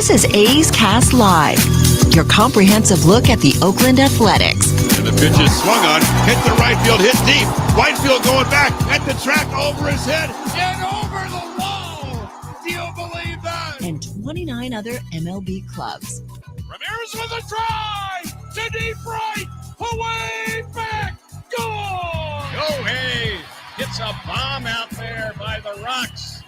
This is A's Cast Live, your comprehensive look at the Oakland Athletics. And the pitch is swung on, hit the right field, hit deep. Whitefield going back at the track, over his head, and over the wall. Do you believe that? And 29 other MLB clubs. Ramirez with a drive to deep right, away back, goal! Go Hayes gets a bomb out there by the Rocks.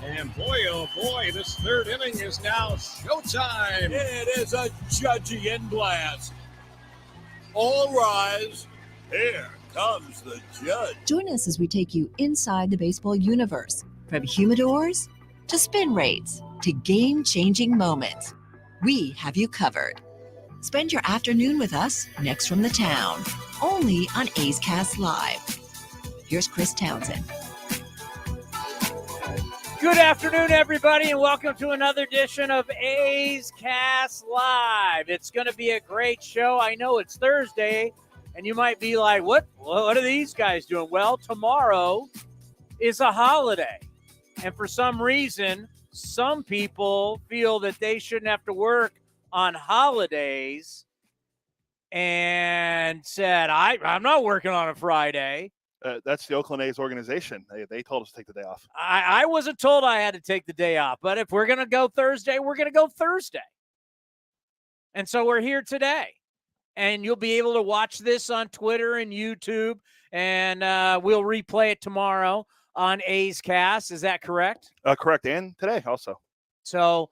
And boy, oh boy, this third inning is now showtime. It is a Judgian blast. All rise. Here comes the judge. Join us as we take you inside the baseball universe, from humidors to spin rates to game-changing moments. We have you covered. Spend your afternoon with us next from the town, only on A's Cast Live. Here's Chris Townsend. Good afternoon, everybody, and welcome to another edition of A's Cast Live. It's going to be a great show. I know it's Thursday, and you might be like, what are these guys doing? Well, tomorrow is a holiday, and for some reason, some people feel that they shouldn't have to work on holidays and said, I'm not working on a Friday. That's the Oakland A's organization. They told us to take the day off. I wasn't told I had to take the day off, but if we're going to go Thursday, we're going to go Thursday. And so we're here today. And you'll be able to watch this on Twitter and YouTube, and we'll replay it tomorrow on A's Cast. Is that correct? Correct, and today also. So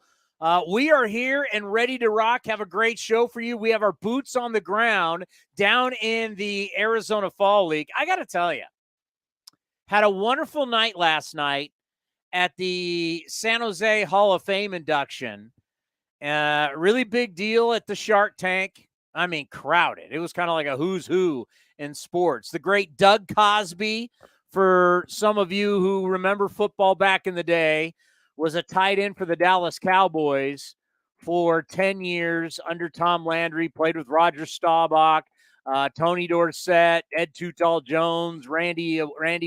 we are here and ready to rock. Have a great show for you. We have our boots on the ground down in the Arizona Fall League. I got to tell you, had a wonderful night last night at the San Jose Hall of Fame induction. Really big deal at the Shark Tank. I mean, crowded. It was kind of like a who's who in sports. The great Doug Cosby, for some of you who remember football back in the day, was a tight end for the Dallas Cowboys for 10 years under Tom Landry, played with Roger Staubach, Tony Dorsett, Ed Too Tall Jones, Randy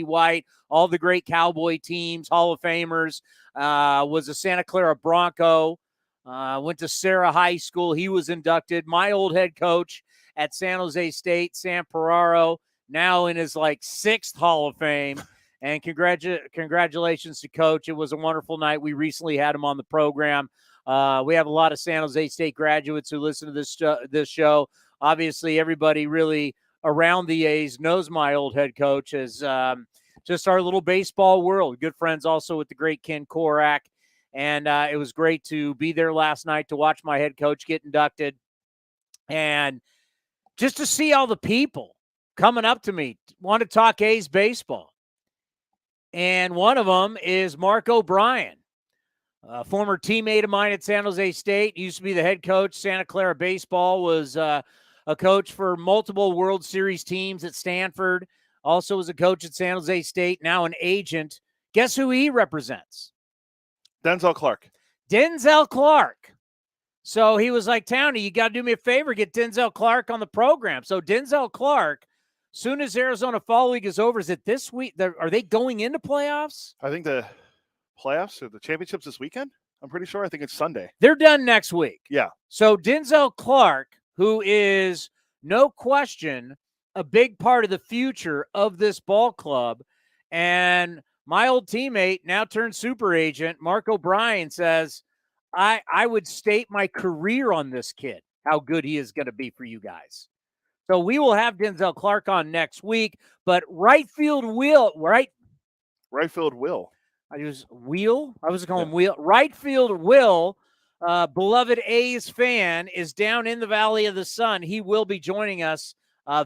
White, all the great Cowboy teams, Hall of Famers, was a Santa Clara Bronco, went to Sarah High School. He was inducted. My old head coach at San Jose State, Sam Ferraro, now in his sixth Hall of Fame. And congratulations to Coach. It was a wonderful night. We recently had him on the program. We have a lot of San Jose State graduates who listen to this show. Obviously, everybody really around the A's knows my old head coach as just our little baseball world. Good friends also with the great Ken Korak. And it was great to be there last night to watch my head coach get inducted. And just to see all the people coming up to me, want to talk A's baseball. And one of them is Mark O'Brien, a former teammate of mine at San Jose State, used to be the head coach. Santa Clara Baseball, was a coach for multiple World Series teams at Stanford, also was a coach at San Jose State, now an agent. Guess who he represents? Denzel Clark. Denzel Clark. So he was like, Townie, you got to do me a favor, get Denzel Clark on the program. So Denzel Clark, soon as Arizona Fall League is over, is it this week? Are they going into playoffs? I think the playoffs or the championships this weekend. I'm pretty sure. I think it's Sunday. They're done next week. Yeah. So Denzel Clark, who is no question a big part of the future of this ball club, and my old teammate, now turned super agent, Mark O'Brien, says, I would stake my career on this kid, how good he is going to be for you guys. So we will have Denzel Clark on next week, but right field Will. I was calling him Wheel. Right field Will, beloved A's fan, is down in the Valley of the Sun. He will be joining us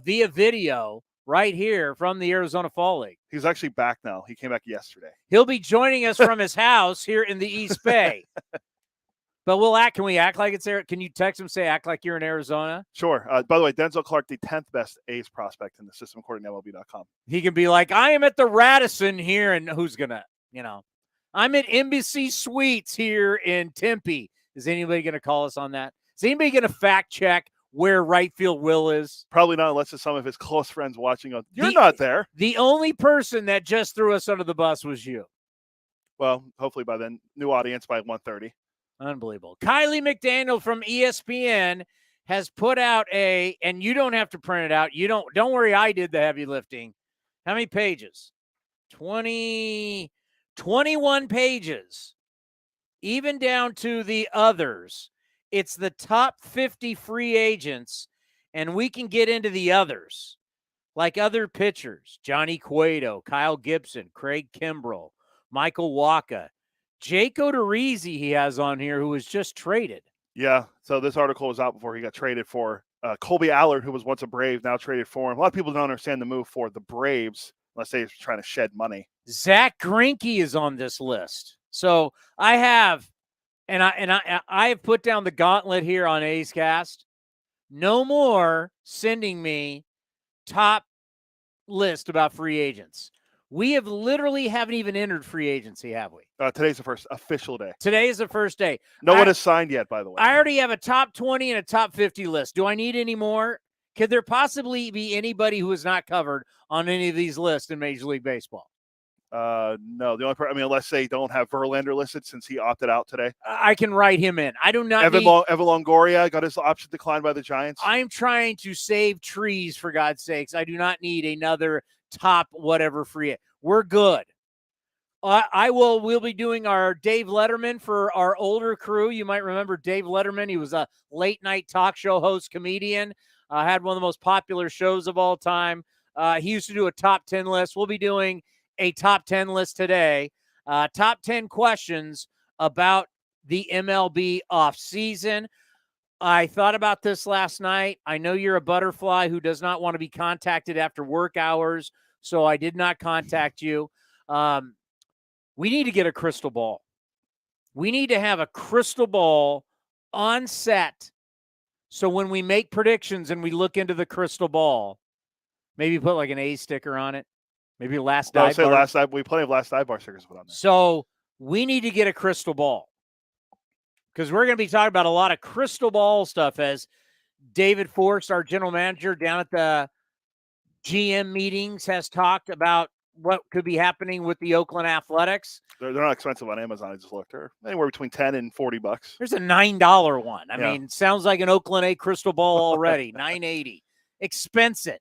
via video right here from the Arizona Fall League. He's actually back now. He came back yesterday. He'll be joining us from his house here in the East Bay. But can we act like it's there? Can you text him, say, act like you're in Arizona? Sure. By the way, Denzel Clark, the 10th best A's prospect in the system, according to MLB.com. He can be like, I am at the Radisson here, and who's going to, I'm at Embassy Suites here in Tempe. Is anybody going to call us on that? Is anybody going to fact check where right field Will is? Probably not, unless it's some of his close friends watching. You're not there. The only person that just threw us under the bus was you. Well, hopefully by then, new audience by 1:30. Unbelievable. Kiley McDaniel from ESPN has put out and you don't have to print it out. Don't worry, I did the heavy lifting. How many pages? 21 pages. Even down to the others. It's the top 50 free agents, and we can get into the others, like other pitchers, Johnny Cueto, Kyle Gibson, Craig Kimbrell, Michael Wacha, Jake Odorizzi he has on here, who was just traded. Yeah, so this article was out before he got traded for Colby Allard, who was once a Brave, now traded for him. A lot of people don't understand the move for the Braves, unless they're trying to shed money. Zach Greinke is on this list. So I have, and I have put down the gauntlet here on A's Cast. No more sending me top list about free agents. We have literally haven't even entered free agency, have we? Today's the first official day. Today is the first day. No one has signed yet, by the way. I already have a top 20 and a top 50 list. Do I need any more? Could there possibly be anybody who is not covered on any of these lists in Major League Baseball? No, the only part, unless they don't have Verlander listed since he opted out today. I can write him in. I do not Evan Longoria got his option declined by the Giants. I'm trying to save trees, for God's sakes. I do not need another top whatever free. We're good. We'll be doing our Dave Letterman for our older crew. You might remember Dave Letterman. He was a late night talk show host, comedian, had one of the most popular shows of all time. He used to do a top 10 list. We'll be doing a top 10 list today. Top 10 questions about the MLB offseason. I thought about this last night. I know you're a butterfly who does not want to be contacted after work hours, so I did not contact you. We need to get a crystal ball. We need to have a crystal ball on set, so when we make predictions and we look into the crystal ball, maybe put like an A sticker on it. Maybe last dive bar. Last dive. We plenty of last dive bar stickers put on there. So we need to get a crystal ball because we're going to be talking about a lot of crystal ball stuff as David Forst, our general manager down at the GM meetings, has talked about what could be happening with the Oakland Athletics. They're not expensive on Amazon. I just looked. They're anywhere between $10 and $40. There's a $9 one. I mean, sounds like an Oakland A crystal ball already. $9.80. Expensive.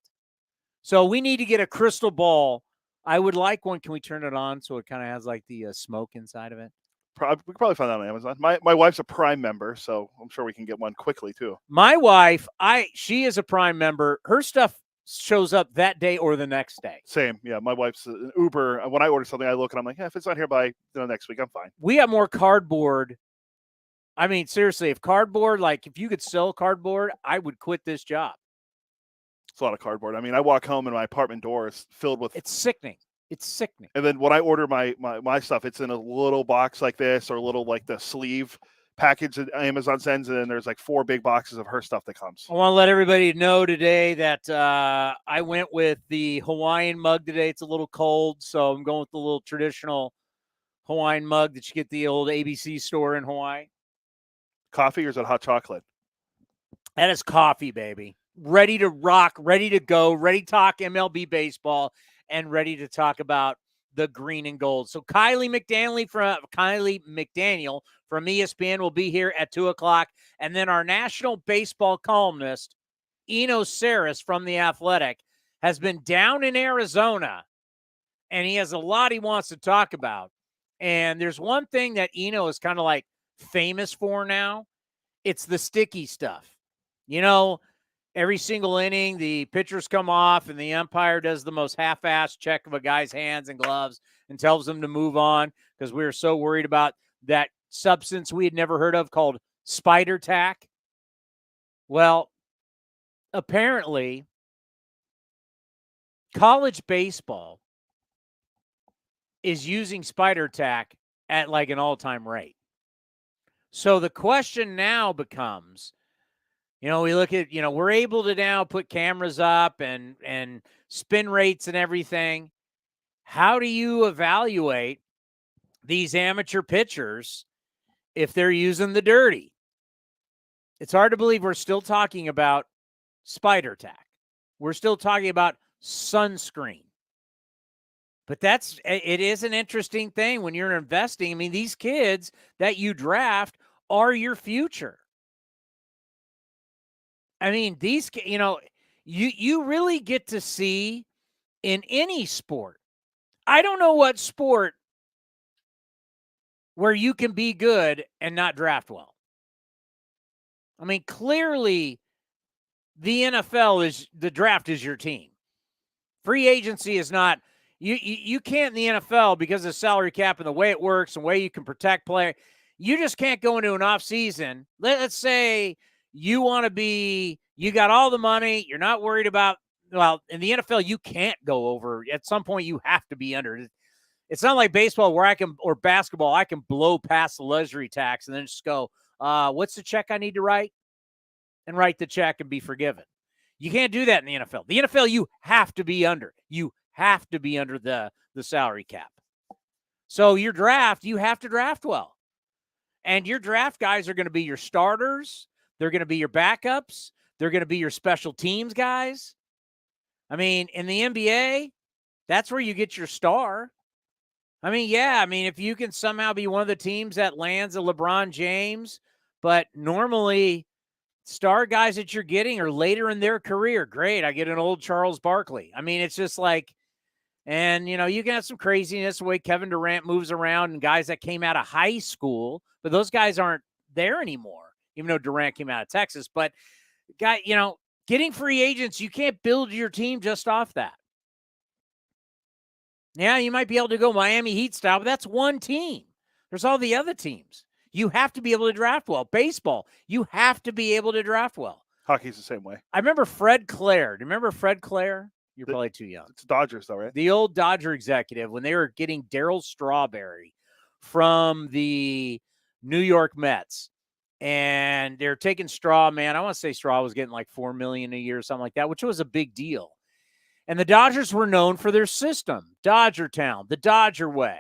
So we need to get a crystal ball. I would like one. Can we turn it on so it kind of has like the smoke inside of it? We could probably find that on Amazon. My wife's a Prime member, so I'm sure we can get one quickly too. My wife, she is a Prime member. Her stuff shows up that day or the next day. Same. Yeah, my wife's an Uber. When I order something, I look and I'm like, if it's not here by next week, I'm fine. We have more cardboard. I mean, seriously, if you could sell cardboard, I would quit this job. It's a lot of cardboard. I mean, I walk home and my apartment door is filled with. It's sickening. It's sickening. And then when I order my stuff, it's in a little box like this or a little like the sleeve package that Amazon sends. And then there's like 4 big boxes of her stuff that comes. I want to let everybody know today that I went with the Hawaiian mug today. It's a little cold, so I'm going with the little traditional Hawaiian mug that you get at the old ABC store in Hawaii. Coffee or is it hot chocolate? That is coffee, baby. Ready to rock, ready to go, ready to talk MLB baseball, and ready to talk about the green and gold. So Kiley McDaniel from ESPN will be here at 2:00. And then our national baseball columnist, Eno Sarris from The Athletic, has been down in Arizona, and he has a lot he wants to talk about. And there's one thing that Eno is kind of like famous for now. It's the sticky stuff. You know, every single inning, the pitchers come off and the umpire does the most half-assed check of a guy's hands and gloves and tells them to move on because we were so worried about that substance we had never heard of called spider tack. Well, apparently, college baseball is using spider tack at like an all-time rate. So the question now becomes, we look at, we're able to now put cameras up and spin rates and everything. How do you evaluate these amateur pitchers if they're using the dirty? It's hard to believe we're still talking about spider tack. We're still talking about sunscreen. But it is an interesting thing when you're investing. I mean, these kids that you draft are your future. I mean, these, you really get to see in any sport. I don't know what sport where you can be good and not draft well. I mean, clearly the NFL is the draft is your team. Free agency is not. You can't in the NFL because of the salary cap and the way it works and the way you can protect player. You just can't go into an offseason. Let's say you want to be, you got all the money. You're not worried about, well, in the NFL, you can't go over. At some point, you have to be under. It's not like baseball where or basketball, I can blow past the luxury tax and then just go, what's the check I need to write? And write the check and be forgiven. You can't do that in the NFL. The NFL, you have to be under. You have to be under the salary cap. So your draft, you have to draft well. And your draft guys are going to be your starters. They're going to be your backups. They're going to be your special teams guys. I mean, in the NBA, that's where you get your star. I mean, yeah, if you can somehow be one of the teams that lands a LeBron James, but normally star guys that you're getting are later in their career. Great. I get an old Charles Barkley. I mean, it's just like, and, you can have some craziness the way Kevin Durant moves around and guys that came out of high school, but those guys aren't there anymore, even though Durant came out of Texas. But, getting free agents, you can't build your team just off that. Yeah, you might be able to go Miami Heat style, but that's one team. There's all the other teams. You have to be able to draft well. Baseball, you have to be able to draft well. Hockey's the same way. I remember Fred Clare. Do you remember Fred Clare? You're probably too young. It's Dodgers, though, right? The old Dodger executive, when they were getting Darryl Strawberry from the New York Mets, and they're taking Straw, man. I want to say Straw was getting like $4 million a year or something like that, which was a big deal. And the Dodgers were known for their system, Dodger Town, the Dodger way,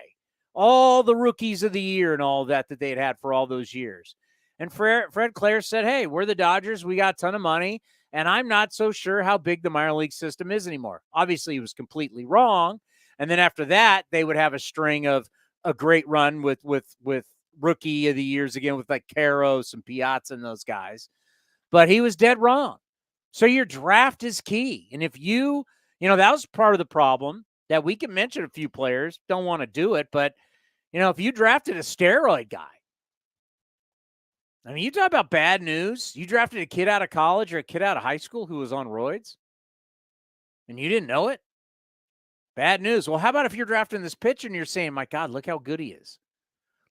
all the rookies of the year and all that they'd had for all those years. And Fred Clare said, hey, we're the Dodgers. We got a ton of money, and I'm not so sure how big the minor league system is anymore. Obviously, he was completely wrong. And then after that, they would have a string of a great run with rookie of the years again with like Caros and Piazza and those guys. But he was dead wrong. So your draft is key. And if that was part of the problem that we can mention a few players don't want to do it. But, if you drafted a steroid guy, you talk about bad news. You drafted a kid out of college or a kid out of high school who was on roids and you didn't know it. Bad news. Well, how about if you're drafting this pitcher and you're saying, my God, look how good he is.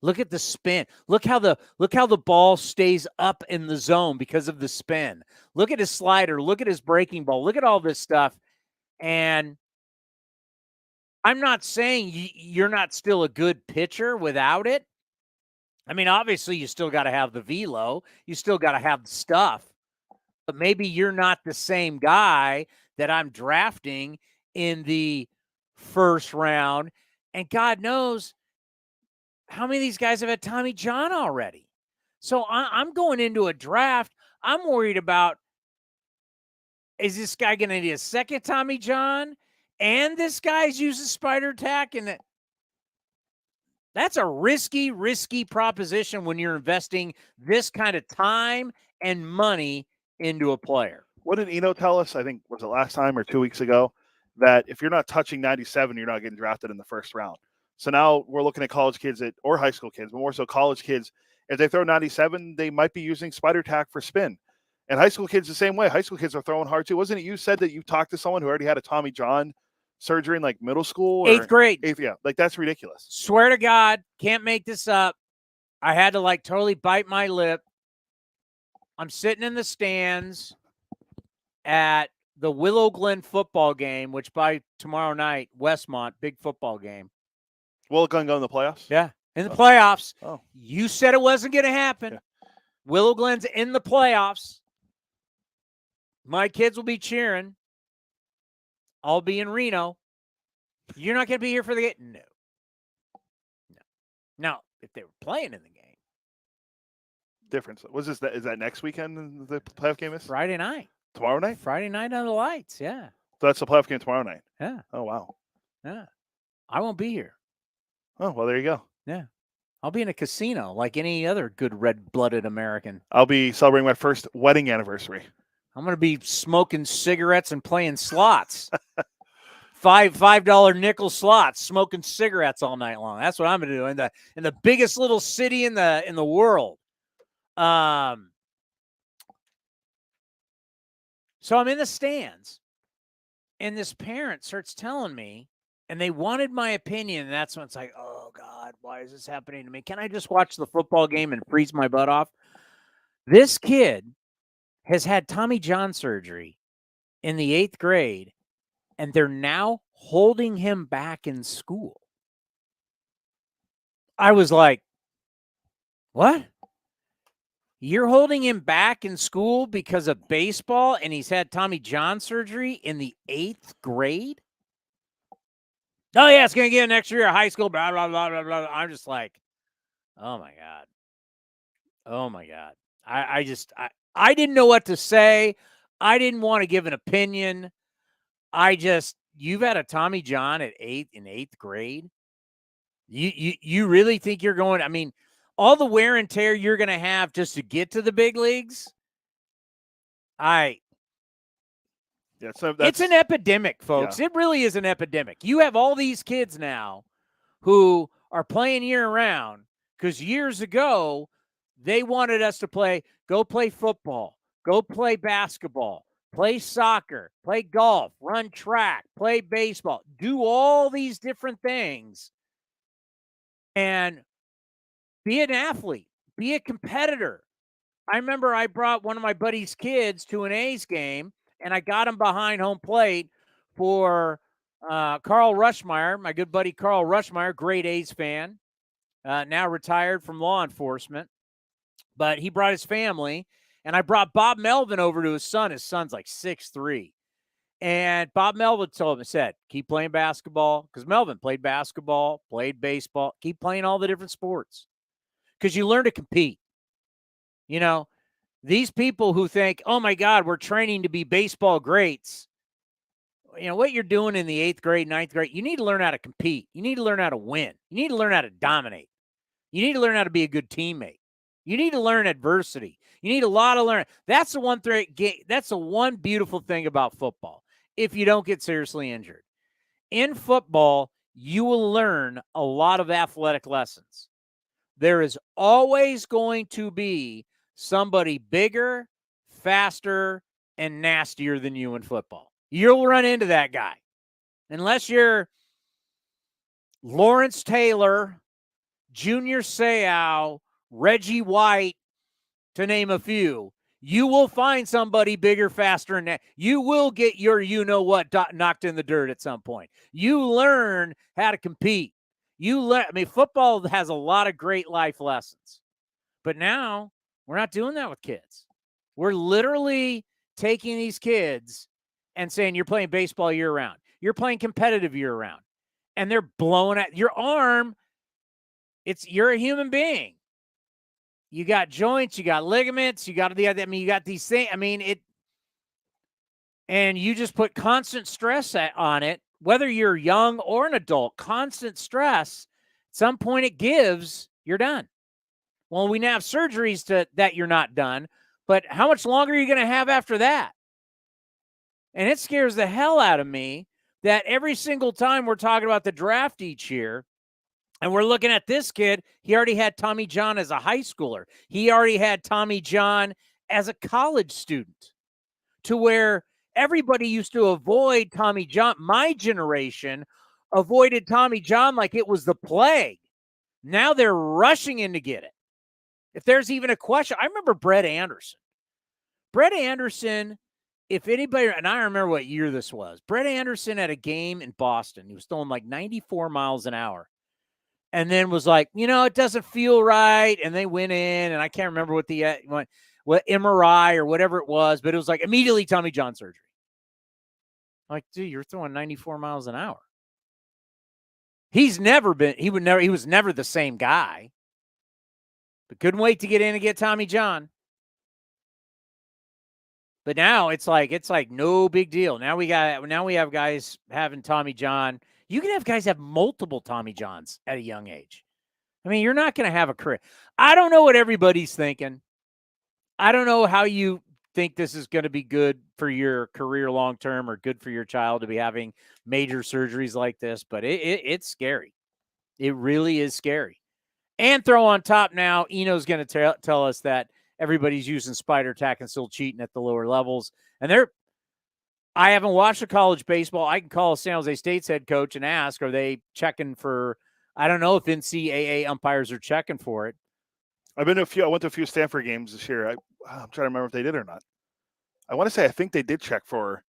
Look at the spin. Look how the ball stays up in the zone because of the spin. Look at his slider. Look at his breaking ball. Look at all this stuff. And I'm not saying you're not still a good pitcher without it. Obviously, you still got to have the velo. You still got to have the stuff. But maybe you're not the same guy that I'm drafting in the first round. And God knows how many of these guys have had Tommy John already. So I'm going into a draft. I'm worried about, is this guy going to need a second Tommy John? And this guy's using spider tack? And that's a risky proposition when you're investing this kind of time and money into a player. What did Eno tell us? I think, was it last time or 2 weeks ago, that if you're not touching 97, you're not getting drafted in the first round. So now we're looking at college kids or high school kids, but more so college kids. If they throw 97, they might be using spider tack for spin. And high school kids the same way. High school kids are throwing hard too. Wasn't it you said that you talked to someone who already had a Tommy John surgery in like middle school? Or 8th grade. Yeah. Like that's ridiculous. Swear to God, can't make this up. I had to like totally bite my lip. I'm sitting in the stands at the Willow Glen football game, which by tomorrow night, Westmont, big football game. Willow Glen go in the playoffs? Yeah, in the playoffs. Oh. You said it wasn't going to happen. Yeah. Willow Glen's in the playoffs. My kids will be cheering. I'll be in Reno. You're not going to be here for the game? No. Now, if they were playing in the game. Difference. Is that next weekend the playoff game is? Friday night. Tomorrow night? Friday night on the lights, yeah. So that's the playoff game tomorrow night? Yeah. Oh, wow. Yeah. I won't be here. Oh, well, there you go. Yeah. I'll be in a casino like any other good red-blooded American. I'll be celebrating my first wedding anniversary. I'm going to be smoking cigarettes and playing slots. $5 nickel slots, smoking cigarettes all night long. That's what I'm going to do in the biggest little city in the world. So I'm in the stands, and this parent starts telling me, and they wanted my opinion, and that's when it's like, oh, God, why is this happening to me? Can I just watch the football game and freeze my butt off? This kid has had Tommy John surgery in the 8th grade, and they're now holding him back in school. I was like, what? You're holding him back in school because of baseball, and he's had Tommy John surgery in the 8th grade? Oh, yeah, it's going to get next year high school, blah, blah, blah, blah, blah. I'm just like, oh, my God. Oh, my God. I didn't know what to say. I didn't want to give an opinion. You've had a Tommy John in 8th grade? You really think you're going, I mean, all the wear and tear you're going to have just to get to the big leagues? It's an epidemic, folks. Yeah. It really is an epidemic. You have all these kids now who are playing year-round because years ago, they wanted us to go play football, go play basketball, play soccer, play golf, run track, play baseball, do all these different things, and be an athlete, be a competitor. I remember I brought one of my buddy's kids to an A's game, and I got him behind home plate for Carl Rushmeyer, my good buddy Carl Rushmeyer, great A's fan, now retired from law enforcement. But he brought his family, and I brought Bob Melvin over to his son. His son's like 6'3". And Bob Melvin said, keep playing basketball, because Melvin played basketball, played baseball, keep playing all the different sports, because you learn to compete. You know, these people who think, oh, my God, we're training to be baseball greats, you know, what you're doing in the 8th grade, 9th grade, you need to learn how to compete. You need to learn how to win. You need to learn how to dominate. You need to learn how to be a good teammate. You need to learn adversity. You need a lot of learning. That's the one thing. That's the one beautiful thing about football. If you don't get seriously injured, in football, you will learn a lot of athletic lessons. There is always going to be somebody bigger, faster, and nastier than you in football. You'll run into that guy. Unless you're Lawrence Taylor, Junior Seau, Reggie White, to name a few, you will find somebody bigger, faster, and you will get your you-know-what knocked in the dirt at some point. You learn how to compete. Football has a lot of great life lessons. But now, we're not doing that with kids. We're literally taking these kids and saying, you're playing baseball year-round. You're playing competitive year-round. And they're blowing at your arm. You're a human being. You got joints, you got ligaments, you got these things. And you just put constant stress on it, whether you're young or an adult, constant stress. At some point it gives, you're done. Well, we now have surgeries that you're not done, but how much longer are you going to have after that? And it scares the hell out of me that every single time we're talking about the draft each year, and we're looking at this kid, he already had Tommy John as a high schooler. He already had Tommy John as a college student, to where everybody used to avoid Tommy John. My generation avoided Tommy John like it was the plague. Now they're rushing in to get it. If there's even a question, I remember Brett Anderson. Brett Anderson, if anybody, and I remember what year this was, Brett Anderson at a game in Boston, he was throwing like 94 miles an hour. And then was like, it doesn't feel right. And they went in, and I can't remember what MRI or whatever it was, but it was like immediately Tommy John surgery. I'm like, dude, you're throwing 94 miles an hour. He was never the same guy, but couldn't wait to get in and get Tommy John. But now it's like no big deal. Now we have guys having Tommy John. You can have guys have multiple Tommy Johns at a young age. I mean, you're not going to have a career. I don't know what everybody's thinking. I don't know how you think this is going to be good for your career long term or good for your child to be having major surgeries like this, but it's scary. It really is scary. And throw on top now, Eno's going to tell us that everybody's using spider tack and still cheating at the lower levels. And I haven't watched the college baseball. I can call San Jose State's head coach and ask, are they checking for, I don't know if NCAA umpires are checking for it. I went to a few Stanford games this year. I'm trying to remember if they did or not. I think they did check for,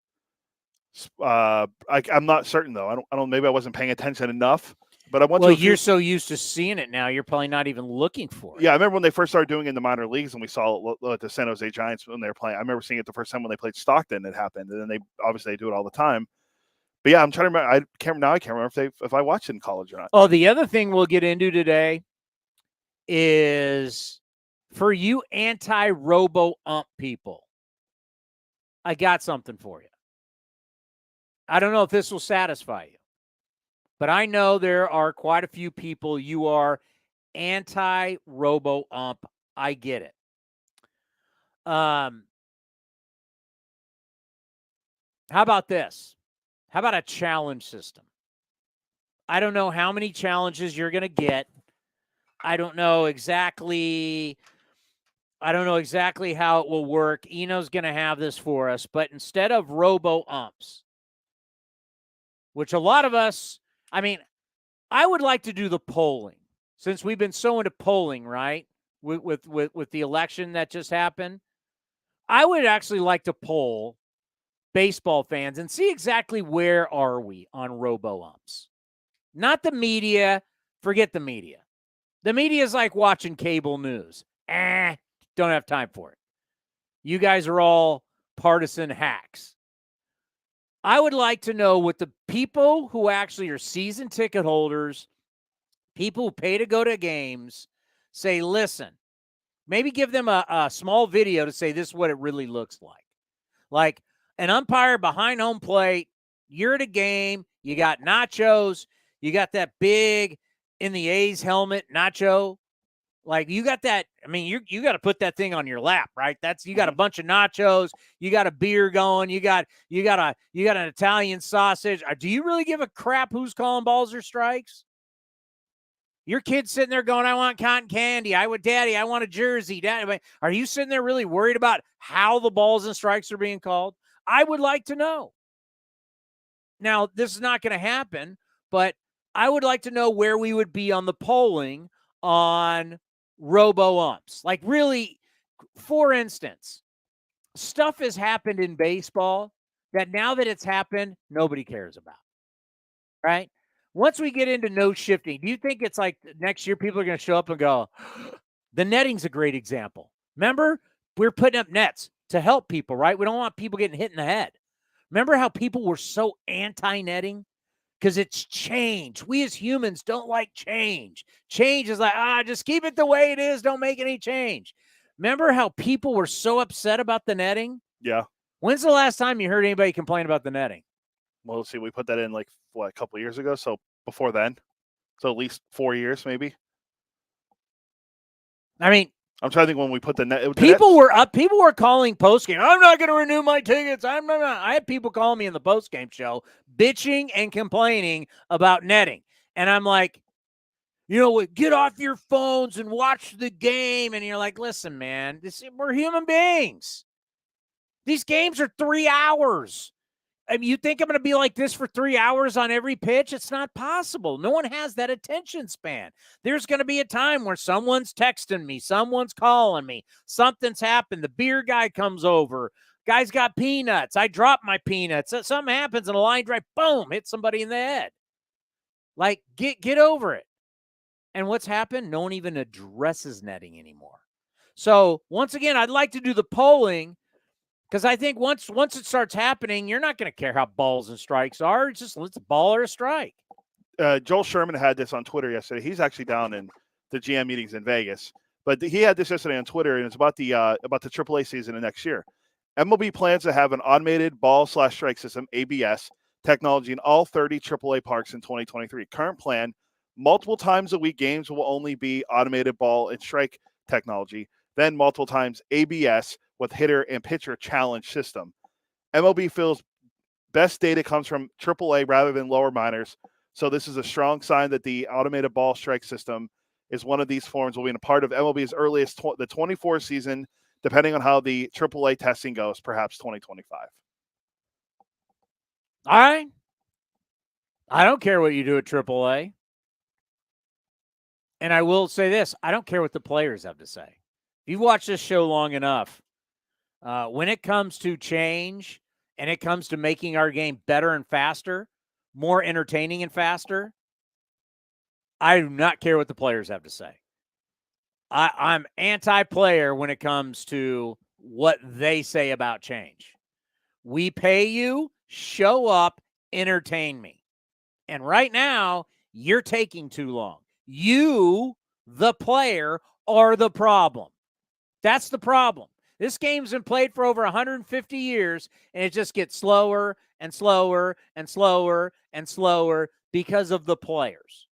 I'm not certain though. I don't, maybe I wasn't paying attention enough. But you're so used to seeing it now, you're probably not even looking for it. Yeah, I remember when they first started doing it in the minor leagues, and we saw it at the San Jose Giants when they were playing. I remember seeing it the first time when they played Stockton. It happened, and then they do it all the time. But yeah, I'm trying to remember. I can't remember if I watched it in college or not. Oh, the other thing we'll get into today is for you anti-robo ump people. I got something for you. I don't know if this will satisfy you. But I know there are quite a few people you are anti-robo-ump. I get it. How about this? How about a challenge system? I don't know how many challenges you're going to get. I don't know exactly how it will work. Eno's going to have this for us. But instead of robo-umps, which a lot of us, I mean, I would like to do the polling since we've been so into polling, right? With the election that just happened. I would actually like to poll baseball fans and see exactly where are we on robo-umps. Not the media. Forget the media. The media is like watching cable news. Don't have time for it. You guys are all partisan hacks. I would like to know what the people who actually are season ticket holders, people who pay to go to games, say, listen, maybe give them a small video to say this is what it really looks like. Like an umpire behind home plate, you're at a game, you got nachos, you got that big in the A's helmet nacho. Like you got that, I mean, you got to put that thing on your lap, right? You got a bunch of nachos, you got a beer going, you got an Italian sausage. Do you really give a crap who's calling balls or strikes? Your kid's sitting there going, I want cotton candy. Daddy, I want a jersey. Daddy, are you sitting there really worried about how the balls and strikes are being called? I would like to know. Now, this is not going to happen, but I would like to know where we would be on the polling on robo-umps. Like really, for instance, stuff has happened in baseball that now that it's happened, nobody cares about, right? Once we get into no shifting, do you think it's like next year people are going to show up and go, the netting's a great example. Remember, we're putting up nets to help people, right? We don't want people getting hit in the head. Remember how people were so anti-netting? Because it's change. We as humans don't like change. Change is like, just keep it the way it is. Don't make any change. Remember how people were so upset about the netting? Yeah. When's the last time you heard anybody complain about the netting? Well, let's see. We put that in a couple of years ago. So before then, so at least 4 years, maybe. I mean, I'm trying to think when we put the net. People were calling postgame. I'm not going to renew my tickets. I'm not. I had people calling me in the postgame show, bitching and complaining about netting, and I'm like, get off your phones and watch the game. And you're like, listen, man, we're human beings. These games are 3 hours. I mean, you think I'm going to be like this for 3 hours on every pitch? It's not possible. No one has that attention span. There's going to be a time where someone's texting me, someone's calling me, something's happened. The beer guy comes over. Guy's got peanuts. I drop my peanuts. Something happens and a line drive, boom, hit somebody in the head. Like, get over it. And what's happened? No one even addresses netting anymore. So, once again, I'd like to do the polling. Because I think once it starts happening, you're not going to care how balls and strikes are. It's just let's ball or a strike. Joel Sherman had this on Twitter yesterday. He's actually down in the GM meetings in Vegas, but he had this yesterday on Twitter, and it's about the AAA season of next year. MLB plans to have an automated ball/strike system (ABS) technology in all 30 AAA parks in 2023. Current plan: Multiple times a week games will only be automated ball and strike technology. Then multiple times ABS with hitter and pitcher challenge system. MLB feels best data comes from AAA rather than lower minors. So this is a strong sign that the automated ball strike system is one of these forms will be a part of MLB's earliest the 24 season, depending on how the AAA testing goes, perhaps 2025. All right. I don't care what you do at AAA. And I will say this, I don't care what the players have to say. If you've watched this show long enough, when it comes to change and it comes to making our game better and faster, more entertaining and faster, I do not care what the players have to say. I'm anti-player when it comes to what they say about change. We pay you, show up, entertain me. And right now, you're taking too long. You, the player, are the problem. That's the problem. This game's been played for over 150 years, and it just gets slower and slower and slower and slower because of the players.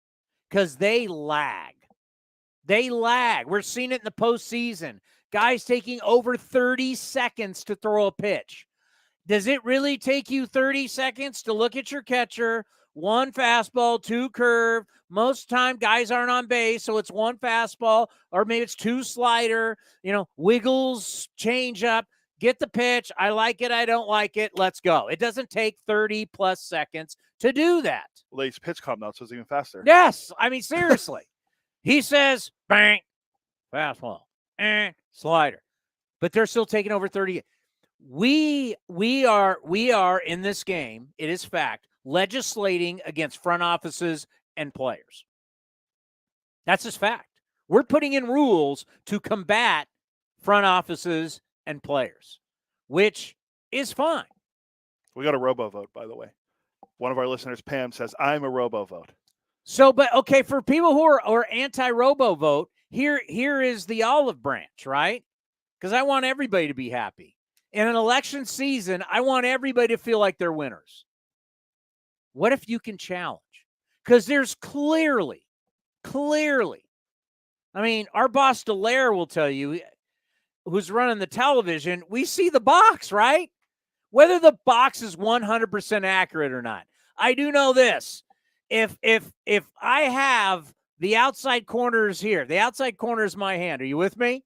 Because they lag. They lag. We're seeing it in the postseason. Guys taking over 30 seconds to throw a pitch. Does it really take you 30 seconds to look at your catcher, one fastball, two curve? Most time guys aren't on base, so it's one fastball, or maybe it's two slider, wiggles, change up, get the pitch. I like it. I don't like it. Let's go. It doesn't take 30 plus seconds to do that. Well, they pitch comp now, so it's even faster. Yes. I mean, seriously. He says, bang, fastball, slider. But they're still taking over 30. We are in this game, it is fact, legislating against front offices and players. That's just fact. We're putting in rules to combat front offices and players, which is fine. We got a robo-vote, by the way. One of our listeners, Pam, says, I'm a robo-vote. So, but okay, for people who are anti-robo-vote, here is the olive branch, right? Because I want everybody to be happy. In an election season, I want everybody to feel like they're winners. What if you can challenge? Because there's clearly, I mean, our boss Dallaire will tell you, who's running the television, we see the box, right? Whether the box is 100% accurate or not. I do know this. If I have the outside corners here, the outside corner is my hand. Are you with me?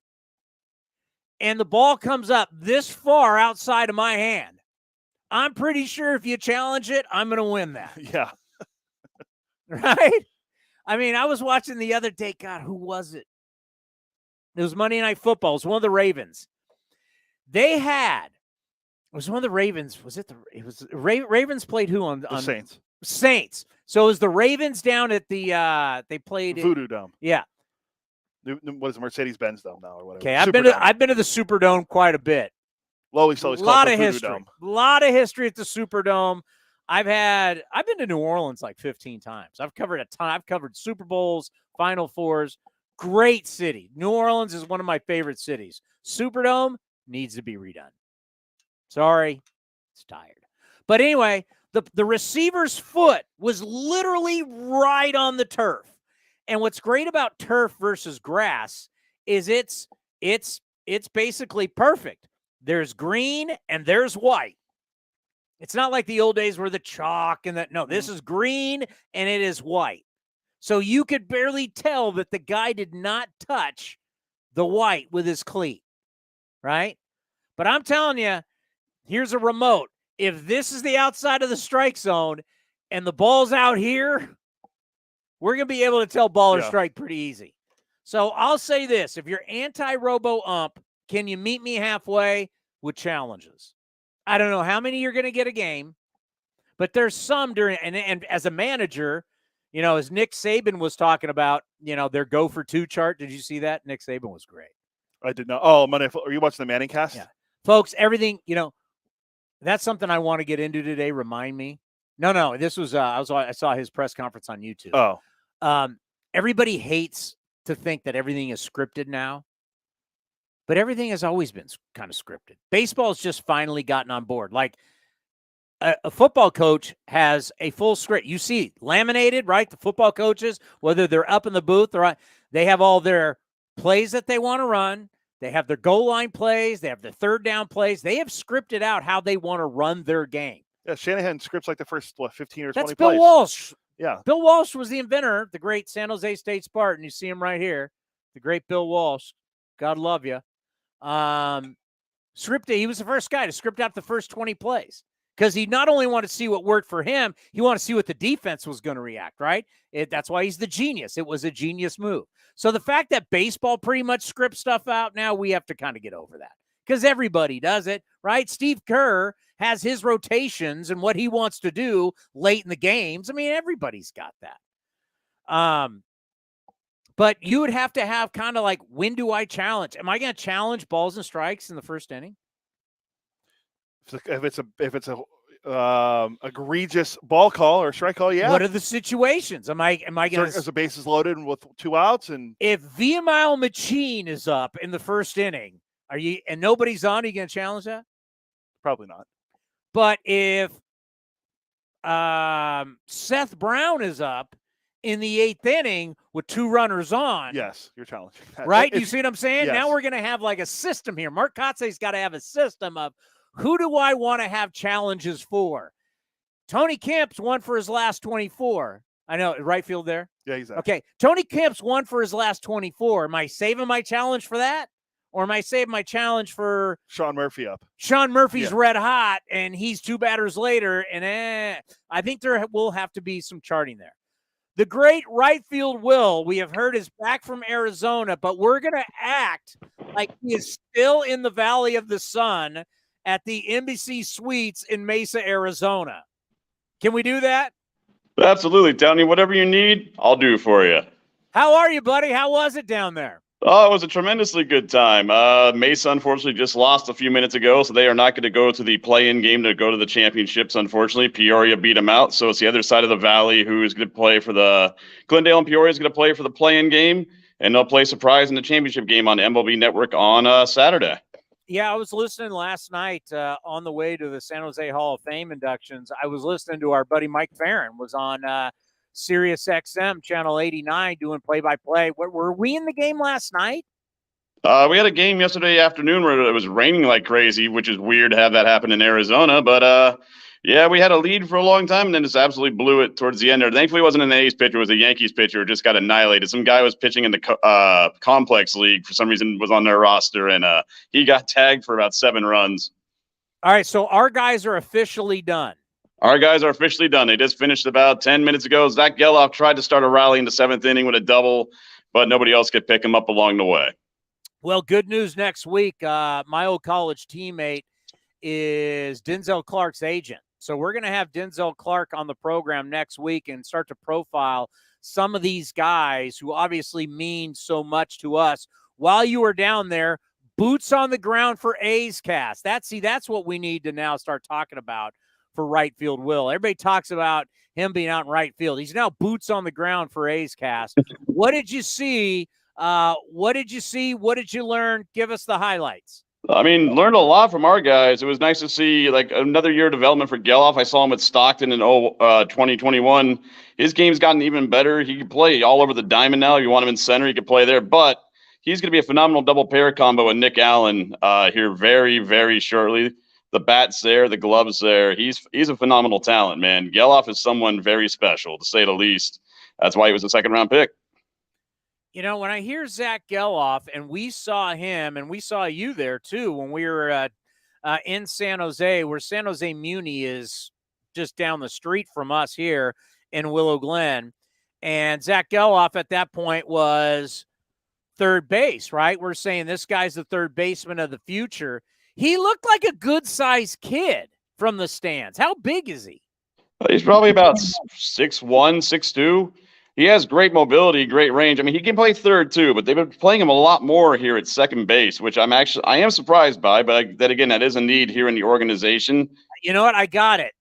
And the ball comes up this far outside of my hand, I'm pretty sure if you challenge it, I'm going to win that. Yeah. Right? I mean, I was watching the other day. God, who was it? It was Monday Night Football. It was one of the Ravens. It was one of the Ravens. Ravens played who on the Saints? Saints. So it was the Ravens down at they played Voodoo Dome. Yeah. What is it, Mercedes-Benz Dome now or whatever? Okay, I've been to the Superdome quite a bit. Well, we always a lot of Voodoo history. Dome. A lot of history at the Superdome. I've been to New Orleans like 15 times. I've covered a ton. I've covered Super Bowls, Final Fours. Great city. New Orleans is one of my favorite cities. Superdome needs to be redone. Sorry, it's tired. But anyway, the receiver's foot was literally right on the turf. And what's great about turf versus grass is it's basically perfect. There's green and there's white. It's not like the old days where the chalk and that. No, this is green and it is white. So you could barely tell that the guy did not touch the white with his cleat, right? But I'm telling you, here's a remote. If this is the outside of the strike zone and the ball's out here, we're going to be able to tell ball or strike pretty easy. So I'll say this. If you're anti-robo-ump, can you meet me halfway with challenges? I don't know how many you're going to get a game, but there's some during, and as a manager, as Nick Saban was talking about, their go for two chart. Did you see that? Nick Saban was great. I did not. Oh, Monday. Are you watching the Manning cast? Yeah. Folks, everything, that's something I want to get into today. Remind me. No, this was, I saw his press conference on YouTube. Oh. Everybody hates to think that everything is scripted now, but everything has always been kind of scripted. Baseball's just finally gotten on board. Like a football coach has a full script. You see laminated, right? The football coaches, whether they're up in the booth or they have all their plays that they want to run. They have their goal line plays. They have their third down plays. They have scripted out how they want to run their game. Yeah, Shanahan scripts like the first 15 or 20 That's plays. Bill Walsh. Yeah. Bill Walsh was the inventor, the great San Jose State Spartan. You see him right here. The great Bill Walsh. God love you. Scripted. He was the first guy to script out the first 20 plays because he not only wanted to see what worked for him, he wanted to see what the defense was going to react, right? That's why he's the genius. It was a genius move. So the fact that baseball pretty much scripts stuff out now, we have to kind of get over that because everybody does it, right? Steve Kerr has his rotations and what he wants to do late in the games. I mean, everybody's got that. But you would have to have kind of like, when do I challenge? Am I going to challenge balls and strikes in the first inning? If it's a egregious ball call or strike call, yeah. What are the situations? Am I going to, as the base is loaded and with 2 outs, and if Viamile Machine is up in the first inning, and nobody's on, are you going to challenge that? Probably not. But if Seth Brown is up in the 8th inning with 2 runners on, yes, you're challenging that. Right? You see what I'm saying? Yes. Now we're going to have like a system here. Mark Kotze's got to have a system of, who do I want to have challenges for? Tony Kemp's won for his last 24. I know, right field there? Yeah, exactly. Okay, Tony Kemp's won for his last 24. Am I saving my challenge for that? Or am I saving my challenge for Sean Murphy up? Sean Murphy's red hot, and he's 2 batters later, and I think there will have to be some charting there. The great right field Will, we have heard, is back from Arizona, but we're going to act like he is still in the Valley of the Sun at the Embassy Suites in Mesa, Arizona. Can we do that? Absolutely. Downey, whatever you need, I'll do for you. How are you, buddy? How was it down there? Oh, it was a tremendously good time. Mesa, unfortunately, just lost a few minutes ago, so they are not going to go to the play-in game to go to the championships, unfortunately. Peoria beat them out, so it's the other side of the valley who is going to play for the – Glendale and Peoria is going to play for the play-in game, and they'll play surprise in the championship game on MLB Network on Saturday. Yeah, I was listening last night on the way to the San Jose Hall of Fame inductions. I was listening to our buddy Mike Farron was on Sirius XM channel 89 doing play-by-play. Were we in the game last night? We had a game yesterday afternoon where it was raining like crazy, which is weird to have that happen in Arizona. But, yeah, we had a lead for a long time and then just absolutely blew it towards the end there. Thankfully, it wasn't an A's pitcher. It was a Yankees pitcher who just got annihilated. Some guy was pitching in the complex league for some reason, was on their roster, and he got tagged for about 7 runs. All right, so our guys are officially done. Our guys are officially done. They just finished about 10 minutes ago. Zach Geloff tried to start a rally in the 7th inning with a double, but nobody else could pick him up along the way. Well, good news next week. My old college teammate is Denzel Clark's agent. So we're going to have Denzel Clark on the program next week and start to profile some of these guys who obviously mean so much to us. While you are down there, boots on the ground for A's Cast. That's what we need to now start talking about for right field Will. Everybody talks about him being out in right field. He's now boots on the ground for A's Cast. What did you see? What did you learn? Give us the highlights. I mean, learned a lot from our guys. It was nice to see like another year of development for Geloff. I saw him at Stockton in 2021. His game's gotten even better. He can play all over the diamond now. If you want him in center, he can play there. But he's going to be a phenomenal double pair combo with Nick Allen here very, very shortly. The bat's there, the gloves there. He's a phenomenal talent, man. Geloff is someone very special, to say the least. That's why he was a 2nd-round pick. You know, when I hear Zach Geloff, and we saw him, and we saw you there too when we were in San Jose, where San Jose Muni is just down the street from us here in Willow Glen. And Zach Geloff at that point was third base, right? We're saying this guy's the third baseman of the future. He looked like a good-sized kid from the stands. How big is he? He's probably about 6'1", 6'2". He has great mobility, great range. I mean, he can play third too, but they've been playing him a lot more here at second base, which I am surprised by. But that again, that is a need here in the organization. You know what? I got it,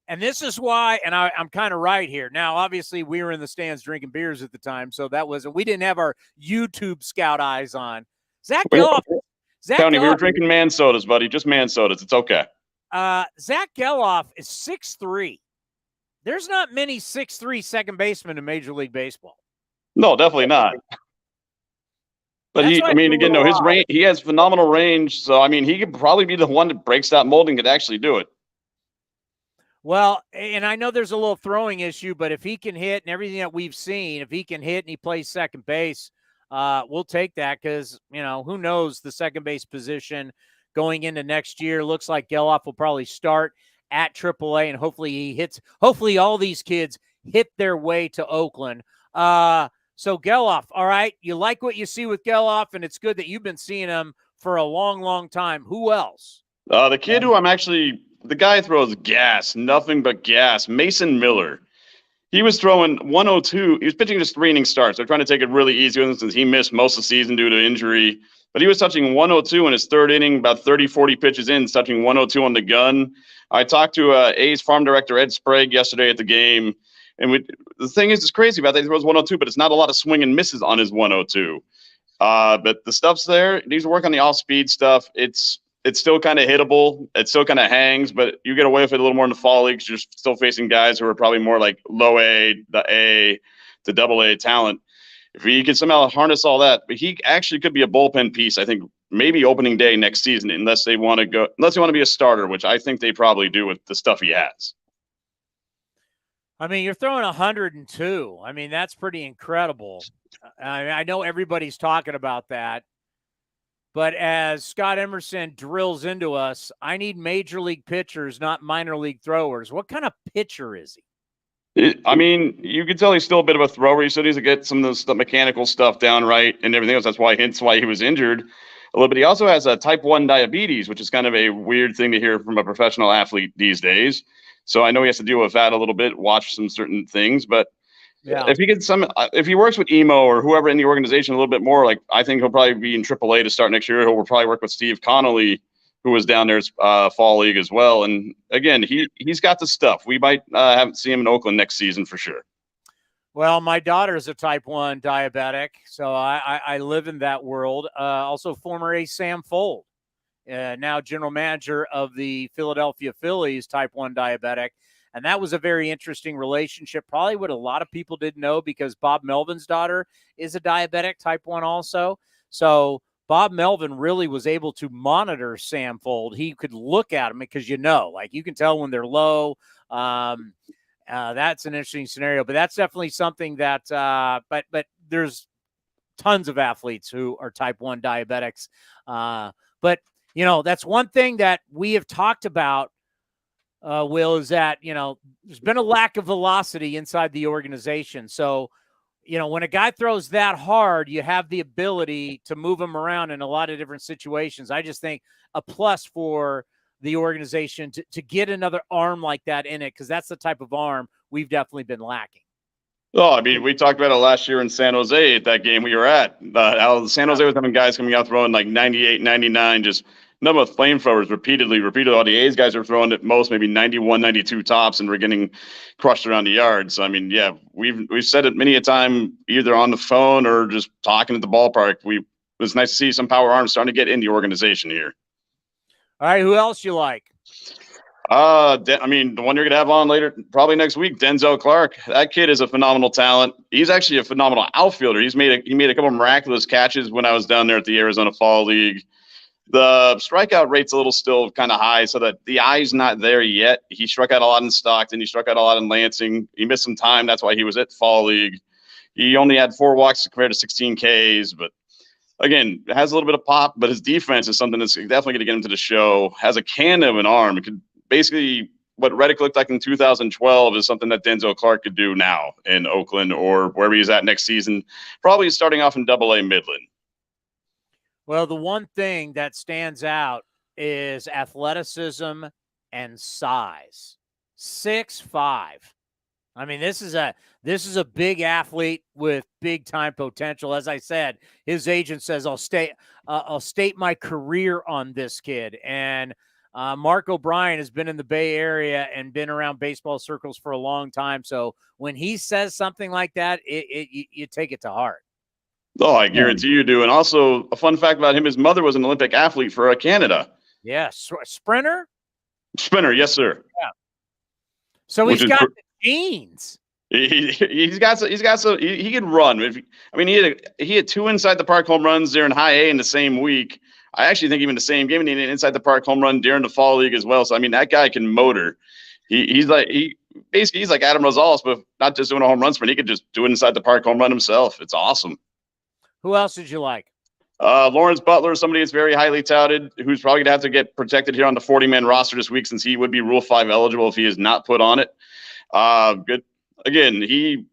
and this is why. And I'm kind of right here. Now, obviously, we were in the stands drinking beers at the time, so we didn't have our YouTube scout eyes on. Zach Geloff. Tony, we were drinking man sodas, buddy. Just man sodas. It's okay. Zach Geloff is 6'3". There's not many 6'3" second basemen in Major League Baseball. No, definitely not. But his range, he has phenomenal range. So, I mean, he could probably be the one that breaks that mold and could actually do it. Well, and I know there's a little throwing issue, but if he can hit and everything that we've seen, if he can hit and he plays second base, we'll take that because, who knows the second base position going into next year. Looks like Geloff will probably start at AAA, and hopefully all these kids hit their way to Oakland. So Geloff, all right, you like what you see with Geloff, and it's good that you've been seeing him for a long, long time. Who else? The kid who the guy throws gas, nothing but gas, Mason Miller. He was throwing 102. He was pitching just 3 inning starts. They're trying to take it really easy with him since he missed most of the season due to injury. But he was touching 102 in his 3rd inning, about 30, 40 pitches in, touching 102 on the gun. I talked to A's farm director Ed Sprague yesterday at the game. And the thing is, it's crazy about that. He throws 102, but it's not a lot of swing and misses on his 102. But the stuff's there. He needs to work on the off-speed stuff. It's still kind of hittable. It still kind of hangs, but you get away with it a little more in the fall leagues. You're still facing guys who are probably more like low A, the A to double A talent. If he can somehow harness all that, but he actually could be a bullpen piece, I think, maybe opening day next season, unless they want to be a starter, which I think they probably do with the stuff he has. I mean, you're throwing 102. I mean, that's pretty incredible. I know everybody's talking about that. But as Scott Emerson drills into us, I need major league pitchers, not minor league throwers. What kind of pitcher is he? You can tell he's still a bit of a thrower. He still needs to get some of the mechanical stuff down right and everything else. That's why he was injured a little bit. He also has a type 1 diabetes, which is kind of a weird thing to hear from a professional athlete these days. So I know he has to deal with that a little bit, watch some certain things, but yeah. If he works with Emo or whoever in the organization a little bit more, like I think he'll probably be in AAA to start next year. He'll probably work with Steve Connolly, who was down there's fall league as well. And again, he's got the stuff. We might haven't seen him in Oakland next season for sure. Well, my daughter is a type 1 diabetic, so I live in that world. Also former Ace Sam Fold, now general manager of the Philadelphia Phillies, type 1 diabetic. And that was a very interesting relationship, probably what a lot of people didn't know, because Bob Melvin's daughter is a diabetic, type 1 also. So Bob Melvin really was able to monitor Sam Fold. He could look at him because, you can tell when they're low. That's an interesting scenario, but that's definitely something that but there's tons of athletes who are type 1 diabetics. But, that's one thing that we have talked about, Will, is that, there's been a lack of velocity inside the organization. So, when a guy throws that hard, you have the ability to move him around in a lot of different situations. I just think a plus for the organization to get another arm like that in it, because that's the type of arm we've definitely been lacking. Oh, we talked about it last year in San Jose at that game we were at. San Jose was having guys coming out throwing like 98, 99, just number of flamethrowers repeatedly. All the A's guys are throwing at most maybe 91, 92 tops, and we're getting crushed around the yard. So, we've said it many a time, either on the phone or just talking at the ballpark. It was nice to see some power arms starting to get in the organization here. All right, who else you like? The one you're going to have on later, probably next week, Denzel Clark. That kid is a phenomenal talent. He's actually a phenomenal outfielder. He made a couple of miraculous catches when I was down there at the Arizona Fall League. The strikeout rate's a little still kind of high, so that the eye's not there yet. He struck out a lot in Stockton. He struck out a lot in Lansing. He missed some time. That's why he was at Fall League. He only had 4 walks compared to 16 Ks, but again, has a little bit of pop, but his defense is something that's definitely going to get him to the show. Has a cannon of an arm. It could basically, what Reddick looked like in 2012 is something that Denzel Clark could do now in Oakland or wherever he's at next season, probably starting off in Double-A Midland. Well, the one thing that stands out is athleticism and size. 6'5". This is a big athlete with big time potential. As I said, his agent says I'll state my career on this kid. And Mark O'Brien has been in the Bay Area and been around baseball circles for a long time. So when he says something like that, you take it to heart. Oh, I guarantee you do. And also, a fun fact about him, his mother was an Olympic athlete for Canada. Yes. Sprinter? Spinner, yes, sir. Yeah. So he's got the genes. He can run. He had 2 inside the park home runs there in high A in the same week. I actually think even the same game, he had an inside the park home run during the fall league as well. So that guy can motor. He's like Adam Rosales, but not just doing a home run sprint. He could just do it inside the park home run himself. It's awesome. Who else did you like? Lawrence Butler, somebody that's very highly touted, who's probably going to have to get protected here on the 40-man roster this week since he would be Rule 5 eligible if he is not put on it. Good. Again, he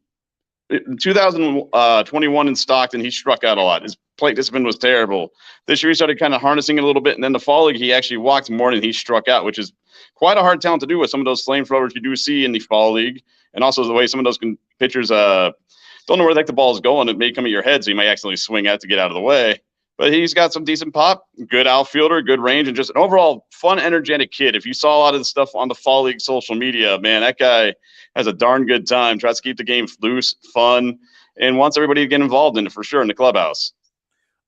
in 2021 in Stockton, he struck out a lot. His plate discipline was terrible. This year he started kind of harnessing it a little bit, and then the fall league he actually walked more than he struck out, which is quite a hard talent to do with some of those flamethrowers you do see in the fall league, and also the way some of those pitchers don't know where the ball is going. It may come at your head, so you might accidentally swing at it to get out of the way. But he's got some decent pop, good outfielder, good range, and just an overall fun, energetic kid. If you saw a lot of the stuff on the fall league social media, man, that guy has a darn good time, tries to keep the game loose, fun, and wants everybody to get involved in it for sure in the clubhouse.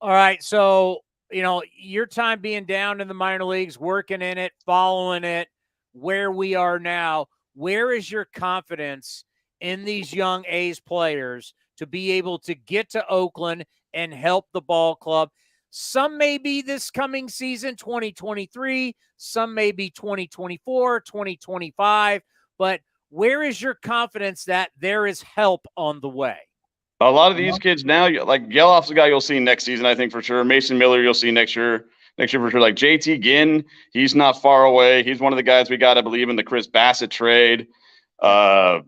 All right, so, your time being down in the minor leagues, working in it, following it, where we are now, where is your confidence in these young A's players to be able to get to Oakland and help the ball club? Some may be this coming season, 2023. Some may be 2024, 2025. But where is your confidence that there is help on the way? A lot of these kids now, like Gelof's the guy you'll see next season, I think, for sure. Mason Miller you'll see next year for sure. Like JT Ginn, he's not far away. He's one of the guys we got to believe in the Chris Bassett trade. Let's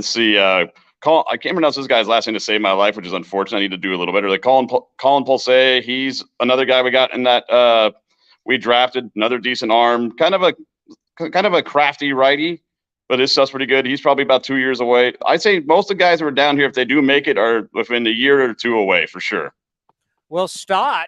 see. I can't pronounce this guy's last name to save my life, which is unfortunate. I need to do a little better. Like Colin Pulse, he's another guy we got in that we drafted, another decent arm, kind of a crafty righty, but his stuff's pretty good. He's probably about 2 years away. I'd say most of the guys who are down here, if they do make it, are within a year or two away for sure. Well, Stott,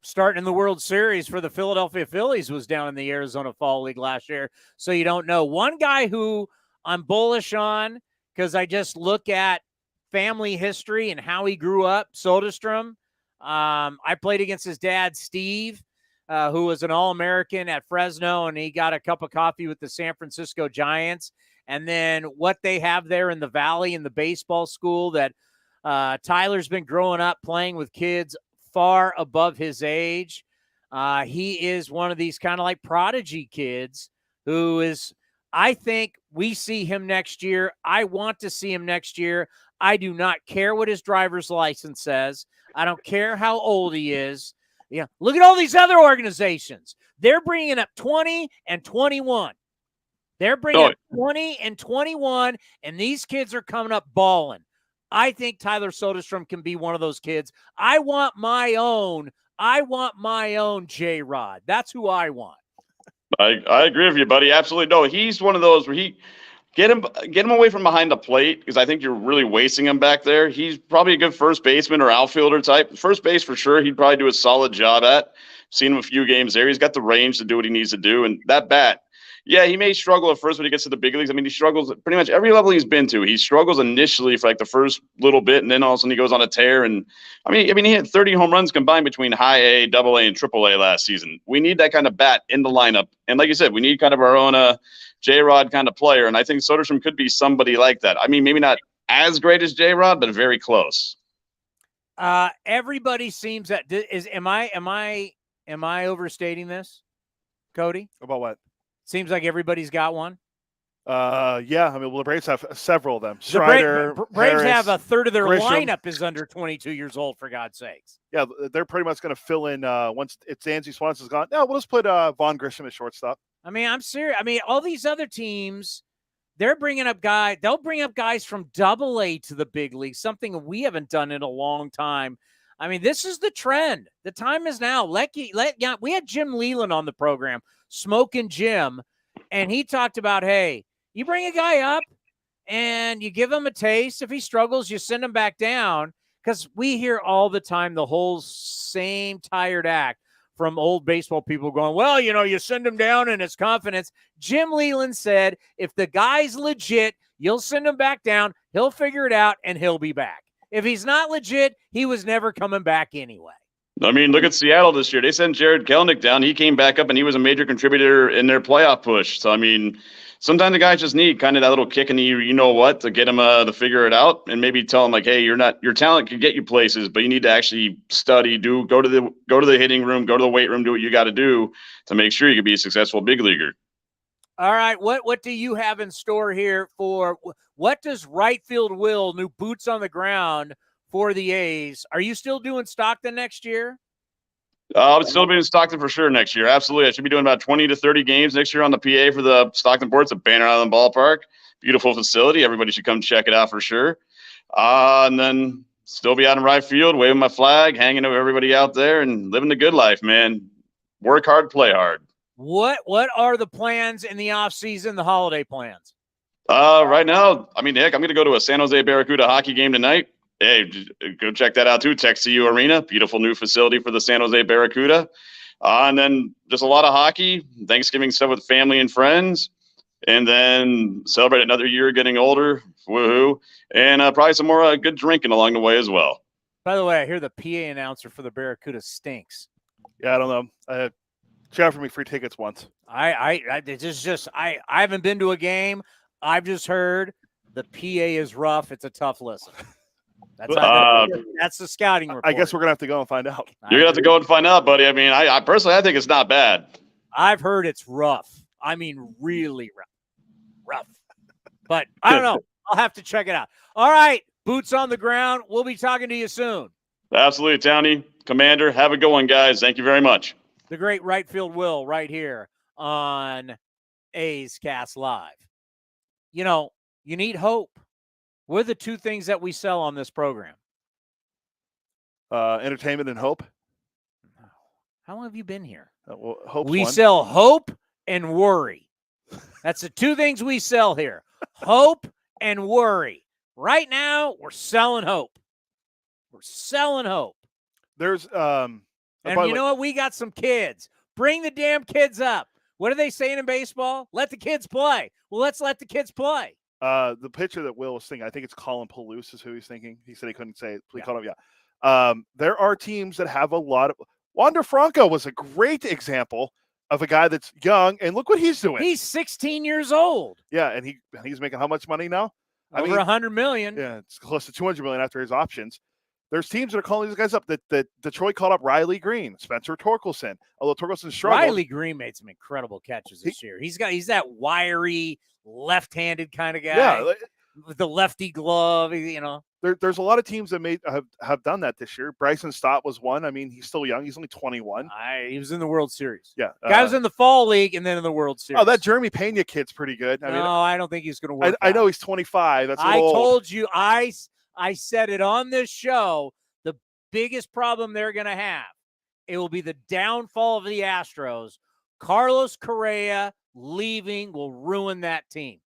starting in the World Series for the Philadelphia Phillies, was down in the Arizona Fall League last year. So you don't know. One guy who I'm bullish on, because I just look at family history and how he grew up, Soderstrom. I played against his dad, Steve, who was an All-American at Fresno, and he got a cup of coffee with the San Francisco Giants. And then what they have there in the Valley in the baseball school that Tyler's been growing up playing with kids far above his age. He is one of these kind of like prodigy kids who is – I think we see him next year. I want to see him next year. I do not care what his driver's license says. I don't care how old he is. Look at all these other organizations. They're bringing up 20 and 21. They're bringing up 20 and 21, and these kids are coming up balling. I think Tyler Soderstrom can be one of those kids. I want my own J-Rod. That's who I want. I agree with you, buddy. Absolutely. No, he's one of those where get him away from behind the plate, because I think you're really wasting him back there. He's probably a good first baseman or outfielder type. First base for sure, he'd probably do a solid job at. Seen him a few games there. He's got the range to do what he needs to do. And that bat, yeah, he may struggle at first when he gets to the big leagues. I mean, he struggles at pretty much every level he's been to. He struggles initially for like the first little bit, and then all of a sudden he goes on a tear. And I mean, he had 30 home runs combined between high A, double A, and triple A last season. We need that kind of bat in the lineup. And like you said, we need kind of our own J-Rod kind of player. And I think Soderstrom could be somebody like that. I mean, maybe not as great as J-Rod, but very close. Everybody seems that am I overstating this, Cody? About what? Seems like everybody's got one. Yeah. I mean, well, the Braves have several of them. The Braves have a third of their Grisham. lineup is under 22 years old, for God's sakes. Yeah, they're pretty much going to fill in once it's Angie Swanson's gone. Yeah, we'll just put Vaughn Grisham at shortstop. I mean, I'm serious. I mean, all these other teams, they're bringing up guys. They'll bring up guys from Double A to the big league, something we haven't done in a long time. I mean, this is the trend. The time is now. We had Jim Leland on the program, Smoking Jim, and he talked about, hey, you bring a guy up and you give him a taste. If he struggles, you send him back down, because we hear all the time the whole same tired act from old baseball people going, well, you send him down and it's confidence. Jim Leland said, if the guy's legit, you'll send him back down. He'll figure it out and he'll be back. If he's not legit, he was never coming back anyway. I mean, look at Seattle this year. They sent Jared Kelnick down. He came back up, and he was a major contributor in their playoff push. So, I mean, sometimes the guys just need kind of that little kick in the you know what to get them to figure it out, and maybe tell them like, hey, your talent can get you places, but you need to actually study, go to the hitting room, go to the weight room, do what you got to do to make sure you can be a successful big leaguer. All right, what do you have in store here for what does right field Will, new boots on the ground for the A's? Are you still doing Stockton next year? I'll still be in Stockton for sure next year. Absolutely. I should be doing about 20 to 30 games next year on the PA for the Stockton Port. It's a Banner Island ballpark. Beautiful facility. Everybody should come check it out for sure. And then still be out in right field, waving my flag, hanging with everybody out there and living the good life, man. Work hard, play hard. What are the plans in the off season, the holiday plans? Right now, I mean, heck, I'm going to go to a San Jose Barracuda hockey game tonight. Hey, go check that out too. Tech CU Arena, beautiful new facility for the San Jose Barracuda. And then just a lot of hockey, Thanksgiving stuff with family and friends, and then celebrate another year getting older. Woohoo. And probably some more good drinking along the way as well. By the way, I hear the PA announcer for the Barracuda stinks. Yeah, I don't know. She offered me free tickets once. I haven't been to a game. I've just heard the PA is rough. It's a tough listen. That's the scouting report. I guess we're gonna have to go and find out. You're gonna have to go and find out, buddy. I mean, I personally think it's not bad. I've heard it's rough. I mean, really rough. But I don't know. I'll have to check it out. All right, boots on the ground. We'll be talking to you soon. Absolutely, Townie. Commander, have a good one, guys. Thank you very much. The great right field Will right here on A's Cast Live. You know, you need hope. What are the two things that we sell on this program? Entertainment and hope. How long have you been here? We sell hope and worry. That's the two things we sell here. Hope and worry. Right now, we're selling hope. We're selling hope. There's and you know what? We got some kids. Bring the damn kids up. What are they saying in baseball? Let the kids play. Well, let's let the kids play. The pitcher that Will was thinking, I think it's Colin Palouse is who he's thinking. He said he couldn't say it. Please call him. Yeah. There are teams that have a lot of. Wander Franco was a great example of a guy that's young, and look what he's doing. He's 16 years old. Yeah, and he's making how much money now? Over $100 million. Yeah, it's close to $200 million after his options. There's teams that are calling these guys up. That Detroit called up Riley Green, Spencer Torkelson. Although Torkelson struggled. Riley Green made some incredible catches this year. He's that wiry, left-handed kind of guy. Yeah, with the lefty glove. You know, there's a lot of teams that have done that this year. Bryson Stott was one. I mean, he's still young. He's only 21. He was in the World Series. Yeah, guy was in the Fall League and then in the World Series. Oh, that Jeremy Pena kid's pretty good. I don't think he's going to work. I know he's 25. That's I told you. I said it on this show. The biggest problem they're going to have, it will be the downfall of the Astros. Carlos Correa leaving will ruin that team.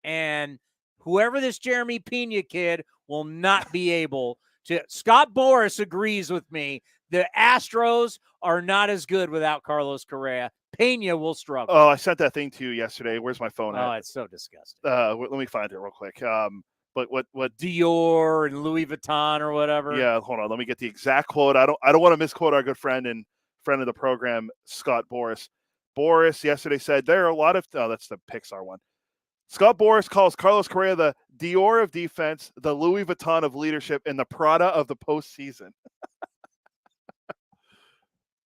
And whoever this Jeremy Pena kid will not be able to. Scott Boras agrees with me. The Astros are not as good without Carlos Correa. Pena will struggle. Oh, I sent that thing to you yesterday. Where's my phone at? Oh, it's so disgusting. Let me find it real quick. But what Dior and Louis Vuitton or whatever. Yeah, hold on. Let me get the exact quote. I don't want to misquote our good friend and friend of the program, Scott Boras. Boras yesterday said there are a lot of that's the Pixar one. Scott Boras calls Carlos Correa the Dior of defense, the Louis Vuitton of leadership, and the Prada of the postseason.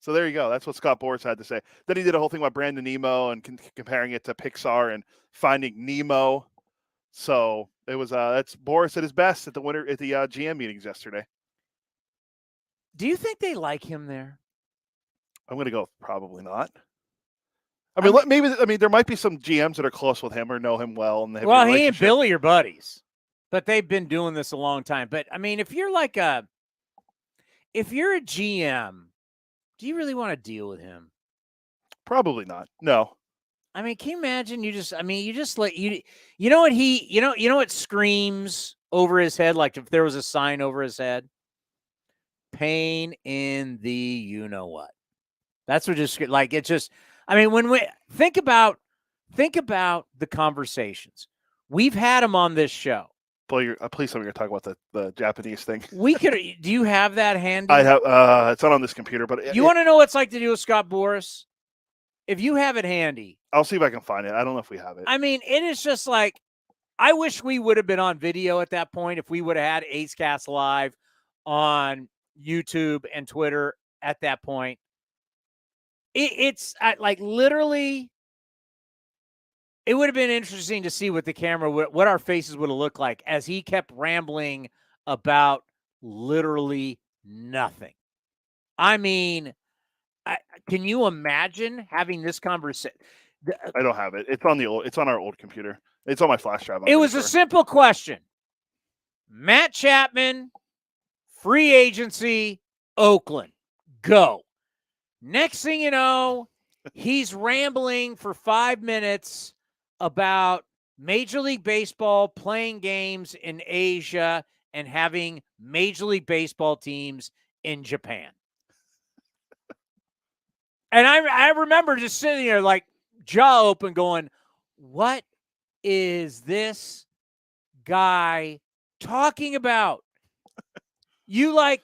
So there you go. That's what Scott Boras had to say. Then he did a whole thing about Brandon Nemo and comparing it to Pixar and Finding Nemo. So it was that's Boras at his best at the GM meetings yesterday. Do you think they like him there? I'm going to go probably not. I mean, there might be some GMs that are close with him or know him well. And he and Billy are buddies, but they've been doing this a long time. But I mean, if you're a GM, do you really want to deal with him? Probably not. No. I mean, can you imagine? You know what screams over his head? Like if there was a sign over his head, pain in the you know what? That's what just like it's just. I mean, when we think about the conversations we've had him on this show, Please tell me you're talking about the Japanese thing. We could. Do you have that handy? I have. It's not on this computer, but You want to know what it's like to do with Scott Boras? If you have it handy, I'll see if I can find it. I don't know if we have it. I mean, it is just like, I wish we would have been on video at that point. If we would have had A's Cast Live on YouTube and Twitter at that point, it's like literally. It would have been interesting to see what the camera, what our faces would have looked like as he kept rambling about literally nothing. I mean, can you imagine having this conversation? I don't have it. It's on our old computer. It's on my flash drive. It was a simple question. Matt Chapman, free agency, Oakland, go. Next thing you know, he's rambling for 5 minutes about Major League Baseball playing games in Asia and having Major League Baseball teams in Japan. And I remember just sitting there like jaw open going, what is this guy talking about? You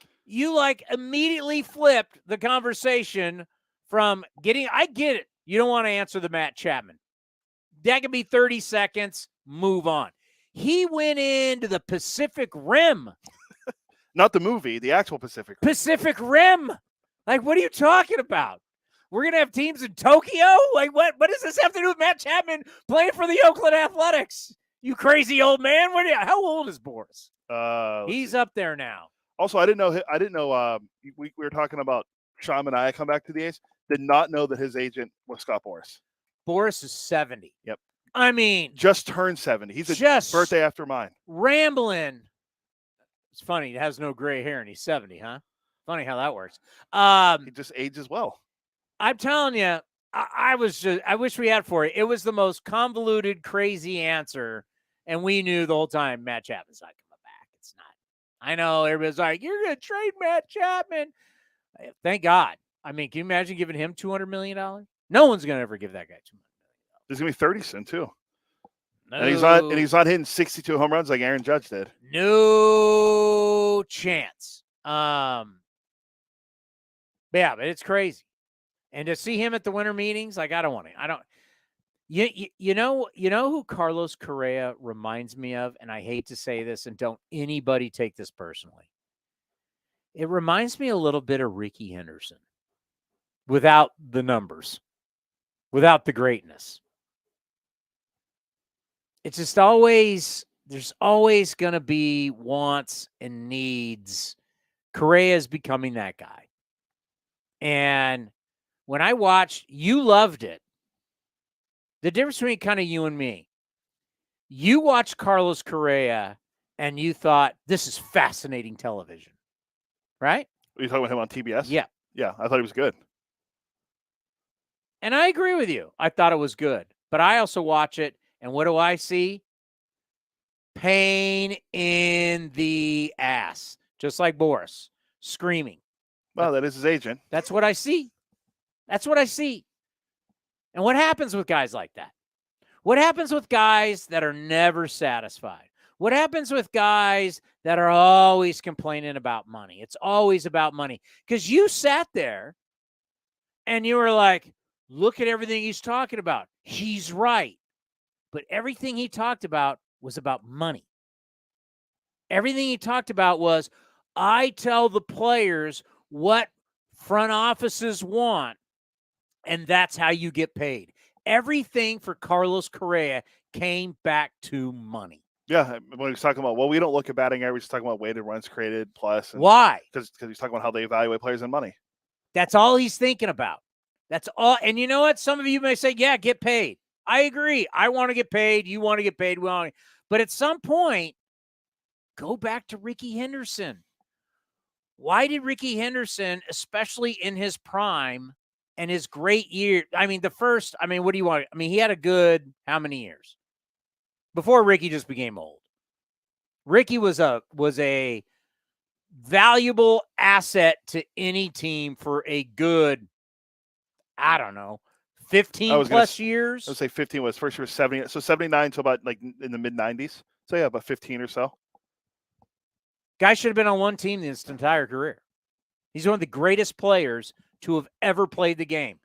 immediately flipped the conversation from I get it. You don't want to answer the Matt Chapman. That could be 30 seconds, move on. He went into the Pacific Rim. Not the movie, the actual Pacific Rim. Pacific Rim. Like, what are you talking about? We're going to have teams in Tokyo? Like, what does this have to do with Matt Chapman playing for the Oakland Athletics? You crazy old man. How old is Boras? He's up there now. Also, I didn't know we were talking about Sean Manaea come back to the A's. Did not know that his agent was Scott Boras. Boras is 70. Yep. I mean, just turned 70. He's just a birthday after mine. Rambling. It's funny. He has no gray hair and he's 70, huh? Funny how that works. He just ages well. I'm telling you, I wish we had for it. It was the most convoluted, crazy answer. And we knew the whole time Matt Chapman's not coming back. It's not. I know everybody's like, you're going to trade Matt Chapman. Thank God. I mean, can you imagine giving him $200 million? No one's going to ever give that guy $200 million. There's going to be 30 soon, too. No. And he's not hitting 62 home runs like Aaron Judge did. No chance. Yeah, but it's crazy. And to see him at the winter meetings, like, I don't want to. You know who Carlos Correa reminds me of, and I hate to say this, and don't anybody take this personally. It reminds me a little bit of Ricky Henderson without the numbers, without the greatness. It's just there's always going to be wants and needs. Correa is becoming that guy. And when I watched, you loved it. The difference between kind of you and me, you watched Carlos Correa and you thought, this is fascinating television, right? Are you talking about him on TBS? Yeah. Yeah, I thought he was good. And I agree with you. I thought it was good. But I also watch it, and what do I see? Pain in the ass. Just like Boras, screaming. Well, that is his agent. That's what I see. That's what I see. And what happens with guys like that? What happens with guys that are never satisfied? What happens with guys that are always complaining about money? It's always about money. Because you sat there and you were like, look at everything he's talking about. He's right. But everything he talked about was about money. Everything he talked about was, I tell the players what front offices want, and that's how you get paid. Everything for Carlos Correa came back to money. Yeah, when he's talking about, well, we don't look at batting average. He's talking about weighted runs created plus. Why? Because he's talking about how they evaluate players and money. That's all he's thinking about. That's all. And you know what? Some of you may say, yeah, get paid. I agree. I want to get paid. You want to get paid. But at some point, go back to Ricky Henderson. Why did Ricky Henderson, especially in his prime and his great year, what do you want? I mean, he had a good how many years? Before Ricky just became old. Ricky was a valuable asset to any team for a good, 15 plus years. I would say 15 was first year was 70. So 79 to about like in the mid 90s. So, yeah, about 15 or so. Guy should have been on one team his entire career. He's one of the greatest players to have ever played the game.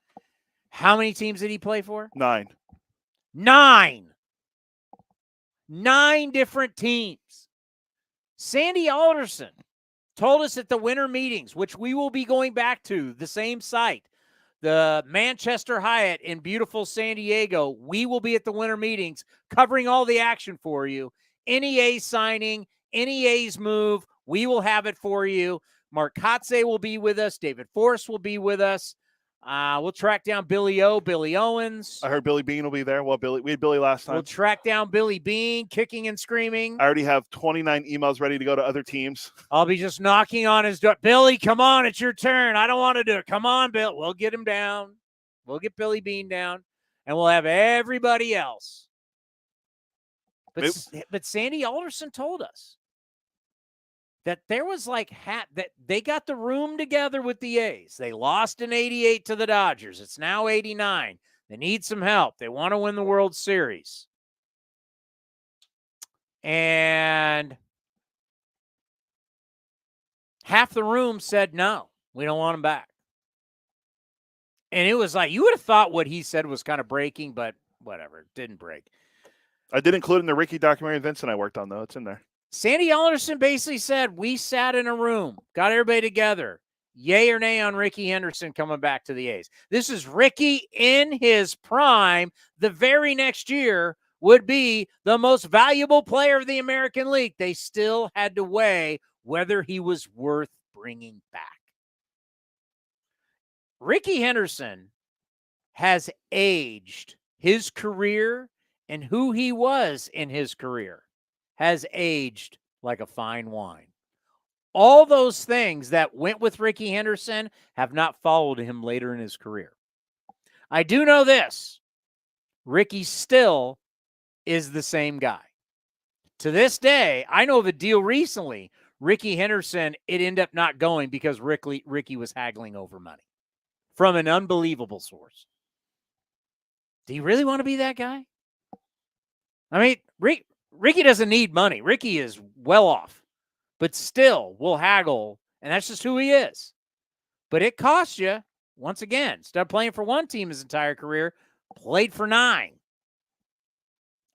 How many teams did he play for? 9. 9. 9 different teams. Sandy Alderson told us at the winter meetings, which we will be going back to, the same site, the Manchester Hyatt in beautiful San Diego. We will be at the winter meetings covering all the action for you. NEA signing, NEA's move, we will have it for you. Mark Kotze will be with us. David Forrest will be with us. We'll track down Billy Owens. I heard Billy Bean will be there. Well, we had Billy last time. We'll track down Billy Bean, kicking and screaming. I already have 29 emails ready to go to other teams. I'll be just knocking on his door. Billy, come on, it's your turn. I don't want to do it. Come on, Bill. We'll get him down. We'll get Billy Bean down, and we'll have everybody else. But Sandy Alderson told us that there was that they got the room together with the A's. They lost in 88 to the Dodgers. It's now 89. They need some help. They want to win the World Series. And half the room said, no, we don't want him back. And it was like, you would have thought what he said was kind of breaking, but whatever. It didn't break. I did include in the Ricky documentary Vincent I worked on, though. It's in there. Sandy Alderson basically said, we sat in a room, got everybody together. Yay or nay on Ricky Henderson coming back to the A's. This is Ricky in his prime. The very next year would be the most valuable player of the American League. They still had to weigh whether he was worth bringing back. Ricky Henderson has aged. His career and who he was in his career has aged like a fine wine. All those things that went with Ricky Henderson have not followed him later in his career. I do know this. Ricky still is the same guy. To this day, I know of a deal recently, Ricky Henderson, it ended up not going because Ricky was haggling over money from an unbelievable source. Do you really want to be that guy? I mean, Ricky doesn't need money. Ricky is well off, but still will haggle, and that's just who he is. But it costs you, once again, instead of playing for one team his entire career, played for 9.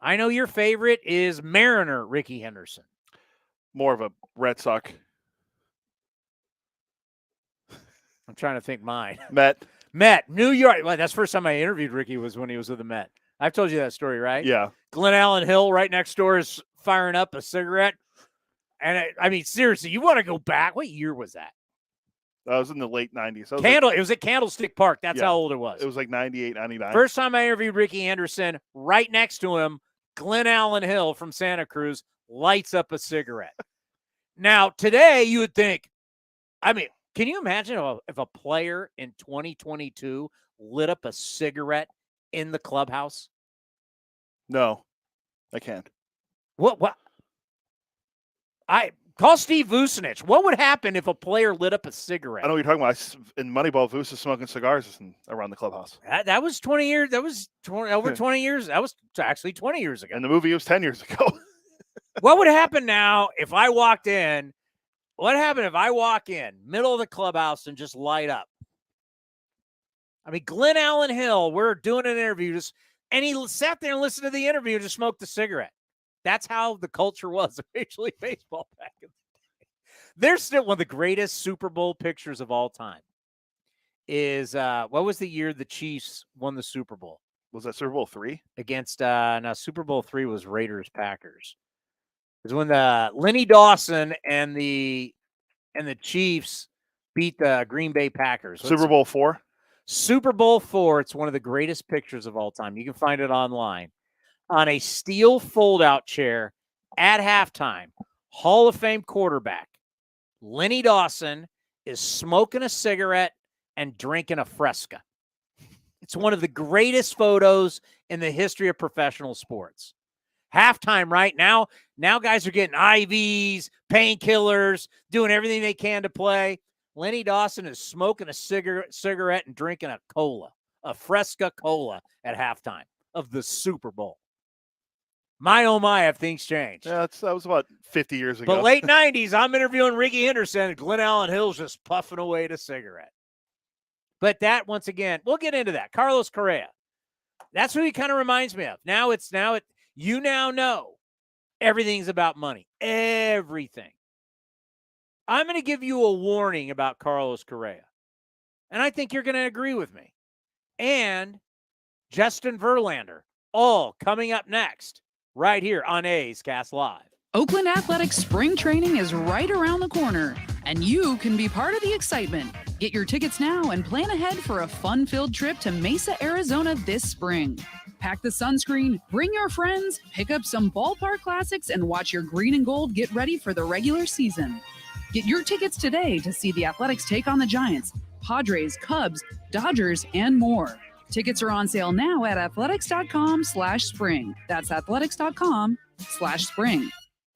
I know your favorite is Mariner Ricky Henderson. More of a Red Sox. I'm trying to think mine. Met, New York. Well, that's the first time I interviewed Ricky was when he was with the Met. I've told you that story, right? Yeah. Glenn Allen Hill right next door is firing up a cigarette. And I mean, seriously, you want to go back? What year was that? That was in the late 90s. It was at Candlestick Park. That's how old it was. It was like 98, 99. First time I interviewed Ricky Henderson, right next to him, Glenn Allen Hill from Santa Cruz lights up a cigarette. Now, today you would think, I mean, can you imagine if a player in 2022 lit up a cigarette in the clubhouse? No, I can't. What? I call Steve Vucinich. What would happen if a player lit up a cigarette? I know what you're talking about. In Moneyball, Vuce is smoking cigars around the clubhouse. That was 20 years. That was over 20 years. That was actually 20 years ago. And the movie was 10 years ago. What would happen now if I walked in? What happened if I walk in, middle of the clubhouse, and just light up? I mean, Glenn Allen Hill, we're doing an interview, and he sat there and listened to the interview and just smoked a cigarette. That's how the culture was of Major League Baseball back in the day. There's still one of the greatest Super Bowl pictures of all time. Is what was the year the Chiefs won the Super Bowl? Was that Super Bowl 3? Against Super Bowl 3 was Raiders Packers. It was when the Lenny Dawson and the Chiefs beat the Green Bay Packers. Super Bowl 4? Super Bowl 4. It's one of the greatest pictures of all time. You can find it online. On a steel fold-out chair at halftime, Hall of Fame quarterback Lenny Dawson is smoking a cigarette and drinking a Fresca. It's one of the greatest photos in the history of professional sports. Halftime right now guys are getting IVs, painkillers, doing everything they can to play. Lenny Dawson is smoking a cigarette and drinking a cola, a Fresca cola at halftime of the Super Bowl. My, oh my, have things changed. Yeah, that was about 50 years ago. But late 90s, I'm interviewing Ricky Henderson, and Glenn Allen Hill's just puffing away at a cigarette. But that, once again, we'll get into that. Carlos Correa. That's who he kind of reminds me of. You now know everything's about money. Everything. I'm going to give you a warning about Carlos Correa. And I think you're going to agree with me. And Justin Verlander, all coming up next, right here on A's Cast Live. Oakland Athletics spring training is right around the corner, and you can be part of the excitement. Get your tickets now and plan ahead for a fun-filled trip to Mesa, Arizona this spring. Pack the sunscreen, bring your friends, pick up some ballpark classics, and watch your green and gold get ready for the regular season. Get your tickets today to see the Athletics take on the Giants, Padres, Cubs, Dodgers, and more. Tickets are on sale now at athletics.com/spring. That's athletics.com/spring.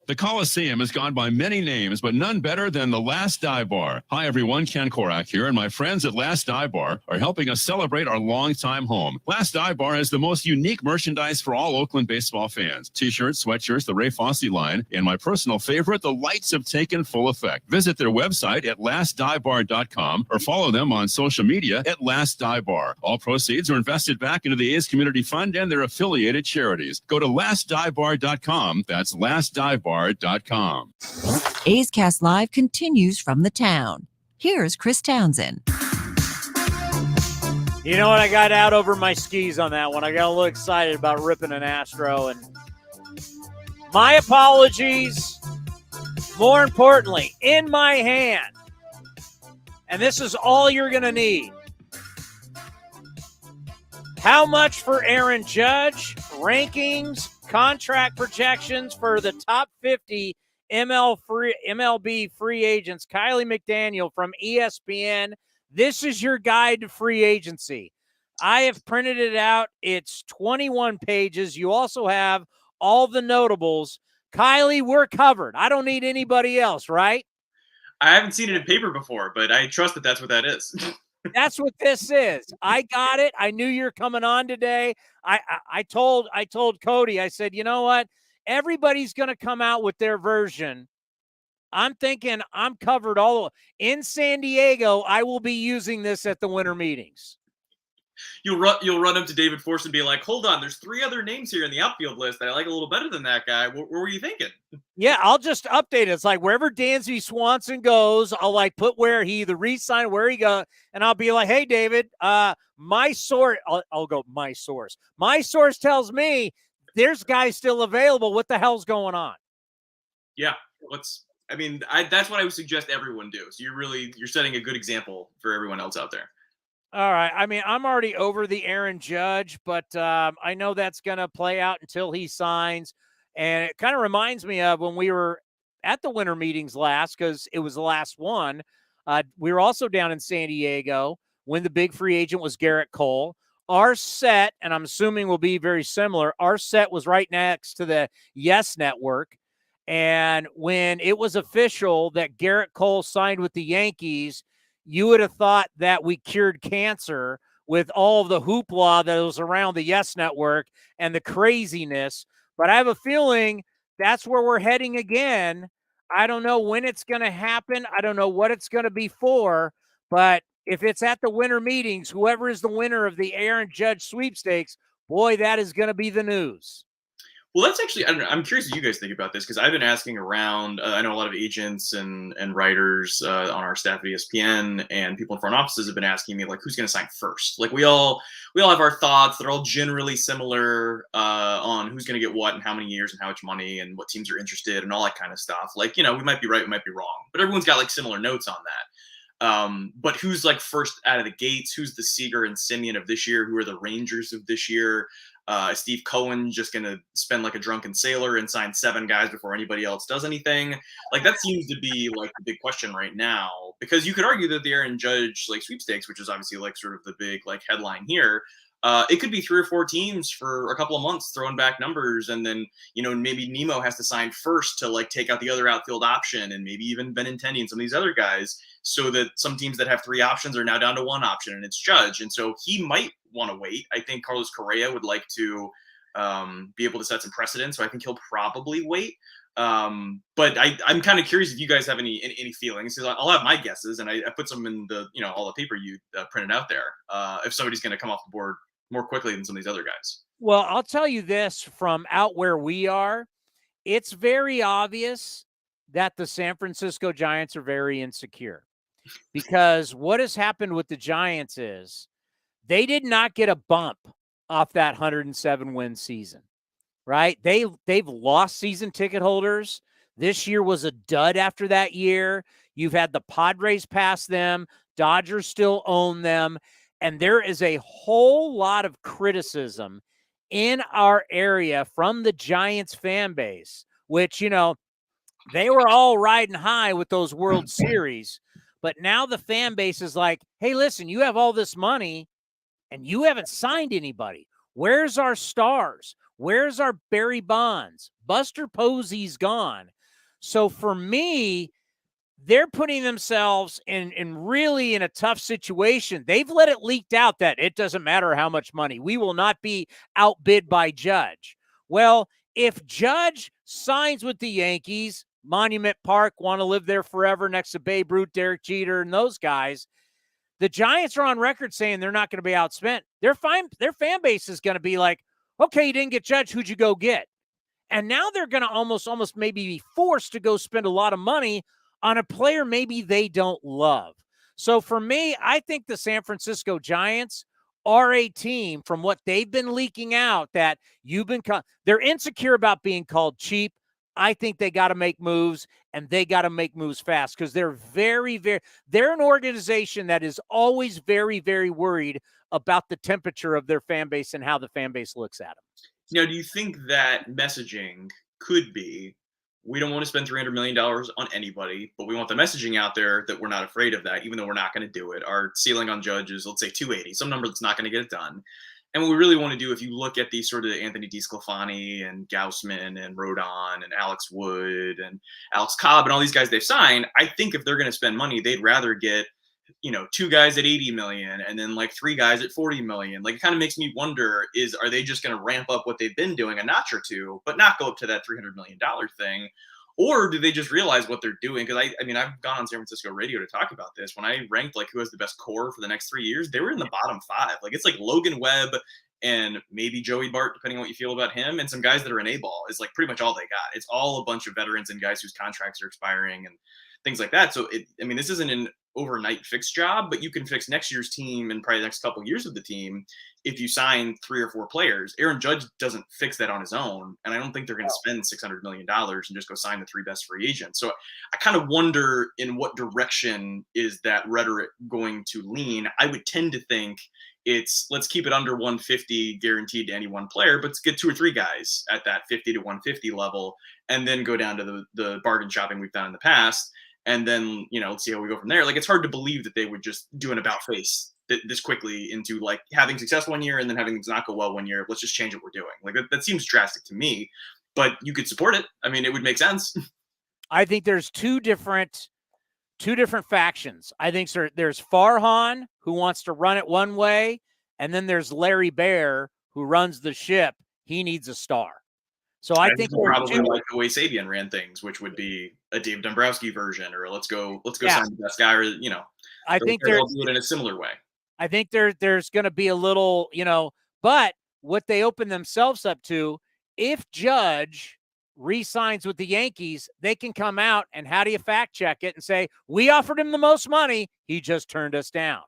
The Coliseum has gone by many names, but none better than the Last Dive Bar. Hi, everyone. Ken Korak here, and my friends at Last Dive Bar are helping us celebrate our longtime home. Last Dive Bar has the most unique merchandise for all Oakland baseball fans. T-shirts, sweatshirts, the Ray Fosse line, and my personal favorite, the lights have taken full effect. Visit their website at lastdivebar.com or follow them on social media at Last Dive Bar. All proceeds are invested back into the A's Community Fund and their affiliated charities. Go to lastdivebar.com. That's lastdivebar.com. A's Cast Live continues from the town. Here's Chris Townsend. You know what? I got out over my skis on that one. I got a little excited about ripping an Astro. And my apologies. More importantly, in my hand. And this is all you're going to need. How much for Aaron Judge? Rankings, contract projections for the top 50 MLB free agents. Kiley McDaniel from ESPN. This is your guide to free agency. I have printed it out. It's 21 pages. You also have all the notables. Kiley, we're covered. I don't need anybody else, right? I haven't seen it in paper before, but I trust that that's what that is. That's what this is. I got it. I knew you're coming on today. I told Cody, I said, you know what? Everybody's going to come out with their version. I'm thinking I'm covered all in San Diego. I will be using this at the winter meetings. You'll run up to David Force and be like, hold on, there's 3 other names here in the outfield list that I like a little better than that guy. What were you thinking? Yeah, I'll just update it. It's like wherever Dansby Swanson goes, I'll like put where he either re-sign, where he go, and I'll be like, hey, David, my source, I'll go, my source. My source tells me there's guys still available. What the hell's going on? Yeah, that's what I would suggest everyone do. So you're setting a good example for everyone else out there. All right. I mean, I'm already over the Aaron Judge, but I know that's going to play out until he signs. And it kind of reminds me of when we were at the winter meetings last, because it was the last one. We were also down in San Diego when the big free agent was Garrett Cole. Our set, and I'm assuming will be very similar, our set was right next to the Yes Network. And when it was official that Garrett Cole signed with the Yankees, you would have thought that we cured cancer with all of the hoopla that was around the Yes Network and the craziness. But I have a feeling that's where we're heading again. I don't know when it's going to happen. I don't know what it's going to be for. But if it's at the winter meetings, whoever is the winner of the Aaron Judge sweepstakes, boy, that is going to be the news. Well, that's actually, I don't know, I'm curious what you guys think about this, because I've been asking around. I know a lot of agents and writers on our staff at ESPN, and people in front offices have been asking me, like, who's going to sign first? Like, we all have our thoughts. They're all generally similar on who's going to get what and how many years and how much money and what teams are interested and all that kind of stuff. Like, you know, we might be right, we might be wrong, but everyone's got like similar notes on that. But who's like first out of the gates? Who's the Seager and Simeon of this year? Who are the Rangers of this year? Is Steve Cohen just going to spend like a drunken sailor and sign 7 guys before anybody else does anything? Like, that seems to be like the big question right now, because you could argue that the Aaron Judge like sweepstakes, which is obviously like sort of the big like headline here, it could be 3 or 4 teams for a couple of months throwing back numbers. And then, you know, maybe Nemo has to sign first to like take out the other outfield option, and maybe even Benintendi and some of these other guys, so that some teams that have 3 options are now down to 1 option, and it's Judge. And so he might want to wait. I think Carlos Correa would like to be able to set some precedent. So I think he'll probably wait. But I'm kind of curious if you guys have any feelings, because I'll have my guesses, and I put some in the all the paper you printed out there. If somebody's going to come off the board more quickly than some of these other guys. Well, I'll tell you this from out where we are, it's very obvious that the San Francisco Giants are very insecure, because what has happened with the Giants is they did not get a bump off that 107 win season, right? They've lost season ticket holders. This year was a dud after that year. You've had the Padres pass them. Dodgers still own them. And there is a whole lot of criticism in our area from the Giants fan base, which, they were all riding high with those World Series. But now the fan base is like, hey, listen, you have all this money and you haven't signed anybody. Where's our stars? Where's our Barry Bonds? Buster Posey's gone. So for me, they're putting themselves in really in a tough situation. They've let it leaked out that it doesn't matter how much money. We will not be outbid by Judge. Well, if Judge signs with the Yankees, Monument Park, want to live there forever next to Babe Ruth, Derek Jeter, and those guys, the Giants are on record saying they're not going to be outspent. Their fan base is going to be like, okay, you didn't get Judge, who'd you go get? And now they're going to almost maybe be forced to go spend a lot of money on a player maybe they don't love. So for me, I think the San Francisco Giants are a team, from what they've been leaking out, that they're insecure about being called cheap. I think they got to make moves, and they got to make moves fast, because they're they're an organization that is always very, very worried about the temperature of their fan base and how the fan base looks at them. Now, do you think that messaging could be, we don't want to spend $300 million on anybody, but we want the messaging out there that we're not afraid of that, even though we're not going to do it. Our ceiling on Judge is, let's say, 280, some number that's not going to get it done. And what we really want to do, if you look at these sort of Anthony DeSclafani and Gaussman and Rodon and Alex Wood and Alex Cobb and all these guys they've signed, I think if they're going to spend money, they'd rather get, 2 guys at 80 million and then like 3 guys at 40 million. Like, it kind of makes me wonder, are they just going to ramp up what they've been doing a notch or two, but not go up to that $300 million thing? Or do they just realize what they're doing? Because I've gone on San Francisco radio to talk about this. When I ranked like who has the best core for the next 3 years, they were in the bottom 5. Like, it's like Logan Webb and maybe Joey Bart, depending on what you feel about him, and some guys that are in A-ball is like pretty much all they got. It's all a bunch of veterans and guys whose contracts are expiring and things like that. So this isn't an overnight fix job, but you can fix next year's team and probably the next couple of years of the team if you sign 3 or 4 players. Aaron Judge doesn't fix that on his own, and I don't think they're going to spend $600 million and just go sign the 3 best free agents. So I kind of wonder in what direction is that rhetoric going to lean. I would tend to think it's, let's keep it under 150 guaranteed to any one player, but let's get 2 or 3 guys at that 50 to 150 level, and then go down to the bargain shopping we've done in the past. And then, let's see how we go from there. Like, it's hard to believe that they would just do an about face this quickly into like having success one year and then having things not go well one year. Let's just change what we're doing. Like, that seems drastic to me, but you could support it. It would make sense. I think there's two different factions. I think there's Farhan, who wants to run it one way, and then there's Larry Bear, who runs the ship. He needs a star. So I think probably like the way Sabian ran things, which would be a Dave Dombrowski version, or let's go sign the best guy, or I think they'll do it in a similar way. I think there's going to be a little, but what they open themselves up to, if Judge re-signs with the Yankees, they can come out and how do you fact check it and say, we offered him the most money, he just turned us down.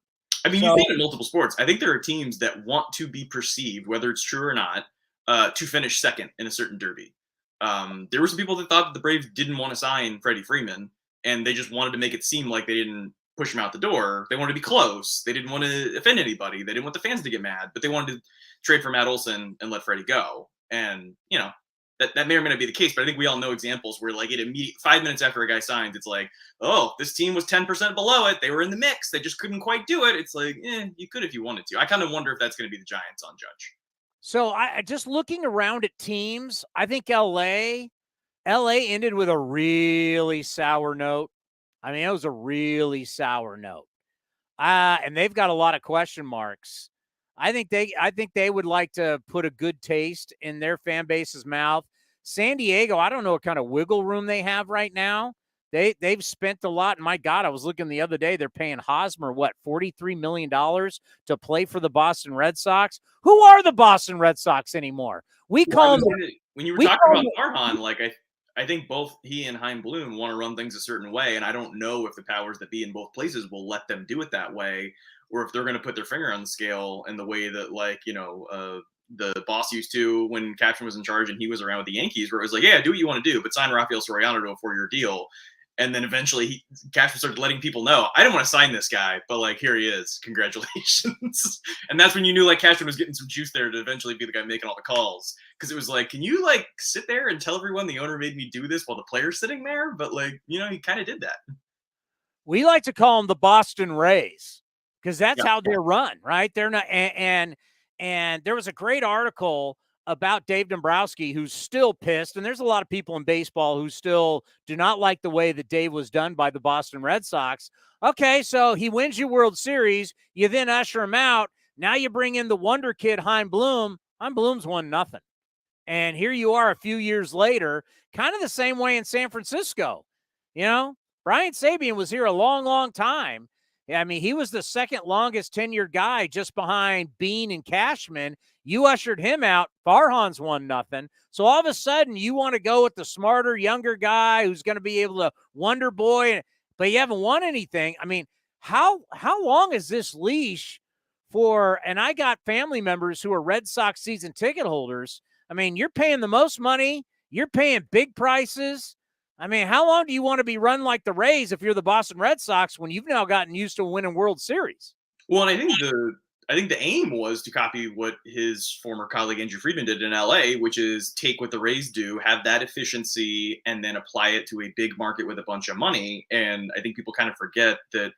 You think in multiple sports, I think there are teams that want to be perceived, whether it's true or not, to finish second in a certain derby. There were some people that thought that the Braves didn't want to sign Freddie Freeman, and they just wanted to make it seem like they didn't push him out the door. They wanted to be close. They didn't want to offend anybody. They didn't want the fans to get mad, but they wanted to trade for Matt Olson and let Freddie go. And, that may or may not be the case, but I think we all know examples where, like, 5 minutes after a guy signs, it's like, oh, this team was 10% below it. They were in the mix. They just couldn't quite do it. It's like, you could if you wanted to. I kind of wonder if that's going to be the Giants on Judge. So I just looking around at teams, I think LA ended with a really sour note. It was a really sour note. And they've got a lot of question marks. I think they would like to put a good taste in their fan base's mouth. San Diego, I don't know what kind of wiggle room they have right now. They've spent a lot. And my God, I was looking the other day. They're paying Hosmer, what, $43 million to play for the Boston Red Sox? Who are the Boston Red Sox anymore? We call them. When you were talking about Farhan, like I think both he and Chaim Bloom want to run things a certain way, and I don't know if the powers that be in both places will let them do it that way, or if they're going to put their finger on the scale in the way that, like, the boss used to when Cashman was in charge and he was around with the Yankees, where it was like, yeah, do what you want to do, but sign Rafael Soriano to a 4-year deal. And then eventually Cashman started letting people know, I didn't want to sign this guy, but like, here he is. Congratulations. And that's when you knew like Cashman was getting some juice there to eventually be the guy making all the calls. Cause it was like, can you like sit there and tell everyone the owner made me do this while the player's sitting there? But like, he kind of did that. We like to call them the Boston Rays because that's how they're run, right? They're not, and there was a great article about Dave Dombrowski, who's still pissed. And there's a lot of people in baseball who still do not like the way that Dave was done by the Boston Red Sox. Okay, so he wins you World Series. You then usher him out. Now you bring in the wonder kid, Chaim Bloom. Chaim Bloom's won nothing. And here you are a few years later, kind of the same way in San Francisco. Brian Sabean was here a long, long time. I mean, he was the second longest tenured guy just behind Bean and Cashman. You ushered him out. Farhan's won nothing. So all of a sudden you want to go with the smarter, younger guy who's going to be able to wonder boy, but you haven't won anything. I mean, how long is this leash for? And I got family members who are Red Sox season ticket holders. I mean, you're paying the most money. You're paying big prices. I mean, how long do you want to be run like the Rays if you're the Boston Red Sox when you've now gotten used to winning World Series? Well, and I think the aim was to copy what his former colleague Andrew Friedman did in LA, which is take what the Rays do, have that efficiency, and then apply it to a big market with a bunch of money. And I think people kind of forget that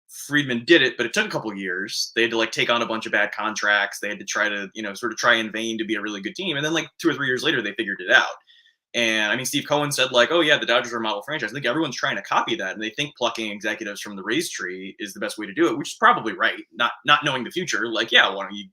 Friedman did it, but it took a couple of years. They had to like take on a bunch of bad contracts. They had to try to, sort of try in vain to be a really good team. And then like 2 or 3 years later, they figured it out. And I mean, Steve Cohen said like, oh yeah, the Dodgers are a model franchise. I think everyone's trying to copy that. And they think plucking executives from the Rays tree is the best way to do it, which is probably right. Not knowing the future. Like, yeah, why don't you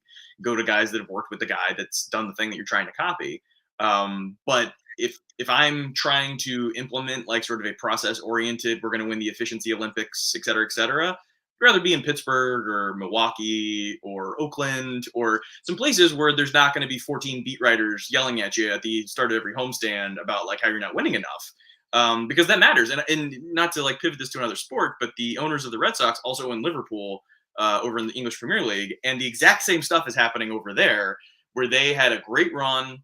go to guys that have worked with the guy that's done the thing that you're trying to copy? But if I'm trying to implement like sort of a process oriented, we're going to win the efficiency Olympics, et cetera, I'd rather be in Pittsburgh or Milwaukee or Oakland or some places where there's not going to be 14 beat writers yelling at you at the start of every homestand about like how you're not winning enough, because that matters. And not to like pivot this to another sport, but the owners of the Red Sox also own Liverpool over in the English Premier League, and the exact same stuff is happening over there, where they had a great run,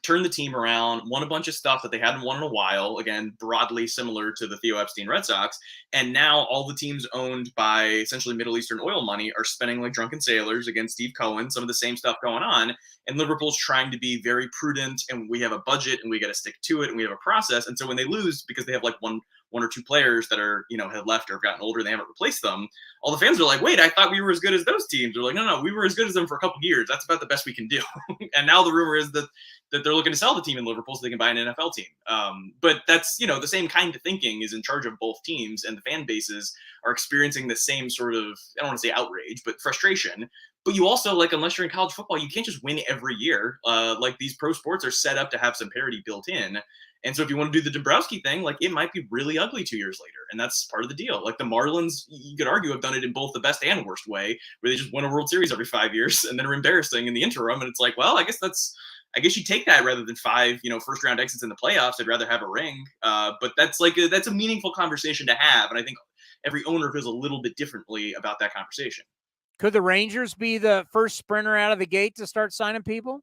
turned the team around, won a bunch of stuff that they hadn't won in a while, again, broadly similar to the Theo Epstein Red Sox. And now all the teams owned by essentially Middle Eastern oil money are spending like drunken sailors against Steve Cohen, some of the same stuff going on. And Liverpool's trying to be very prudent, and we have a budget and we got to stick to it and we have a process. And so when they lose, because they have like one or two players that are, have left or have gotten older, they haven't replaced them, all the fans are like, wait, I thought we were as good as those teams. They're like, no, we were as good as them for a couple of years. That's about the best we can do. And now the rumor is that they're looking to sell the team in Liverpool so they can buy an NFL team. But that's, the same kind of thinking is in charge of both teams, and the fan bases are experiencing the same sort of, I don't want to say outrage, but frustration. But you also, like, unless you're in college football, you can't just win every year. Like, these pro sports are set up to have some parity built in. And so if you want to do the Dombrowski thing, like, it might be really ugly 2 years later. And that's part of the deal. Like, the Marlins, you could argue, have done it in both the best and worst way, where they just win a World Series every 5 years and then are embarrassing in the interim. And it's like, well, I guess you take that rather than 5, first round exits in the playoffs. I'd rather have a ring. But that's that's a meaningful conversation to have. And I think every owner feels a little bit differently about that conversation. Could the Rangers be the first sprinter out of the gate to start signing people?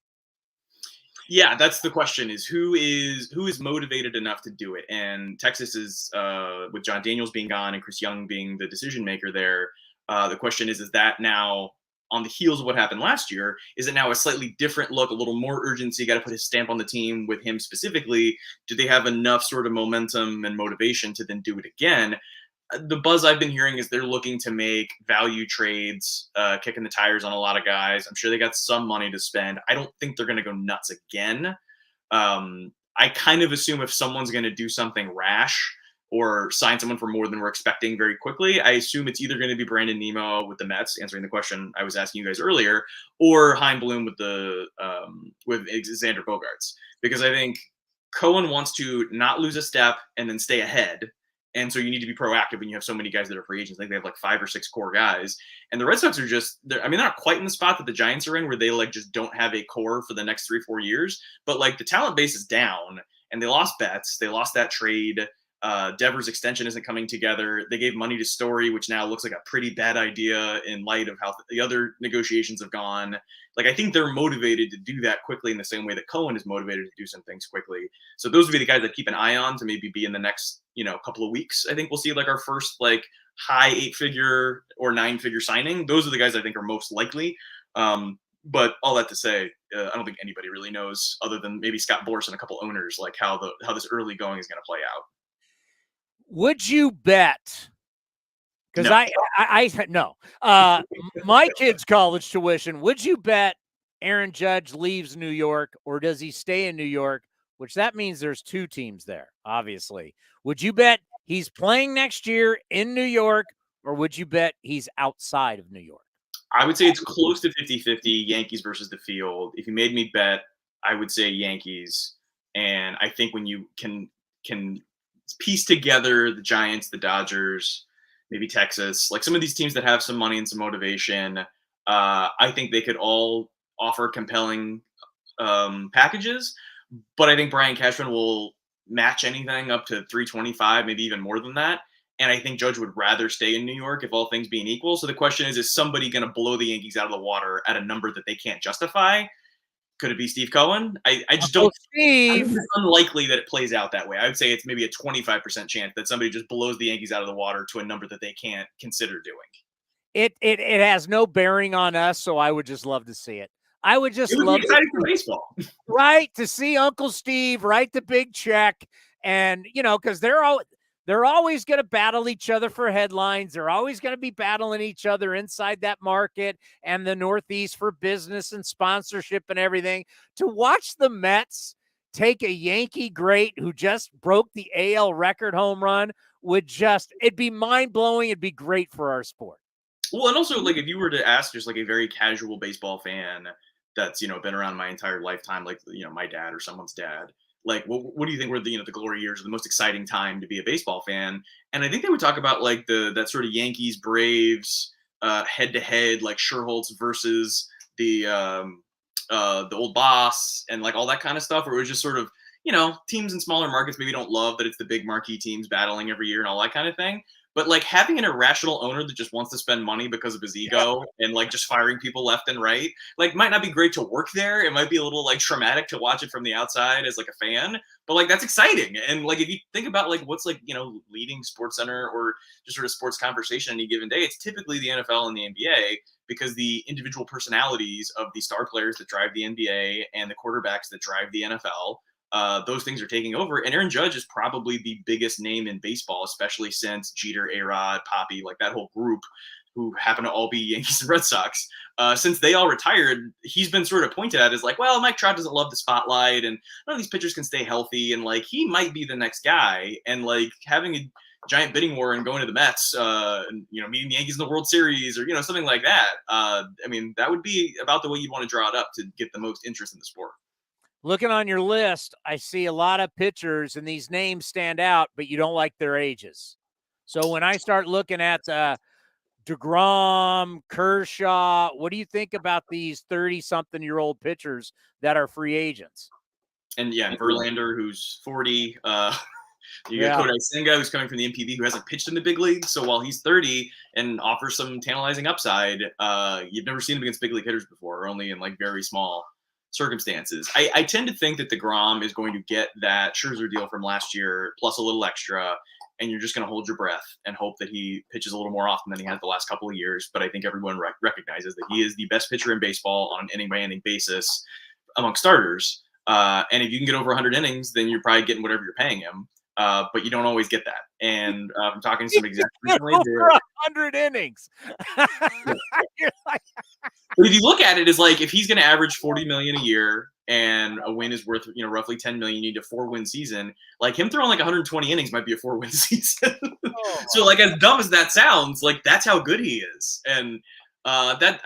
Yeah, that's the question, is who is motivated enough to do it. And Texas is, with John Daniels being gone and Chris Young being the decision maker there, the question is that now, on the heels of what happened last year, is it now a slightly different look, a little more urgency, got to put his stamp on the team with him specifically? Do they have enough sort of momentum and motivation to then do it again? The buzz I've been hearing is they're looking to make value trades, kicking the tires on a lot of guys. I'm sure they got some money to spend. I don't think they're going to go nuts again. I kind of assume if someone's going to do something rash or sign someone for more than we're expecting very quickly. I assume it's either going to be Brandon Nemo with the Mets, answering the question I was asking you guys earlier, or Hein Bloom with Xander Bogaerts, because I think Cohen wants to not lose a step and then stay ahead. And so you need to be proactive when you have so many guys that are free agents. I think they have like 5 or 6 core guys. And the Red Sox are they're not quite in the spot that the Giants are in, where they like just don't have a core for the next 3-4 years. But like the talent base is down, and they lost Betts. They lost that trade. Devers' extension isn't coming together. They gave money to Story, which now looks like a pretty bad idea in light of how the other negotiations have gone. Like, I think they're motivated to do that quickly in the same way that Cohen is motivated to do some things quickly. So those would be the guys that keep an eye on to maybe be in the next, couple of weeks. I think we'll see like our first like high 8-figure or 9-figure signing. Those are the guys I think are most likely. But all that to say, I don't think anybody really knows, other than maybe Scott Boras and a couple owners, like how this early going is going to play out. Would you bet? Because No. My kid's college tuition. Would you bet Aaron Judge leaves New York, or does he stay in New York? Which that means there's 2 teams there, obviously. Would you bet he's playing next year in New York, or would you bet he's outside of New York? I would say it's close to 50-50, Yankees versus the field. If you made me bet, I would say Yankees. And I think when you can piece together the Giants, the Dodgers, maybe Texas, like some of these teams that have some money and some motivation, I think they could all offer compelling packages. But I think Brian Cashman will match anything up to 325, maybe even more than that. And I think Judge would rather stay in New York, if all things being equal. So the question is somebody going to blow the Yankees out of the water at a number that they can't justify? Could it be Steve Cohen? I just don't. It's unlikely that it plays out that way. I would say it's maybe a 25% chance that somebody just blows the Yankees out of the water to a number that they can't consider doing. It has no bearing on us, so I would just love to see it. I would just love to see baseball, right? To see Uncle Steve write the big check, and because they're always going to battle each other for headlines. They're always going to be battling each other inside that market and the Northeast for business and sponsorship and everything. To watch the Mets take a Yankee great who just broke the AL record home run it'd be mind-blowing. It'd be great for our sport. Well, and also, like, if you were to ask just like a very casual baseball fan that's, been around my entire lifetime, like, my dad or someone's dad, like, what do you think were the glory years, the most exciting time to be a baseball fan? And I think they would talk about like that sort of Yankees Braves head-to-head, like Sherholtz versus the old boss and like all that kind of stuff, where it was just sort of, teams in smaller markets maybe don't love that it's the big marquee teams battling every year and all that kind of thing. But like having an irrational owner that just wants to spend money because of his ego and like just firing people left and right, like might not be great to work there. It might be a little like traumatic to watch it from the outside as like a fan, but like that's exciting. And like if you think about like what's like, leading Sports Center or just sort of sports conversation any given day, it's typically the NFL and the NBA, because the individual personalities of the star players that drive the NBA and the quarterbacks that drive the NFL, those things are taking over. And Aaron Judge is probably the biggest name in baseball, especially since Jeter, A-Rod, Poppy, like that whole group who happen to all be Yankees and Red Sox. Since they all retired, he's been sort of pointed at as like, well, Mike Trout doesn't love the spotlight and none of these pitchers can stay healthy. And like, he might be the next guy. And like having a giant bidding war and going to the Mets, and, meeting the Yankees in the World Series or, something like that. That would be about the way you'd want to draw it up to get the most interest in the sport. Looking on your list, I see a lot of pitchers, and these names stand out, but you don't like their ages. So when I start looking at DeGrom, Kershaw, what do you think about these 30-something-year-old pitchers that are free agents? And Verlander, who's 40. You got Kodai Senga, who's coming from the MPB, who hasn't pitched in the big league. So while he's 30 and offers some tantalizing upside, you've never seen him against big league hitters before, or only in like very small circumstances. I tend to think that DeGrom is going to get that Scherzer deal from last year plus a little extra, and you're just going to hold your breath and hope that he pitches a little more often than he has the last couple of years. But I think everyone recognizes that he is the best pitcher in baseball on an inning-by-inning basis among starters. And if you can get over 100 innings, then you're probably getting whatever you're paying him. But you don't always get that. And I'm talking to some execs recently. Over 100 innings. You're like, But if you look at it as like if he's going to average $40 million a year and a win is worth roughly $10 million, you need a 4-win season. Like him throwing like 120 innings might be a 4-win season. So like as dumb as that sounds, like that's how good he is. And that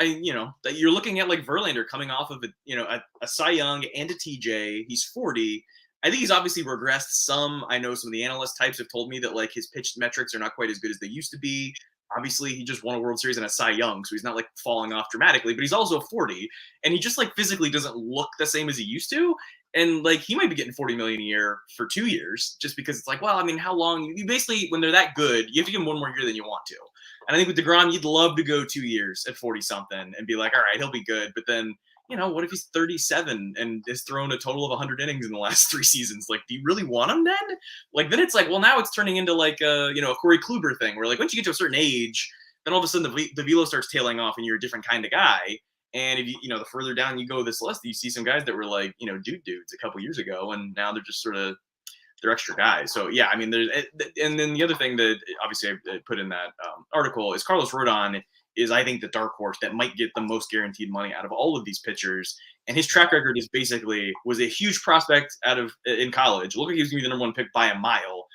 you're looking at like Verlander coming off of a Cy Young and a TJ. He's 40. I think he's obviously regressed some. I know some of the analyst types have told me that like his pitch metrics are not quite as good as they used to be. Obviously, he just won a World Series and a Cy Young, so he's not like falling off dramatically, but he's also 40, and he just like physically doesn't look the same as he used to. And like he might be getting $40 million a year for 2 years, just because it's like, well, I mean, how long? You basically, when they're that good, you have to give them 1 more year than you want to. And I think with DeGrom, you'd love to go 2 years at 40 something and be like, all right, he'll be good. But then, what if he's 37 and has thrown a total of 100 innings in the last 3 seasons? Like, do you really want him then? Like, then it's like, well, now it's turning into like a Corey Kluber thing where like once you get to a certain age, then all of a sudden the velo starts tailing off and you're a different kind of guy. And if the further down you go this list, you see some guys that were like, dudes a couple years ago, and now they're just sort of they're extra guys. So yeah, I mean, and then the other thing that obviously I put in that article is Carlos Rodon is, I think, the dark horse that might get the most guaranteed money out of all of these pitchers. And his track record is basically was a huge prospect in college. Look like he was going to be the #1 pick by a mile.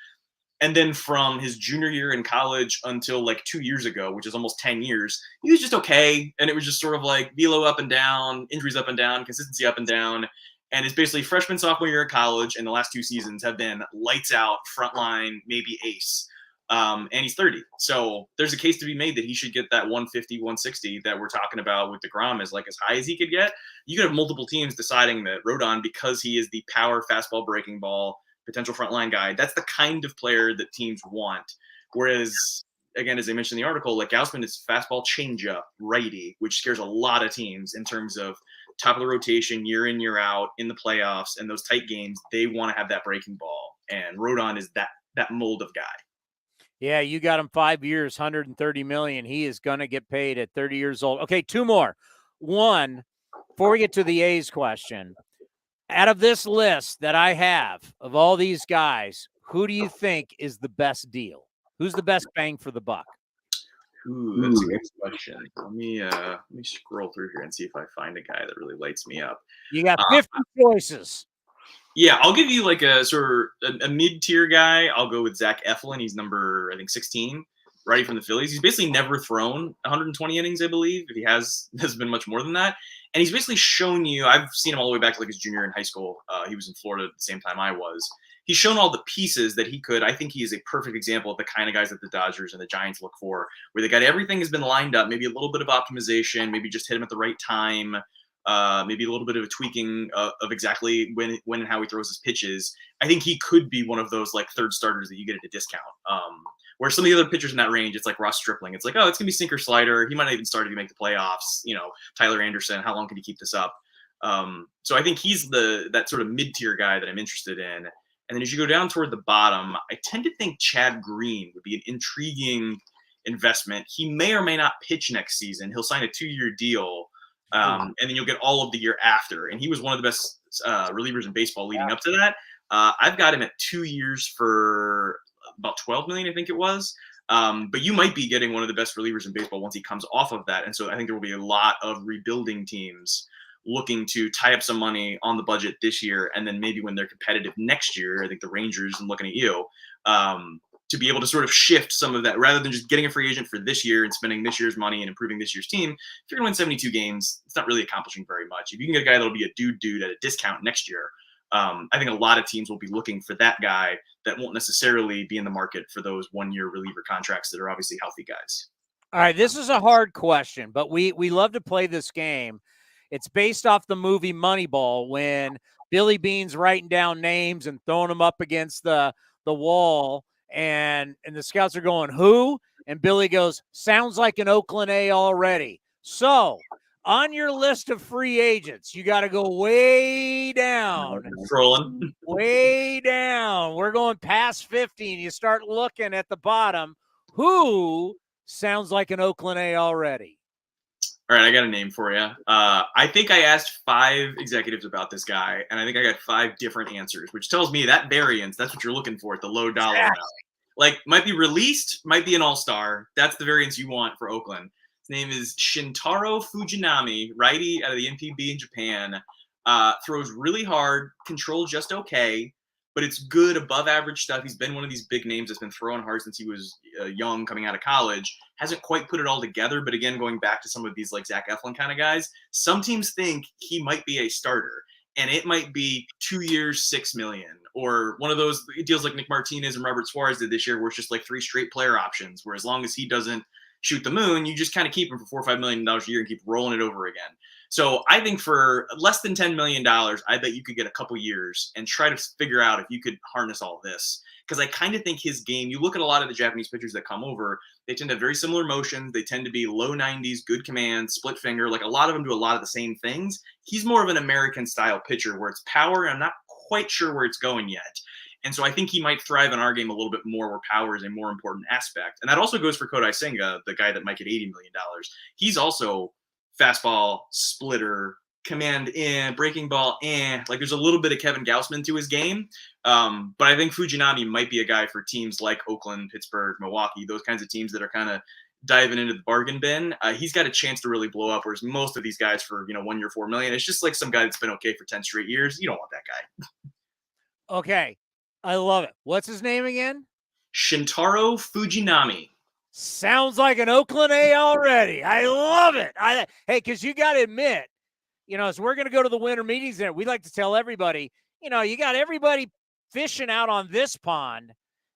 And then from his junior year in college until like 2 years ago, which is almost 10 years, he was just okay. And it was just sort of like velo up and down, injuries up and down, consistency up and down. And it's basically freshman, sophomore year of college. And the last 2 seasons have been lights out, frontline, maybe ace. And he's 30. So there's a case to be made that he should get that 150, 160 that we're talking about with DeGrom is like as high as he could get. You could have multiple teams deciding that Rodon, because he is the power fastball breaking ball potential frontline guy, that's the kind of player that teams want. Whereas, again, as I mentioned in the article, like Gausman is fastball changeup righty, which scares a lot of teams in terms of top of the rotation, year in, year out, in the playoffs, and those tight games. They want to have that breaking ball. And Rodon is that mold of guy. Yeah, you got him 5 years, $130 million. He is going to get paid at 30 years old. Okay, 2 more. One, before we get to the A's question, out of this list that I have of all these guys, who do you think is the best deal? Who's the best bang for the buck? Ooh, that's a good question. Let me scroll through here and see if I find a guy that really lights me up. You got 50 choices. Yeah, I'll give you like a sort of a mid-tier guy. I'll go with Zach Eflin. He's number, I think, 16, righty from the Phillies. He's basically never thrown 120 innings, I believe. If he has been much more than that. And he's basically shown you, I've seen him all the way back to like his junior in high school. He was in Florida at the same time I was. He's shown all the pieces that he could. I think he is a perfect example of the kind of guys that the Dodgers and the Giants look for, where they got everything has been lined up, maybe a little bit of optimization, maybe just hit him at the right time. Maybe a little bit of a tweaking of exactly when and how he throws his pitches. I think he could be one of those like third starters that you get at a discount. Where some of the other pitchers in that range, it's like Ross Stripling. It's like, oh, it's going to be sinker slider. He might not even start if you make the playoffs. Tyler Anderson, how long can he keep this up? So I think he's that sort of mid-tier guy that I'm interested in. And then as you go down toward the bottom, I tend to think Chad Green would be an intriguing investment. He may or may not pitch next season. He'll sign a 2-year deal. And then you'll get all of the year after. And he was one of the best relievers in baseball leading up to that. I've got him at 2 years for about $12 million, I think it was. But you might be getting one of the best relievers in baseball once he comes off of that. And so I think there will be a lot of rebuilding teams looking to tie up some money on the budget this year. And then maybe when they're competitive next year, I think the Rangers, and looking at you, to be able to sort of shift some of that rather than just getting a free agent for this year and spending this year's money and improving this year's team. If you're going to win 72 games, it's not really accomplishing very much. If you can get a guy that'll be a dude at a discount next year, I think a lot of teams will be looking for that guy that won't necessarily be in the market for those 1-year reliever contracts that are obviously healthy guys. All right, this is a hard question, but we love to play this game. It's based off the movie Moneyball, when Billy Bean's writing down names and throwing them up against the wall. And the scouts are going, who? And Billy goes, sounds like an Oakland A already. So on your list of free agents, you got to go way down. Scrolling. Way down. We're going past 50, and you start looking at the bottom. Who sounds like an Oakland A already? All right, I got a name for you. I think I asked 5 executives about this guy, and I think I got 5 different answers, which tells me that variance, that's what you're looking for at the low dollar amount. Like, might be released, might be an all-star. That's the variance you want for Oakland. His name is Shintaro Fujinami, righty out of the NPB in Japan. Throws really hard, control just okay, but it's good above average stuff. He's been one of these big names that's been throwing hard since he was young, coming out of college. Hasn't quite put it all together, but again, going back to some of these like Zach Eflin kind of guys, some teams think he might be a starter, and it might be 2 years, $6 million, or one of those deals like Nick Martinez and Robert Suarez did this year, where it's just like 3 straight player options, where as long as he doesn't shoot the moon, you just kind of keep him for $4 or $5 million a year and keep rolling it over again. So I think for less than $10 million, I bet you could get a couple years and try to figure out if you could harness all this. Because I kind of think his game, you look at a lot of the Japanese pitchers that come over, they tend to have very similar motions. They tend to be low 90s, good command, split finger. Like a lot of them do a lot of the same things. He's more of an American style pitcher where it's power, and I'm not quite sure where it's going yet. And so I think he might thrive in our game a little bit more, where power is a more important aspect. And that also goes for Kodai Senga, the guy that might get $80 million. He's also fastball, splitter, command in, breaking ball in. Like there's a little bit of Kevin Gausman to his game. But I think Fujinami might be a guy for teams like Oakland, Pittsburgh, Milwaukee, those kinds of teams that are kind of diving into the bargain bin. He's got a chance to really blow up, whereas most of these guys for, 1 year, $4 million, it's just like some guy that's been okay for 10 straight years. You don't want that guy. Okay. I love it. What's his name again? Shintaro Fujinami. Sounds like an Oakland A already. I love it. Hey, because you got to admit, as we're going to go to the winter meetings there, we like to tell everybody, you got everybody fishing out on this pond,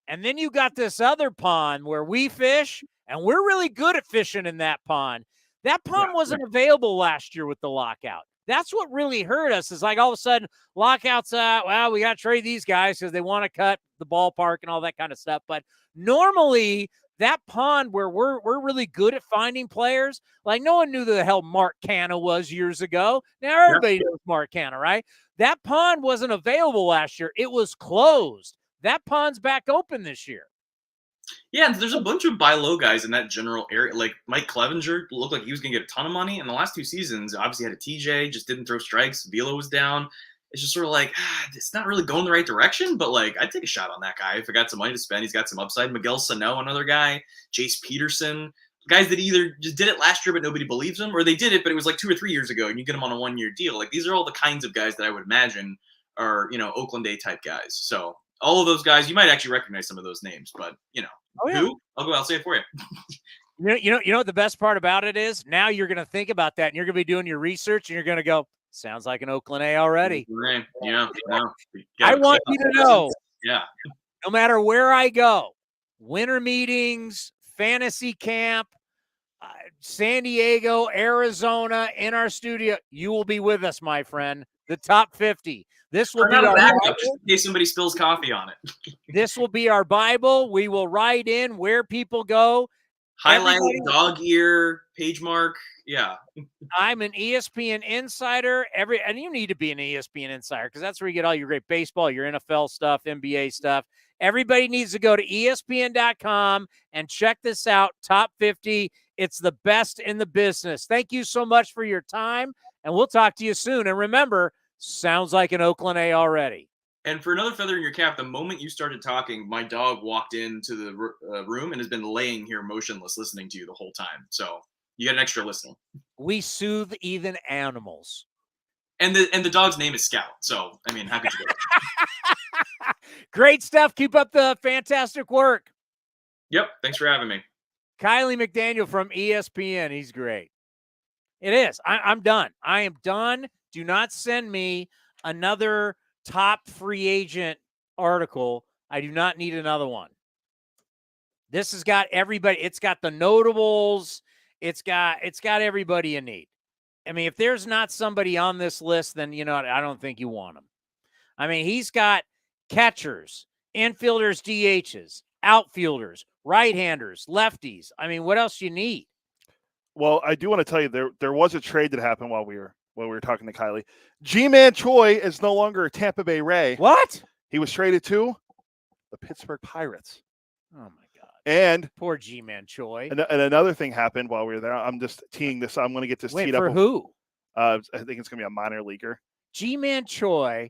and then you got this other pond where we fish, and we're really good at fishing in that pond. That pond wasn't available last year with the lockout. That's what really hurt us, is like all of a sudden lockouts, well, we got to trade these guys because they want to cut the ballpark and all that kind of stuff. But normally that pond where we're really good at finding players, like no one knew who the hell Mark Canha was years ago. Now everybody knows Mark Canha, right? That pond wasn't available last year. It was closed. That pond's back open this year. Yeah, and there's a bunch of buy low guys in that general area. Like Mike Clevenger looked like he was going to get a ton of money. In the last 2 seasons, obviously had a TJ, just didn't throw strikes. Velo was down. It's just sort of like, it's not really going the right direction, but like, I'd take a shot on that guy. If I got some money to spend, he's got some upside. Miguel Sano, another guy. Jace Peterson. Guys that either just did it last year, but nobody believes them, or they did it, but it was like 2 or 3 years ago, and you get them on a 1-year deal. Like, these are all the kinds of guys that I would imagine are, Oakland A type guys. So all of those guys, you might actually recognize some of those names, but who? I'll go out and say it for you. You know what the best part about it is? Now you're going to think about that, and you're going to be doing your research, and you're going to go, sounds like an Oakland A already. Yeah. I want you to know, no matter where I go, winter meetings, fantasy camp, San Diego, Arizona, in our studio, you will be with us, my friend. The top 50. This will be our backup, just in case somebody spills coffee on it. This will be our Bible. We will write in where people go. Highlight, dog ear, page mark. Yeah. I'm an ESPN insider. And you need to be an ESPN insider because that's where you get all your great baseball, your NFL stuff, NBA stuff. Everybody needs to go to ESPN.com and check this out. Top 50. It's the best in the business. Thank you so much for your time, and we'll talk to you soon. And remember, sounds like an Oakland A already. And for another feather in your cap, the moment you started talking, my dog walked into the room and has been laying here motionless, listening to you the whole time. So you got an extra listening. We soothe even animals. And the dog's name is Scout. So, I mean, happy to go. Great stuff. Keep up the fantastic work. Yep. Thanks for having me. Kiley McDaniel from ESPN. He's great. It is. I'm done. I am done. Do not send me another top free agent article. I do not need another one. This has got everybody. It's got the notables. It's got everybody you need. I mean, if there's not somebody on this list, then, I don't think you want him. I mean, he's got catchers, infielders, DHs, outfielders, right-handers, lefties. I mean, what else do you need? Well, I do want to tell you there was a trade that happened while we were talking to Kiley. G-Man Choi is no longer a Tampa Bay Ray. What? He was traded to the Pittsburgh Pirates. Oh my God! And poor G-Man Choi. And another thing happened while we were there. I'm just teeing this. I'm going to get this teed up. For who? I think it's going to be a minor leaguer. G-Man Choi,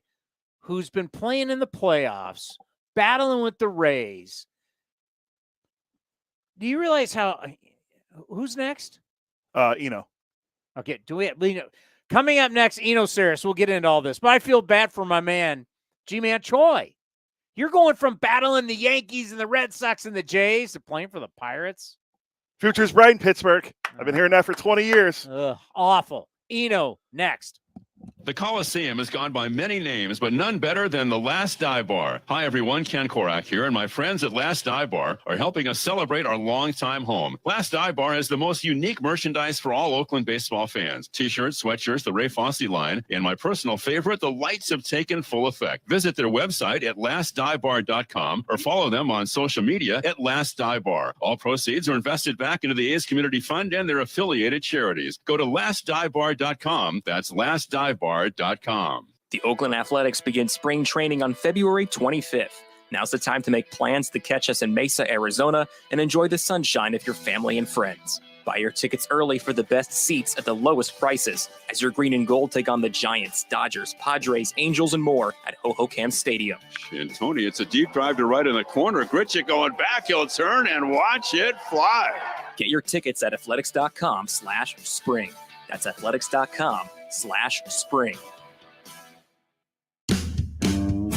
who's been playing in the playoffs, battling with the Rays. Do you realize who's next? Eno. Okay, coming up next, Eno Sarris. We'll get into all this, but I feel bad for my man, G-Man Choi. You're going from battling the Yankees and the Red Sox and the Jays to playing for the Pirates? Future's bright in Pittsburgh. I've been hearing that for 20 years. Ugh, awful. Eno, next. The Coliseum has gone by many names, but none better than the Last Dive Bar. Hi, everyone. Ken Korak here, and my friends at Last Dive Bar are helping us celebrate our longtime home. Last Dive Bar has the most unique merchandise for all Oakland baseball fans. T-shirts, sweatshirts, the Ray Fosse line, and my personal favorite, the lights have taken full effect. Visit their website at lastdivebar.com or follow them on social media at Last Dive Bar. All proceeds are invested back into the A's Community Fund and their affiliated charities. Go to lastdivebar.com. That's lastdivebar.com. The Oakland Athletics begin spring training on February 25th. Now's the time to make plans to catch us in Mesa, Arizona, and enjoy the sunshine with your family and friends. Buy your tickets early for the best seats at the lowest prices as your green and gold take on the Giants, Dodgers, Padres, Angels, and more at Hohokam Stadium. And Tony, it's a deep drive to right in the corner. Gritchick going back. He'll turn and watch it fly. Get your tickets at athletics.com/spring. That's athletics.com/spring.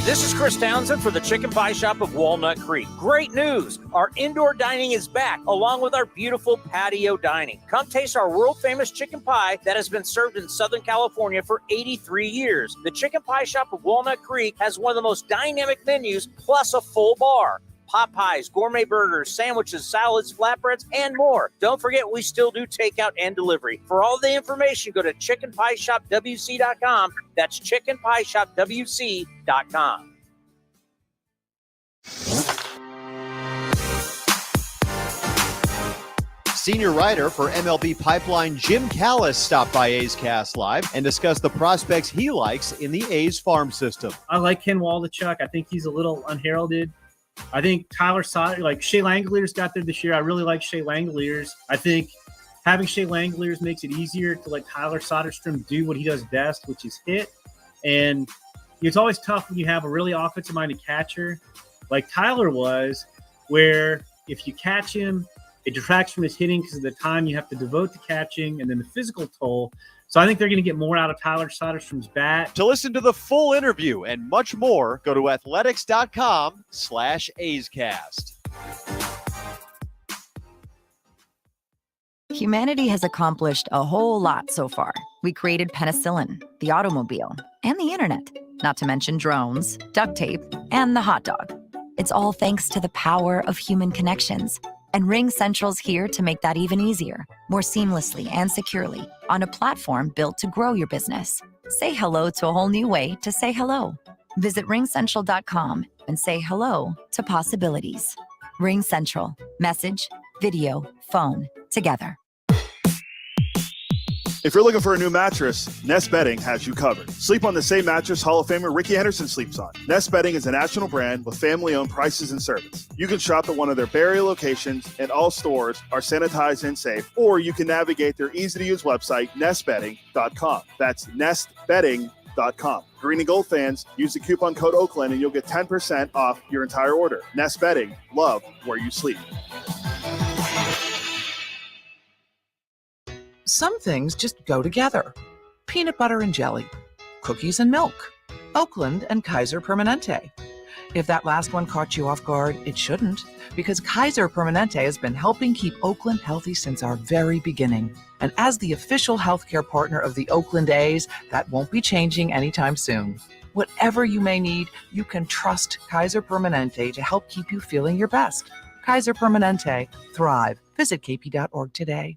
This is Chris Townsend for the Chicken Pie Shop of Walnut Creek. Great news! Our indoor dining is back, along with our beautiful patio dining. Come taste our world-famous chicken pie that has been served in Southern California for 83 years. The Chicken Pie Shop of Walnut Creek has one of the most dynamic menus, plus a full bar. Pot pies, gourmet burgers, sandwiches, salads, flatbreads, and more. Don't forget, we still do takeout and delivery. For all the information, go to chickenpieshopwc.com. That's chickenpieshopwc.com. Senior writer for MLB Pipeline Jim Callis stopped by A's Cast Live and discussed the prospects he likes in the A's farm system. I like Ken Waldichuk. I think he's a little unheralded. I think Tyler Soder, like Shea Langoliers got there this year. I really like Shea Langoliers. I think having Shea Langoliers makes it easier to let Tyler Soderstrom do what he does best, which is hit. And it's always tough when you have a really offensive-minded catcher like Tyler was, where if you catch him, it detracts from his hitting because of the time you have to devote to catching and then the physical toll. So I think they're going to get more out of Tyler Soderstrom's bat. To listen to the full interview and much more, go to athletics.com/A'sCast. Humanity has accomplished a whole lot so far. We created penicillin, the automobile, and the internet, not to mention drones, duct tape, and the hot dog. It's all thanks to the power of human connections. And RingCentral's here to make that even easier, more seamlessly and securely, on a platform built to grow your business. Say hello to a whole new way to say hello. Visit ringcentral.com and say hello to possibilities. RingCentral. Message, video, phone, together. If you're looking for a new mattress, Nest Bedding has you covered. Sleep on the same mattress Hall of Famer Ricky Henderson sleeps on. Nest Bedding is a national brand with family-owned prices and service. You can shop at one of their Barrie locations, and all stores are sanitized and safe, or you can navigate their easy-to-use website, nestbedding.com. That's nestbedding.com. Green and Gold fans, use the coupon code Oakland and you'll get 10% off your entire order. Nest Bedding, love where you sleep. Some things just go together. Peanut butter and jelly, cookies and milk, Oakland and Kaiser Permanente. If that last one caught you off guard, it shouldn't, because Kaiser Permanente has been helping keep Oakland healthy since our very beginning. And as the official healthcare partner of the Oakland A's, that won't be changing anytime soon. Whatever you may need, you can trust Kaiser Permanente to help keep you feeling your best. Kaiser Permanente. Thrive. Visit kp.org today.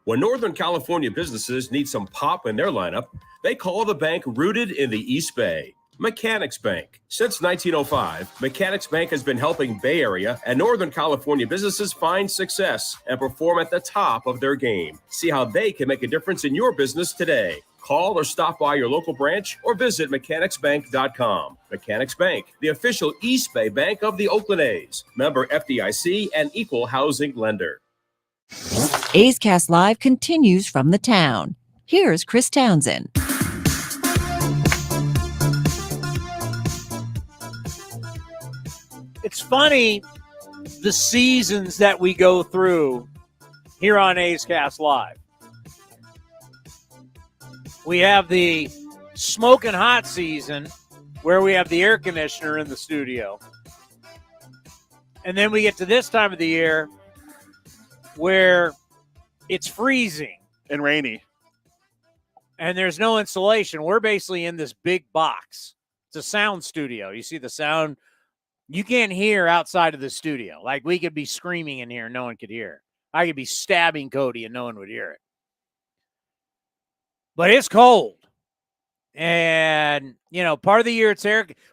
When Northern California businesses need some pop in their lineup, they call the bank rooted in the East Bay, Mechanics Bank. Since 1905, Mechanics Bank has been helping Bay Area and Northern California businesses find success and perform at the top of their game. See how they can make a difference in your business today. Call or stop by your local branch or visit mechanicsbank.com. Mechanics Bank, the official East Bay bank of the Oakland A's. Member FDIC and equal housing lender. A's Cast Live continues from the town. Here's Chris Townsend. It's funny, the seasons that we go through here on A's Cast Live. We have the smoking hot season where we have the air conditioner in the studio. And then we get to this time of the year where it's freezing. And rainy. And there's no insulation. We're basically in this big box. It's a sound studio. You see the sound. You can't hear outside of the studio. Like, we could be screaming in here and no one could hear it. I could be stabbing Cody and no one would hear it. But it's cold. And, you know, part of the year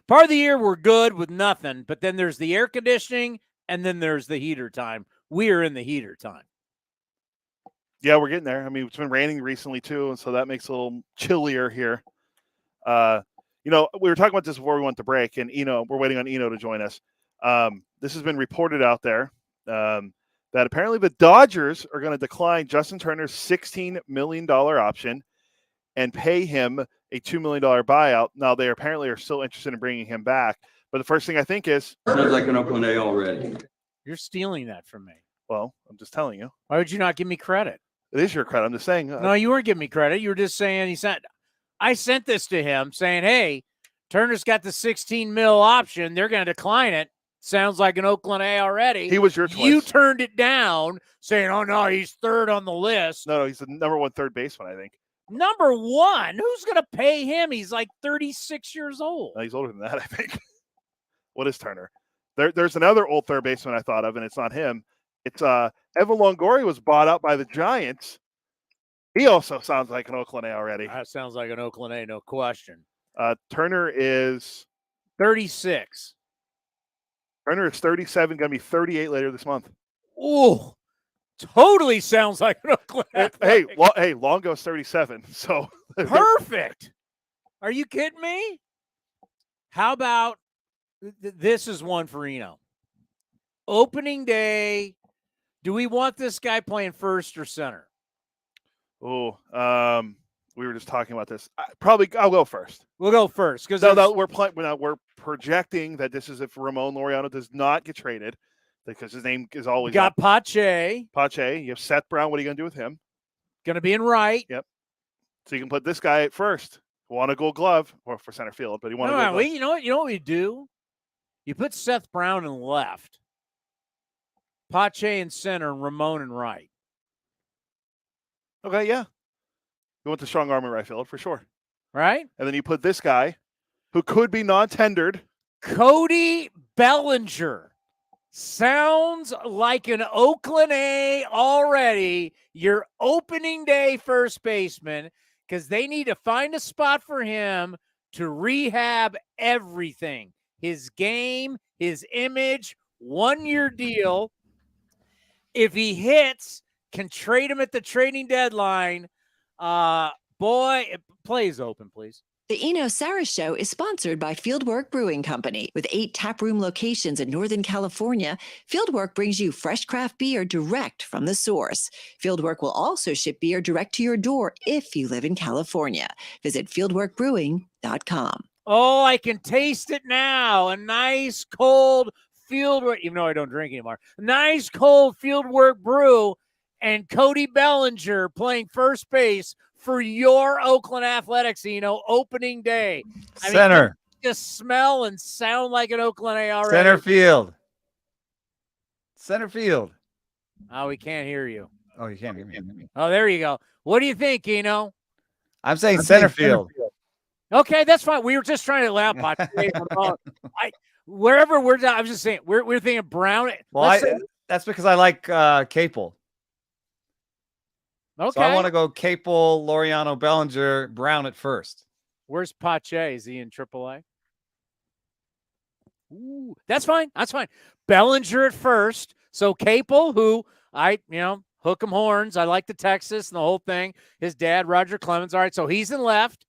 part of the year we're good with nothing, but then there's the air conditioning and then there's the heater time. We are in the heater time. Yeah, we're getting there. I mean, it's been raining recently too, and so that makes it a little chillier here. You know, we were talking about this before we went to break, and we're waiting on Eno to join us. This has been reported out there that apparently the Dodgers are going to decline Justin Turner's $16 million option and pay him a $2 million buyout. Now, they apparently are still interested in bringing him back. But the first thing I think is... Sounds like an Oakland A already. You're stealing that from me. Well, I'm just telling you. Why would you not give me credit? It is your credit. I'm just saying. No, you weren't giving me credit. You were just saying I sent this to him saying, hey, Turner's got the 16 mil option. They're going to decline it. Sounds like an Oakland A already. He was your choice. You turned it down saying, oh, no, he's third on the list. No, he's the number one third baseman, I think. Number one? Who's going to pay him? He's like 36 years old. No, he's older than that, I think. What is Turner? There's another old third baseman I thought of, and it's not him. It's Evan Longoria was bought out by the Giants. He also sounds like an Oakland A already. That sounds like an Oakland A, no question. Turner is 36. Turner is 37, going to be 38 later this month. Oh, totally sounds like an Oakland A. Hey, Longo's 37, so perfect. Are you kidding me? How about this is one for Eno. Opening day, do we want this guy playing first or center? Oh, we were just talking about this. I'll go first. We'll go first because we're projecting that this is if Ramon Laureano does not get traded, because his name is always got Pache. You have Seth Brown. What are you going to do with him? Going to be in right. Yep. So you can put this guy at first. Want a Gold Glove or for center field, but he want a Gold Glove. You know what we do? You put Seth Brown in left, Pache in center, and Ramon in right. Okay, yeah. You want the strong arm in right field for sure. Right? And then you put this guy who could be non-tendered. Cody Bellinger. Sounds like an Oakland A already. Your opening day first baseman, because they need to find a spot for him to rehab everything. His game, his image, 1-year deal. If he hits, can trade him at the trading deadline. Plays open, please. The Eno Sarris Show is sponsored by Fieldwork Brewing Company. With 8 taproom locations in Northern California, Fieldwork brings you fresh craft beer direct from the source. Fieldwork will also ship beer direct to your door if you live in California. Visit fieldworkbrewing.com. Oh, I can taste it now. A nice cold Fieldwork, even though I don't drink anymore. Nice cold Fieldwork brew, and Cody Bellinger playing first base for your Oakland Athletics, opening day. Center. Just smell and sound like an Oakland A already. Center field. Oh, we can't hear you. Oh, you can't hear me. Oh, there you go. What do you think, Eno? I'm saying center field. Okay, that's fine. We were just trying to laugh. Wherever we're down, I'm just saying we're thinking Brown. Well, that's because I like Capel. Okay. So I want to go Capel, Laureano, Bellinger, Brown at first. Where's Pache? Is he in AAA? Ooh, that's fine. That's fine. Bellinger at first. So Capel, who hook 'em horns. I like the Texas and the whole thing. His dad, Roger Clemens. All right, so he's in left.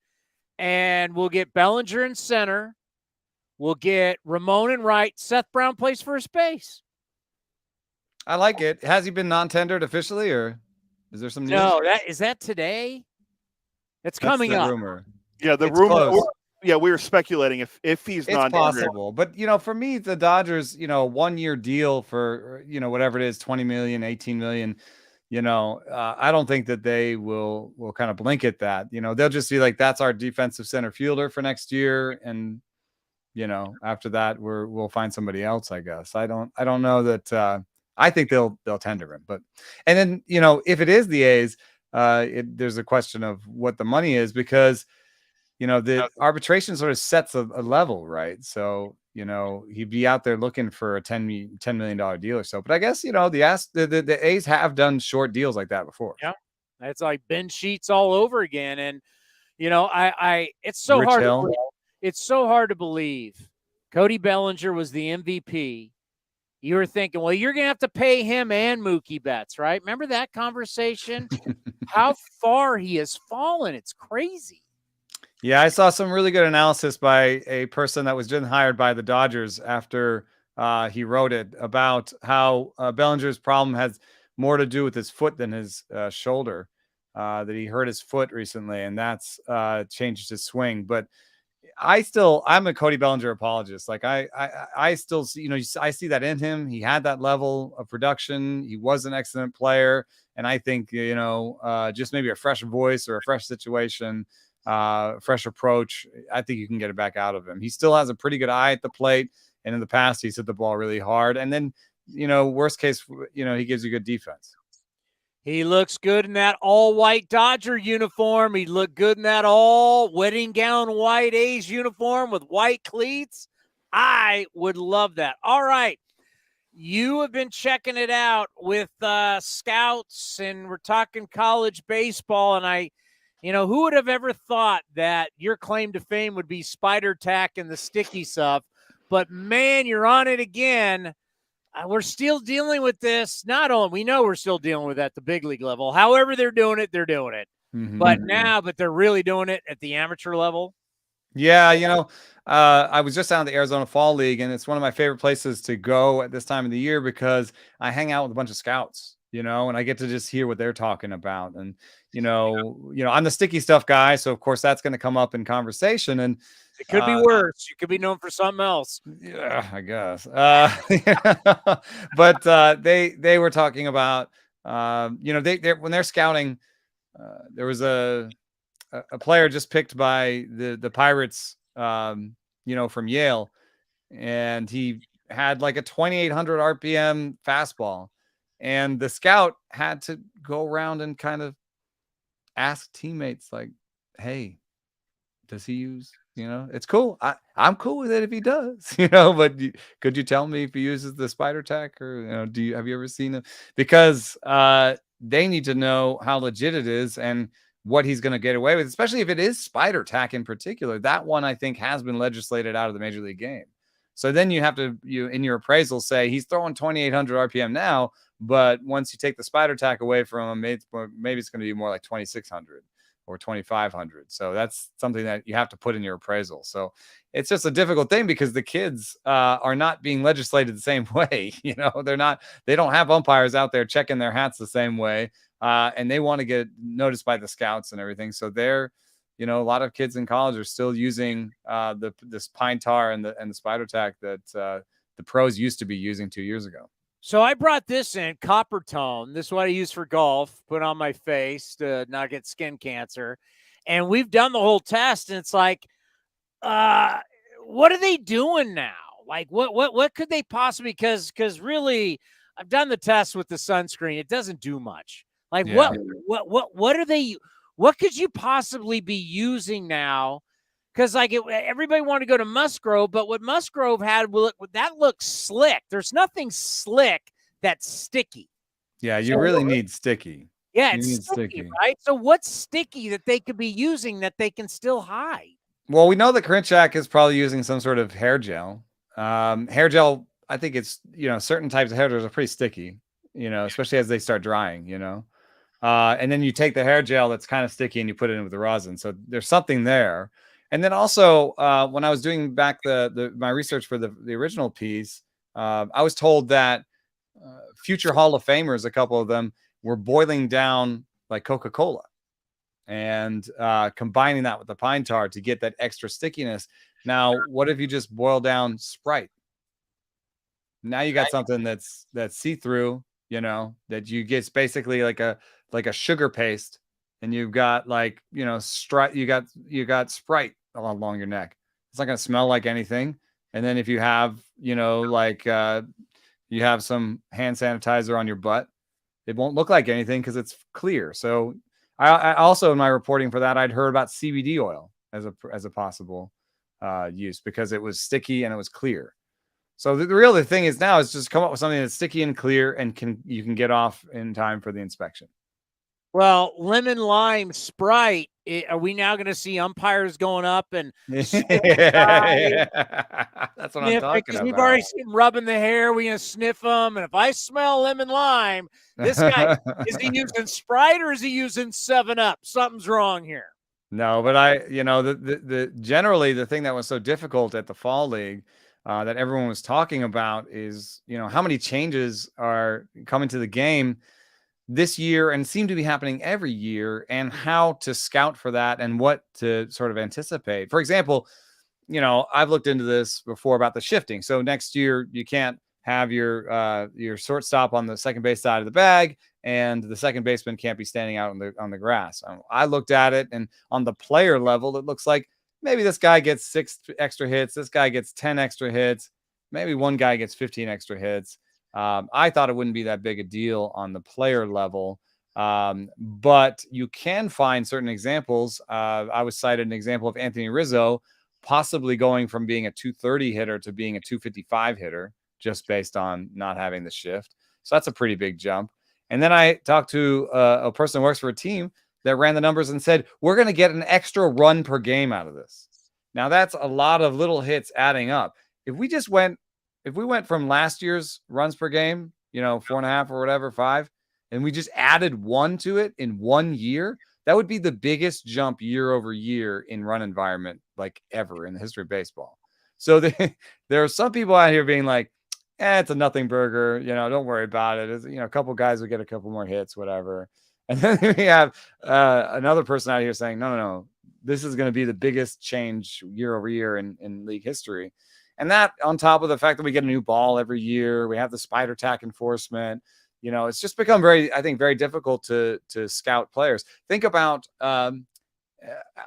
And we'll get Bellinger in center. We'll get Ramon in right. Seth Brown plays first base. I like it. Has he been non-tendered officially, or is there some news? No, is that today? It's coming up. Rumor. Yeah, the rumor. We were speculating if he's not possible. But for me, the Dodgers, 1-year deal for whatever it is, 20 million, 18 million. I don't think that they will kind of blink at that. They'll just be like, that's our defensive center fielder for next year. And, after that, we'll find somebody else, I guess. I don't know that, I think they'll tender him, and then, if it is the A's, there's a question of what the money is, because, the arbitration sort of sets a level, right? So, he'd be out there looking for a $10 million deal or so. But I guess, the A's have done short deals like that before. Yeah. It's like Ben Sheets all over again. And, it's so Rich hard. Hill. It's so hard to believe. Cody Bellinger was the MVP. You were thinking, well, you're going to have to pay him and Mookie Betts, right? Remember that conversation? How far he has fallen. It's crazy. Yeah, I saw some really good analysis by a person that was just hired by the Dodgers after he wrote it about how Bellinger's problem has more to do with his foot than his shoulder, that he hurt his foot recently, and that's changed his swing. But I'm a Cody Bellinger apologist. Like I still see, I see that in him. He had that level of production. He was an excellent player. And I think, just maybe a fresh voice or a fresh situation, fresh approach, I think you can get it back out of him. He still has a pretty good eye at the plate. And in the past, he's hit the ball really hard. And then, worst case, he gives you good defense. He looks good in that all-white Dodger uniform. He looked good in that all wedding gown white A's uniform with white cleats. I would love that. All right. You have been checking it out with scouts, and we're talking college baseball. And who would have ever thought that your claim to fame would be spider tack and the sticky stuff? But, man, you're on it again. We're still dealing with this. We know we're still dealing with it at the big league level. However they're doing it, they're doing it. Mm-hmm. But they're really doing it at the amateur level. Yeah, I was just down at the Arizona Fall League, and it's one of my favorite places to go at this time of the year because I hang out with a bunch of scouts, and I get to just hear what they're talking about. And, I'm the sticky stuff guy, so of course that's going to come up in conversation. And it could be worse. You could be known for something else. Yeah, I guess. But they were talking about, when they're scouting, there was a player just picked by the Pirates, from Yale, and he had like a 2,800 RPM fastball, and the scout had to go around and kind of ask teammates like, hey, does he use, it's cool. I'm cool with it if he does, but could you tell me if he uses the spider tack, or, have you ever seen him? Because they need to know how legit it is and what he's going to get away with, especially if it is spider tack in particular. That one, I think, has been legislated out of the major league game. So then you have to, in your appraisal, say he's throwing 2,800 RPM now, but once you take the spider tack away from him, maybe it's going to be more like 2,600 or 2,500. So that's something that you have to put in your appraisal. So it's just a difficult thing because the kids are not being legislated the same way. They don't have umpires out there checking their hats the same way. And they want to get noticed by the scouts and everything. So they're, a lot of kids in college are still using this pine tar and the spider tack that the pros used to be using 2 years ago. So I brought this in, copper tone. This is what I use for golf, put on my face to not get skin cancer. And we've done the whole test, and it's like, what are they doing now? Like, what could they possibly, because really, I've done the test with the sunscreen. It doesn't do much. Like, Yeah. what are they, what could you possibly be using now? Because everybody wanted to go to Musgrove, but what Musgrove had, that looks slick. There's nothing slick that's sticky. Yeah, you really need sticky. Yeah, You it's need sticky, right? So what's sticky that they could be using that they can still hide? Well, we know that Karinchak is probably using some sort of hair gel. Hair gel, I think it's, certain types of hair gels are pretty sticky, especially as they start drying, and then you take the hair gel that's kind of sticky and you put it in with the rosin. So there's something there. And then also, when I was doing back my research for the original piece, I was told that future Hall of Famers, a couple of them, were boiling down like Coca-Cola and combining that with the pine tar to get that extra stickiness. Now, what if you just boil down Sprite? Now you got something that's see-through, that you get basically like a sugar paste, and you've got like, you got Sprite along your neck. It's not going to smell like anything. And then if you have, you have some hand sanitizer on your butt, it won't look like anything because it's clear. So I also, in my reporting for that, I'd heard about CBD oil as a possible use because it was sticky and it was clear. So the real thing is now is just come up with something that's sticky and clear and you can get off in time for the inspection. Well, lemon lime Sprite. Are we now going to see umpires going up and That's what I'm talking because about. we've already seen rubbing the hair. We're going to sniff them. And if I smell lemon lime, this guy, is he using Sprite or is he using 7-Up? Something's wrong here. No, but generally the thing that was so difficult at the fall league that everyone was talking about is, how many changes are coming to the game this year and seem to be happening every year, and how to scout for that and what to sort of anticipate. For example, I've looked into this before about the shifting. So next year you can't have your shortstop on the second base side of the bag, and the second baseman can't be standing out on the grass. I looked at it, and on the player level, it looks like maybe this guy gets 6 extra hits, this guy gets 10 extra hits, maybe one guy gets 15 extra hits. I thought it wouldn't be that big a deal on the player level, but you can find certain examples. I was cited an example of Anthony Rizzo possibly going from being a 230 hitter to being a 255 hitter just based on not having the shift. So that's a pretty big jump. And then I talked to a person who works for a team that ran the numbers and said, we're going to get an extra run per game out of this. Now that's a lot of little hits adding up. If we went from last year's runs per game, 4.5 or whatever, 5, and we just added 1 to it in 1 year, that would be the biggest jump year over year in run environment like ever in the history of baseball. So there are some people out here being like, it's a nothing burger, don't worry about it. A couple guys will get a couple more hits, whatever. And then we have another person out here saying, no, this is going to be the biggest change year over year in league history. And that on top of the fact that we get a new ball every year, we have the spider tack enforcement, it's just become very difficult to scout players. Think about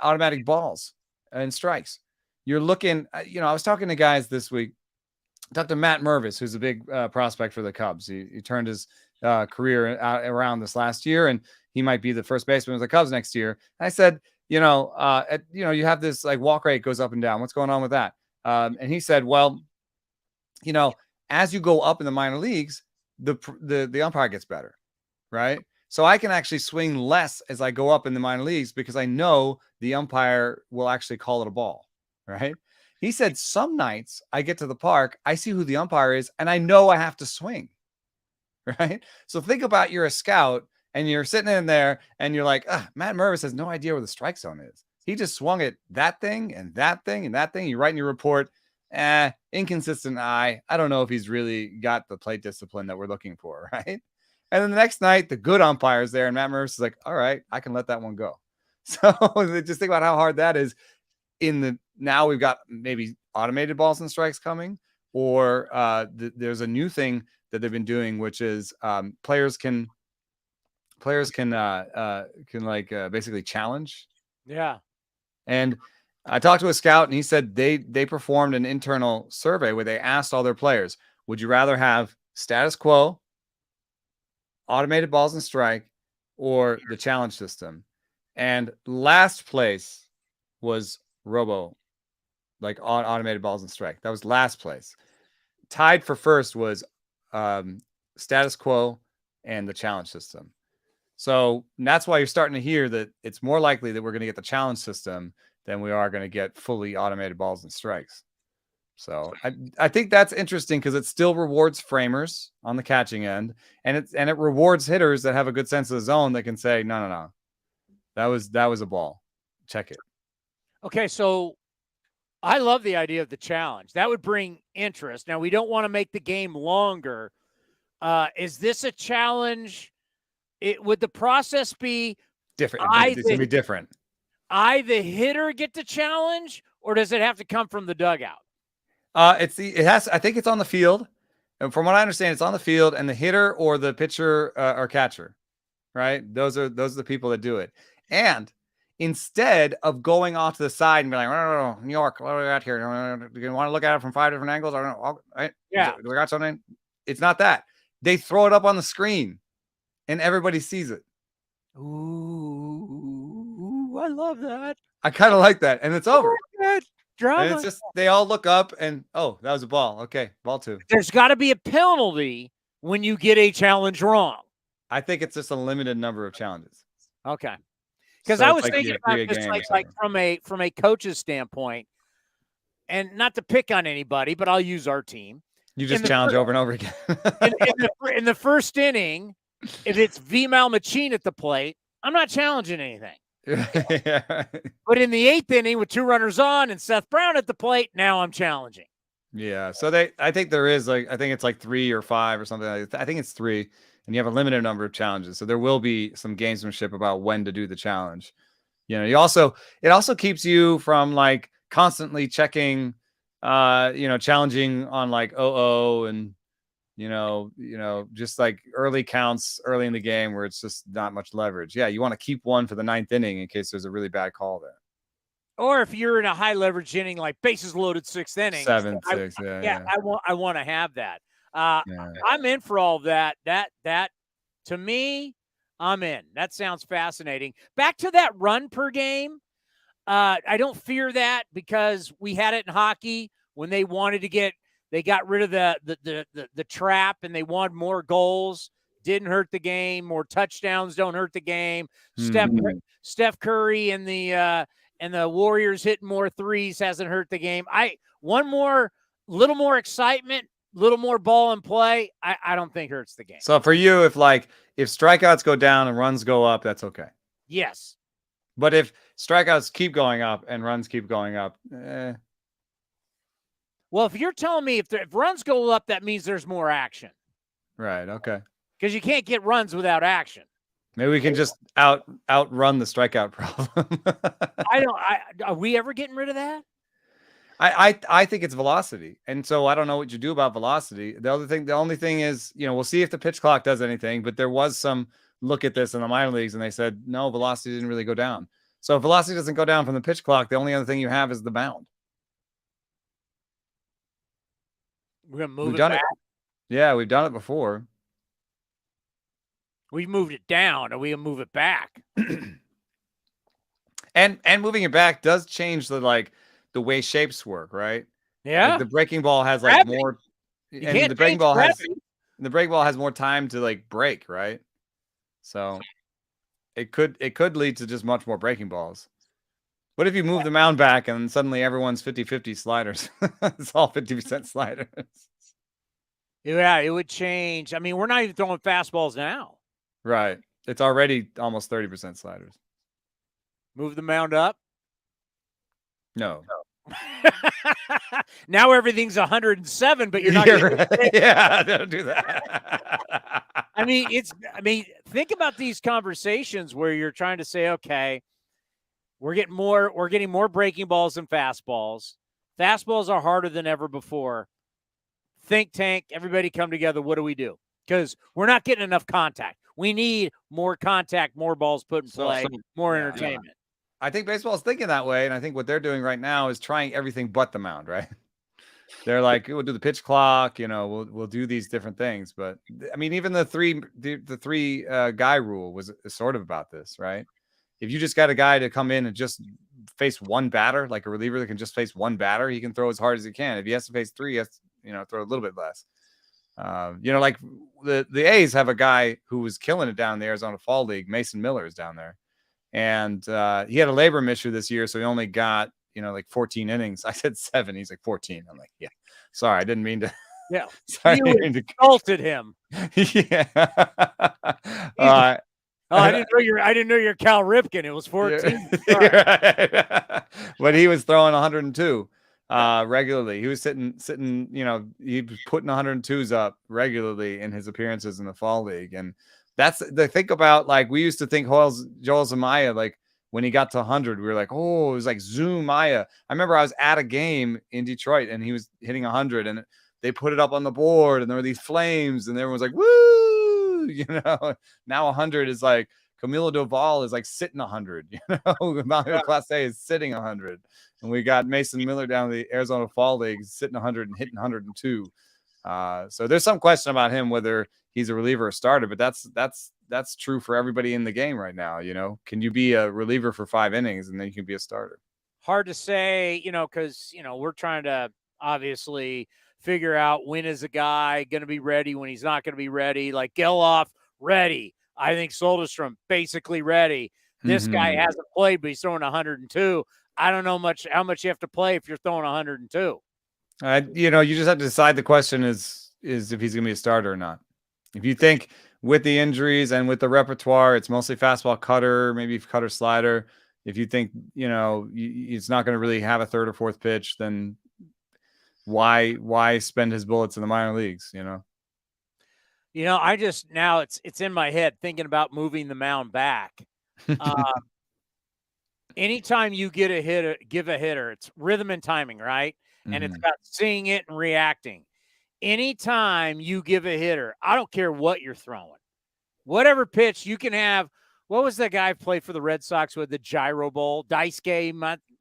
automatic balls and strikes. You're looking, I was talking to guys this week. I talked to Matt Mervis, who's a big prospect for the Cubs. He turned his career around this last year, and he might be the first baseman of the Cubs next year. And I said, you have this like walk rate goes up and down. What's going on with that? And he said, well, as you go up in the minor leagues, the umpire gets better, right? So I can actually swing less as I go up in the minor leagues because I know the umpire will actually call it a ball, right? He said some nights I get to the park, I see who the umpire is, and I know I have to swing, right? So think about you're a scout and you're sitting in there and you're like, Matt Mervis has no idea where the strike zone is. He just swung at that thing and that thing and that thing. You write in your report, inconsistent eye. I don't know if he's really got the plate discipline that we're looking for, right? And then the next night, the good umpire's there, and Matt Mervis is like, all right, I can let that one go. So just think about how hard that is. Now we've got maybe automated balls and strikes coming, or there's a new thing that they've been doing, which is players can basically challenge. Yeah. And I talked to a scout, and he said they performed an internal survey where they asked all their players, would you rather have status quo, automated balls and strike, or the challenge system? And last place was robo, like automated balls and strike. That was last place. Tied for first was status quo and the challenge system. So that's why you're starting to hear that it's more likely that we're going to get the challenge system than we are going to get fully automated balls and strikes. So I think that's interesting because it still rewards framers on the catching end, and it rewards hitters that have a good sense of the zone that can say, no, that was a ball. Check it. Okay, so I love the idea of the challenge. That would bring interest. Now, we don't want to make the game longer. Is this a challenge? Would the process be different? It's going to be different. I, the hitter, get the challenge, or does it have to come from the dugout? I think it's on the field, And from what I understand, it's on the field, and the hitter or the pitcher or catcher, right? Those are the people that do it. And instead of going off to the side and be like, oh, New York, what do we got here? Do you want to look at it from 5 different angles? I don't know. Right? Yeah. Do we got something? It's not that. They throw it up on the screen, and everybody sees it. Ooh, I love that. I kind of like that, and it's over. Drama. And it's just they all look up, and oh, that was a ball. Okay, ball 2. There's got to be a penalty when you get a challenge wrong. I think it's just a limited number of challenges. Okay. Because So I it's was like thinking you about agree a this game or like from a coach's standpoint, and not to pick on anybody, but I'll use our team. You just challenge over and over again. in the first inning, if it's V-Mal Machine at the plate, I'm not challenging anything. Yeah. But in the 8th inning with 2 runners on and Seth Brown at the plate, now I'm challenging. Yeah. So I think there is I think it's like 3 or 5 or something like that. I think it's 3, and you have a limited number of challenges. So there will be some gamesmanship about when to do the challenge. It also keeps you from like constantly checking, challenging on like and just like early counts early in the game where it's just not much leverage. Yeah, you want to keep one for the 9th inning in case there's a really bad call there. Or if you're in a high leverage inning, like bases loaded 6th inning, 7, 6, yeah. I want to have that. I'm in for all of that. That to me, I'm in. That sounds fascinating. Back to that run per game. I don't fear that because we had it in hockey when they wanted to they got rid of the trap and they wanted more goals. Didn't hurt the game. More touchdowns don't hurt the game. Steph Curry and the Warriors hitting more threes hasn't hurt the game. Little more excitement, little more ball in play. I don't think hurts the game. So for you, if strikeouts go down and runs go up, that's okay. Yes. But if strikeouts keep going up and runs keep going up, Well, if you're telling me if runs go up, that means there's more action. Right. Okay. Because you can't get runs without action. Maybe we can just outrun the strikeout problem. Are we ever getting rid of that? I think it's velocity. And so I don't know what you do about velocity. The only thing is, we'll see if the pitch clock does anything, but there was some look at this in the minor leagues and they said, no, velocity didn't really go down. So if velocity doesn't go down from the pitch clock, the only other thing you have is the mound. We're going to move it back. Yeah, we've done it before. We've moved it down. Are we going to move it back? And moving it back does change the way shapes work, right? Yeah. Like the breaking ball has more. And the breaking ball has more time to break, right? So it could lead to just much more breaking balls. What if you move the mound back and suddenly everyone's 50-50 sliders? It's all 50% sliders. Yeah, it would change. I mean, we're not even throwing fastballs now. Right. It's already almost 30% sliders. Move the mound up? No. Now everything's 107, but you're not. Yeah, don't do that. I mean, think about these conversations where you're trying to say, okay, we're getting more breaking balls than fastballs. Fastballs are harder than ever before. Think tank, everybody come together. What do we do? Because we're not getting enough contact. We need more contact, more balls put in play, more entertainment. Yeah. I think baseball is thinking that way, and I think what they're doing right now is trying everything but the mound, right? They're like, we'll do the pitch clock, we'll do these different things. But I mean, even the three guy rule was sort of about this, right? If you just got a guy to come in and just face one batter, like a reliever that can just face one batter, he can throw as hard as he can. If he has to face 3, he has to, throw a little bit less. Like the A's have a guy who was killing it down in the Arizona Fall League. Mason Miller is down there. And he had a labrum issue this year, so he only got 14 innings. I said 7. He's like 14. I'm like, yeah. Sorry, I didn't mean to. Yeah, sorry, you insulted him. Yeah. I didn't know you're Cal Ripken. It was 14. Yeah. But he was throwing 102 regularly. He was sitting. He was putting 102s up regularly in his appearances in the Fall League, and that's the think about. We used to think Joel Zumaya, when he got to 100, we were like, oh, it was like Zumaya. I remember I was at a game in Detroit and he was hitting 100, and they put it up on the board and there were these flames and everyone's like, woo, now 100 is like Camilo Doval is like sitting 100, Mario Clase is sitting 100. And we got Mason Miller down the Arizona Fall League sitting 100 and hitting 102. So there's some question about him, whether he's a reliever or starter, but that's true for everybody in the game right now. Can you be a reliever for 5 innings and then you can be a starter? Hard to say, because, we're trying to obviously figure out when is a guy going to be ready, when he's not going to be ready. Like Geloff, ready. I think Soderstrom, basically ready. This guy hasn't played, but he's throwing 102. I don't know how much you have to play if you're throwing 102. You just have to decide. The question is if he's going to be a starter or not. If you think with the injuries and with the repertoire, it's mostly fastball, cutter, maybe cutter, slider. If you think, it's not going to really have a third or fourth pitch, then why spend his bullets in the minor leagues, I just, now it's in my head thinking about moving the mound back. Anytime you give a hitter, it's rhythm and timing, right? And it's about seeing it and reacting. Anytime you give a hitter, I don't care what you're throwing, whatever pitch you can have. What was that guy play for the Red Sox with the gyro ball? Daisuke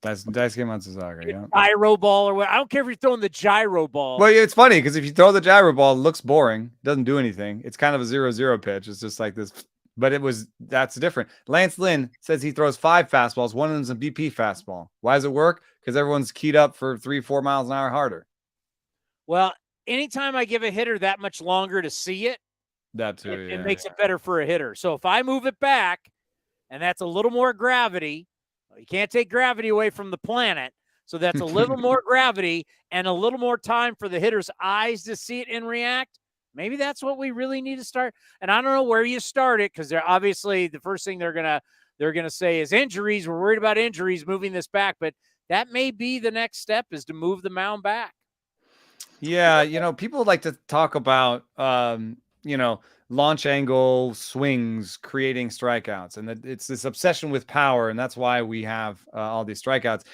Matsuzaka, yeah. Gyro ball or what? I don't care if you're throwing the gyro ball. Well, it's funny because if you throw the gyro ball, it looks boring. Doesn't do anything. It's kind of a 0-0 pitch. It's just like this. But that's different. Lance Lynn says he throws 5 fastballs. One of them's a BP fastball. Why does it work? Because everyone's keyed up for 3-4 miles an hour harder. Well, anytime I give a hitter that much longer to see it, that too, it makes it better for a hitter. So if I move it back, and that's a little more gravity, you can't take gravity away from the planet. So that's a little more gravity and a little more time for the hitter's eyes to see it and react. Maybe that's what we really need to start. And I don't know where you start it, because they're obviously the first thing they're gonna say is injuries. We're worried about injuries, moving this back, but that may be the next step, is to move the mound back. Yeah, people like to talk about launch angle swings creating strikeouts, and it's this obsession with power, and that's why we have all these strikeouts.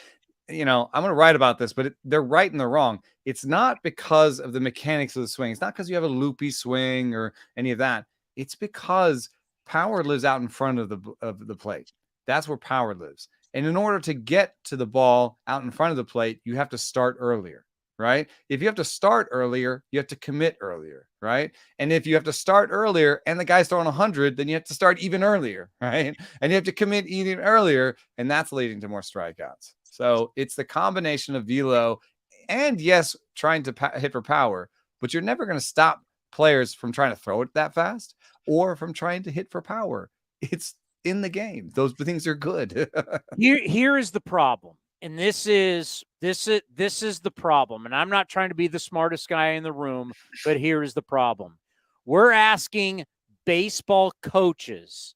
I'm going to write about this, but they're right and they're wrong. It's not because of the mechanics of the swing. It's not because you have a loopy swing or any of that. It's because power lives out in front of the plate. That's where power lives. And in order to get to the ball out in front of the plate, you have to start earlier, right? If you have to start earlier, you have to commit earlier, right? And if you have to start earlier and the guy's throwing 100, then you have to start even earlier, right? And you have to commit even earlier, and that's leading to more strikeouts. So it's the combination of velo and, yes, trying to hit for power, but you're never going to stop players from trying to throw it that fast or from trying to hit for power. It's in the game. Those things are good. Here is the problem. And this is the problem. And I'm not trying to be the smartest guy in the room, but here is the problem. We're asking baseball coaches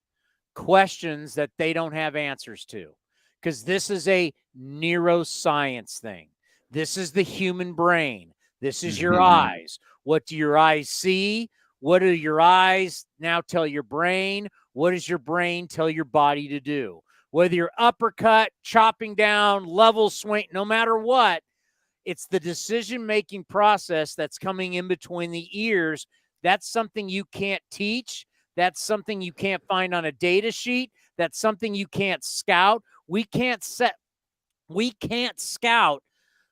questions that they don't have answers to, because this is a neuroscience thing. This is the human brain. This is your eyes. What do your eyes see? What do your eyes now tell your brain? What does your brain tell your body to do? Whether you're uppercut, chopping down, level swing, no matter what, it's the decision-making process that's coming in between the ears. That's something you can't teach. That's something you can't find on a data sheet. That's something you can't scout. We can't scout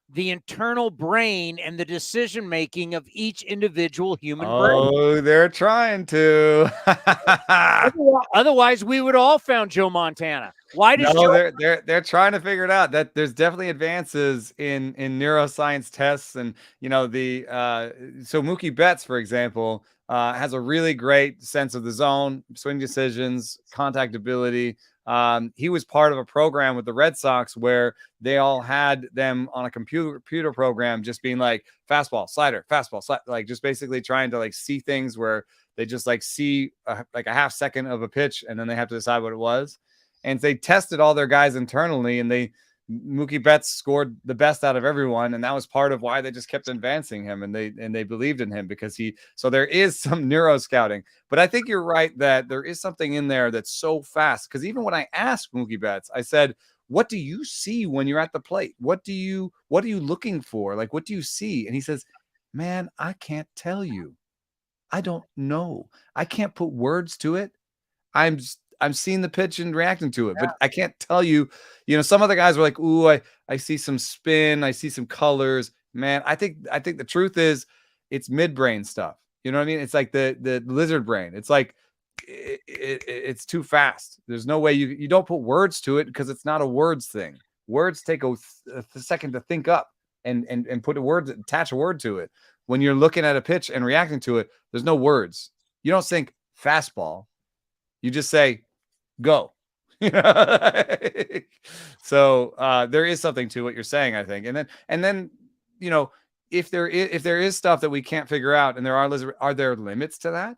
the internal brain and the decision-making of each individual human brain. Oh, they're trying to. Otherwise, we would all found Joe Montana. Why does they're trying to figure it out. That there's definitely advances in neuroscience tests, and so Mookie Betts, for example, has a really great sense of the zone, swing decisions, contact ability. He was part of a program with the Red Sox where they all had them on a computer program, just being like fastball, slider, like just basically trying to like see things where they just like see like a half second of a pitch and then they have to decide what it was. And they tested all their guys internally, and Mookie Betts scored the best out of everyone, and that was part of why they just kept advancing him, and they believed in him because so there is some neuro scouting. But I think you're right that there is something in there that's so fast, because even when I asked Mookie Betts, I said, what do you see when you're at the plate? What are you looking for? Like, what do you see? And he says, Man, I can't tell you. I don't know. I can't put words to it. I'm seeing the pitch and reacting to it, but I can't tell you. Some other guys were like, "Ooh, I see some spin, I see some colors." Man, I think the truth is, it's midbrain stuff. You know what I mean? It's like the lizard brain. It's like it's too fast. There's no way you don't put words to it because it's not a words thing. Words take a second to think up and put attach a word to it. When you're looking at a pitch and reacting to it, there's no words. You don't think fastball. You just say, go. So there is something to what you're saying, I think. And then, if there is stuff that we can't figure out, and are there limits to that?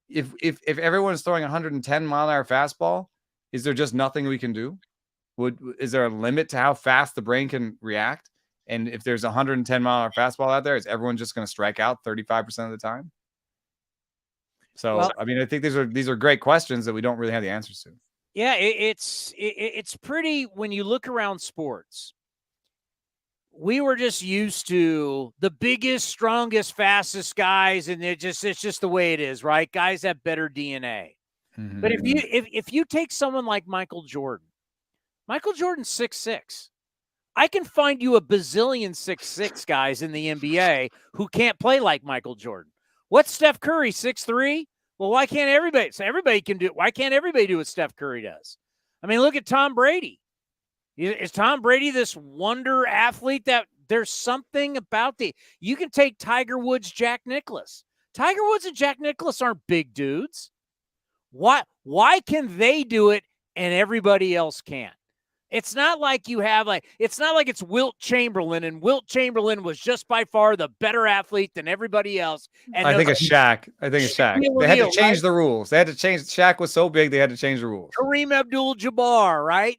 If everyone's throwing 110 mile an hour fastball, is there just nothing we can do? Is there a limit to how fast the brain can react? And if there's 110 mile an hour fastball out there, is everyone just going to strike out 35% of the time? So, well, I mean, I think these are great questions that we don't really have the answers to. Yeah, it's pretty, when you look around sports, we were just used to the biggest, strongest, fastest guys, and it's just the way it is, right? Guys have better DNA. Mm-hmm. But if you take someone like Michael Jordan's 6'6". I can find you a bazillion 6'6" guys in the NBA who can't play like Michael Jordan. What's Steph Curry, 6'3"? Well, why can't everybody? So everybody can do it. Why can't everybody do what Steph Curry does? I mean, look at Tom Brady. Is Tom Brady this wonder athlete that there's something about you can take Tiger Woods, Jack Nicklaus. Tiger Woods and Jack Nicklaus aren't big dudes. Why can they do it and everybody else can't? It's not like it's not like it's Wilt Chamberlain, and Wilt Chamberlain was just by far the better athlete than everybody else. And I think it's Shaq. They had to change the rules. Shaq was so big, they had to change the rules. Kareem Abdul-Jabbar, right?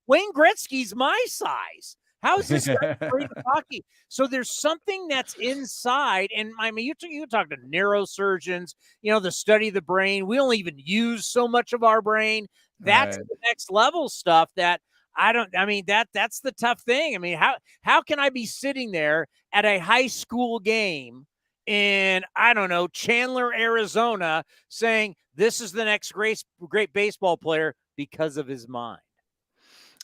Wayne Gretzky's my size. How is this guy playing hockey? So there's something that's inside. And I mean, you talk to neurosurgeons, the study of the brain. We don't even use so much of our brain. That's the next level stuff that's the tough thing. I mean, how can I be sitting there at a high school game in, I don't know, Chandler, Arizona, saying this is the next great baseball player because of his mind?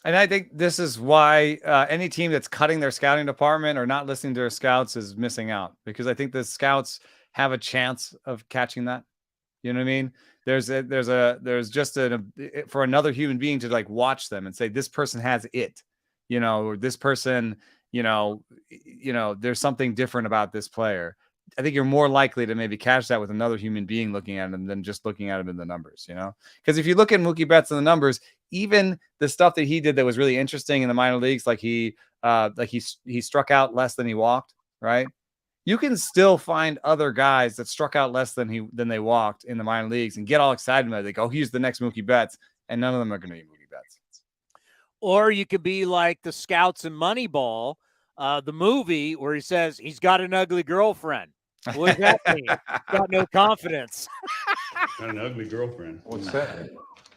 And I think this is why any team that's cutting their scouting department or not listening to their scouts is missing out, because I think the scouts have a chance of catching that. You know what I mean? There's just for another human being to like watch them and say, this person has it, or this person, there's something different about this player. I think you're more likely to maybe catch that with another human being looking at him than just looking at him in the numbers, because if you look at Mookie Betts in the numbers, even the stuff that he did that was really interesting in the minor leagues, like he struck out less than he walked, right? You can still find other guys that struck out less than they walked in the minor leagues and get all excited about it. They go, he's the next Mookie Betts, and none of them are going to be Mookie Betts. Or you could be like the scouts in Moneyball, the movie where he says he's got an ugly girlfriend. What does that mean? Got no confidence. Got an ugly girlfriend. What's that?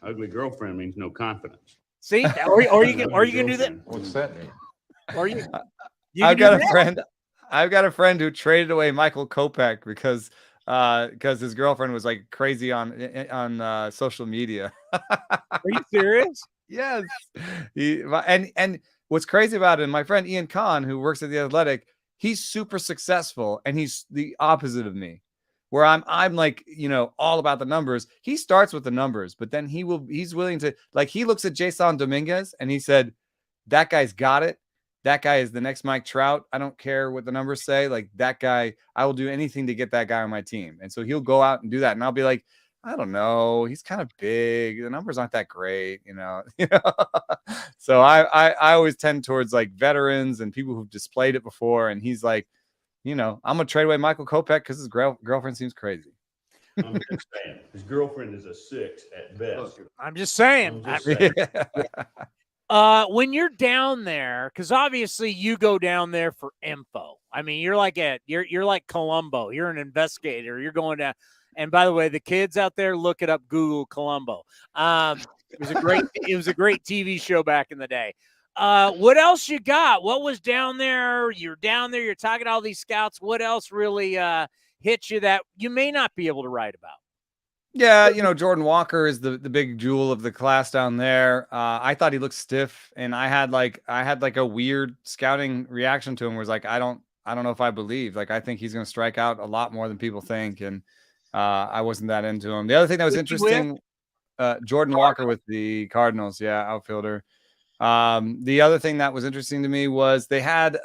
Ugly girlfriend means no confidence. See, or you can do that. What's that mean? Or you I've got a friend who traded away Michael Kopech because his girlfriend was like crazy on social media. Are you serious? Yes. And what's crazy about it, my friend Ian Kahn, who works at The Athletic, he's super successful, and he's the opposite of me, where I'm like, all about the numbers. He starts with the numbers, but then he's willing to, like, he looks at Jason Dominguez and he said, that guy's got it. That guy is the next Mike Trout. I don't care what the numbers say. Like, that guy, I will do anything to get that guy on my team. And so he'll go out and do that. And I'll be like, I don't know. He's kind of big. The numbers aren't that great, So I always tend towards like veterans and people who've displayed it before. And he's like, I'm going to trade away Michael Kopech because his girlfriend seems crazy. I'm just saying. His girlfriend is a 6 at best. I'm just saying. When you're down there, because obviously you go down there for info. I mean, you're like Columbo. You're an investigator. You're going down. And by the way, the kids out there, look it up. Google Columbo. It was a great TV show back in the day. What else you got? What was down there? You're down there. You're talking to all these scouts. What else really hit you that you may not be able to write about? Yeah, Jordan Walker is the big jewel of the class down there. I thought he looked stiff, and I had like a weird scouting reaction to him. Where it's like, I don't know if I believe. Like, I think he's going to strike out a lot more than people think, and I wasn't that into him. The other thing that was interesting, Jordan Walker with the Cardinals, outfielder. The other thing that was interesting to me was they had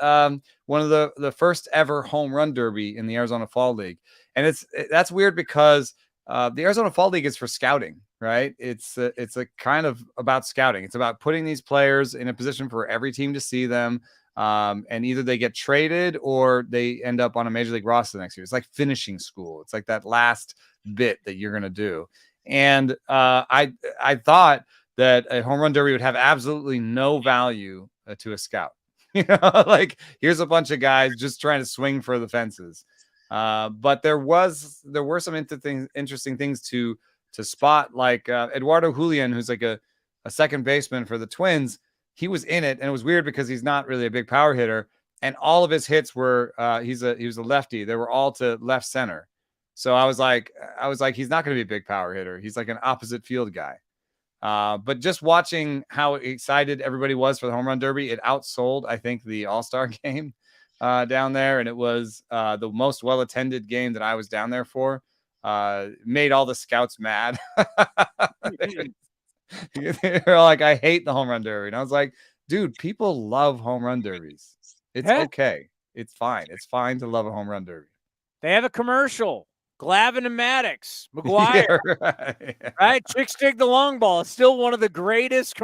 one of the first ever home run derby in the Arizona Fall League, and that's weird because the Arizona Fall League is for scouting, right? It's a kind of about scouting. It's about putting these players in a position for every team to see them, and either they get traded or they end up on a major league roster next year. It's like finishing school. It's like that last bit that you're gonna do. And I thought that a home run derby would have absolutely no value to a scout. Like, here's a bunch of guys just trying to swing for the fences. But there were some interesting things to spot, like Eduardo Julian, who's like a second baseman for the Twins. He was in it, and it was weird because he's not really a big power hitter, and all of his hits were he was a lefty. They were all to left center. So I was like, he's not going to be a big power hitter. He's like an opposite field guy. But just watching how excited everybody was for the home run derby, it outsold, I think, the All-Star game down there. And it was the most well-attended game that I was down there for. Made all the scouts mad. They're like, I hate the home run derby. And I was like, dude, people love home run derbies. It's okay. It's fine. It's fine to love a home run derby. They have a commercial. Glavine and Maddox, McGuire, right? Chicks dig the long ball. It's still one of the greatest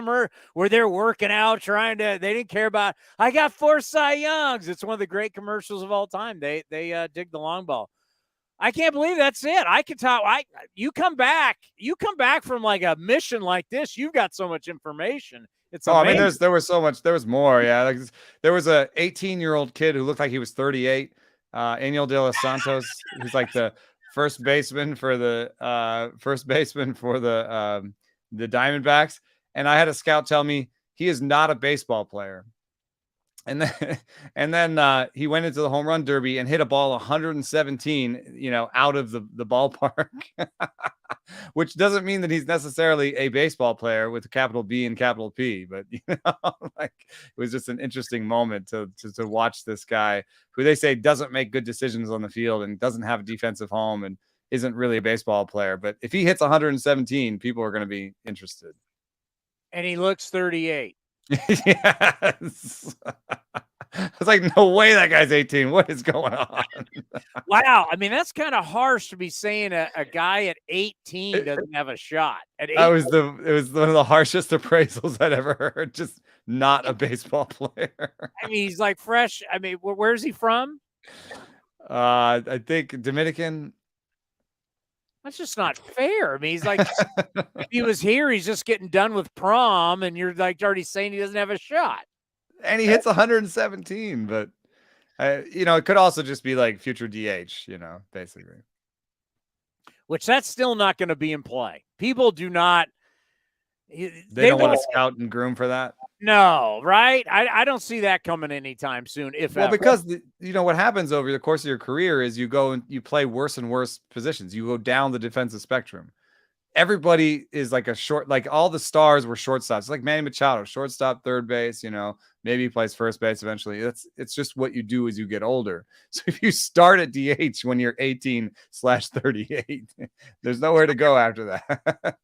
where they're working out, they didn't care about, I got 4 Cy Youngs. It's one of the great commercials of all time. They dig the long ball. I can't believe that's it. I can talk. You come back from like a mission like this. You've got so much information. It's amazing. I mean, there was so much. There was more. Yeah. Like, there was a 18-year-old kid who looked like he was 38. Eniel De Los Santos, who's like the first baseman for the Diamondbacks. And I had a scout tell me he is not a baseball player. And then he went into the home run derby and hit a ball 117, out of the ballpark, which doesn't mean that he's necessarily a baseball player with a capital B and capital P. But like, it was just an interesting moment to watch this guy who they say doesn't make good decisions on the field and doesn't have a defensive home and isn't really a baseball player. But if he hits 117, people are going to be interested. And he looks 38. Yes. I was like, no way that guy's 18. What is going on? Wow. I mean, that's kind of harsh to be saying a guy at 18 doesn't have a shot. It was one of the harshest appraisals I'd ever heard. Just not a baseball player. I mean, he's like fresh. I mean, where's he from? I think Dominican. That's just not fair. I mean, he's like, if he was here, he's just getting done with prom, and you're like already saying he doesn't have a shot. And he hits 117, but it could also just be like future DH, basically. Which that's still not going to be in play. People do not. They don't want to scout and groom for that. No, right? I don't see that coming anytime soon. Because what happens over the course of your career is you go and you play worse and worse positions. You go down the defensive spectrum. Everybody is like all the stars were shortstops. Like Manny Machado, shortstop, third base. Maybe he plays first base eventually. It's just what you do as you get older. So if you start at DH when you're 18/38, there's nowhere to go after that.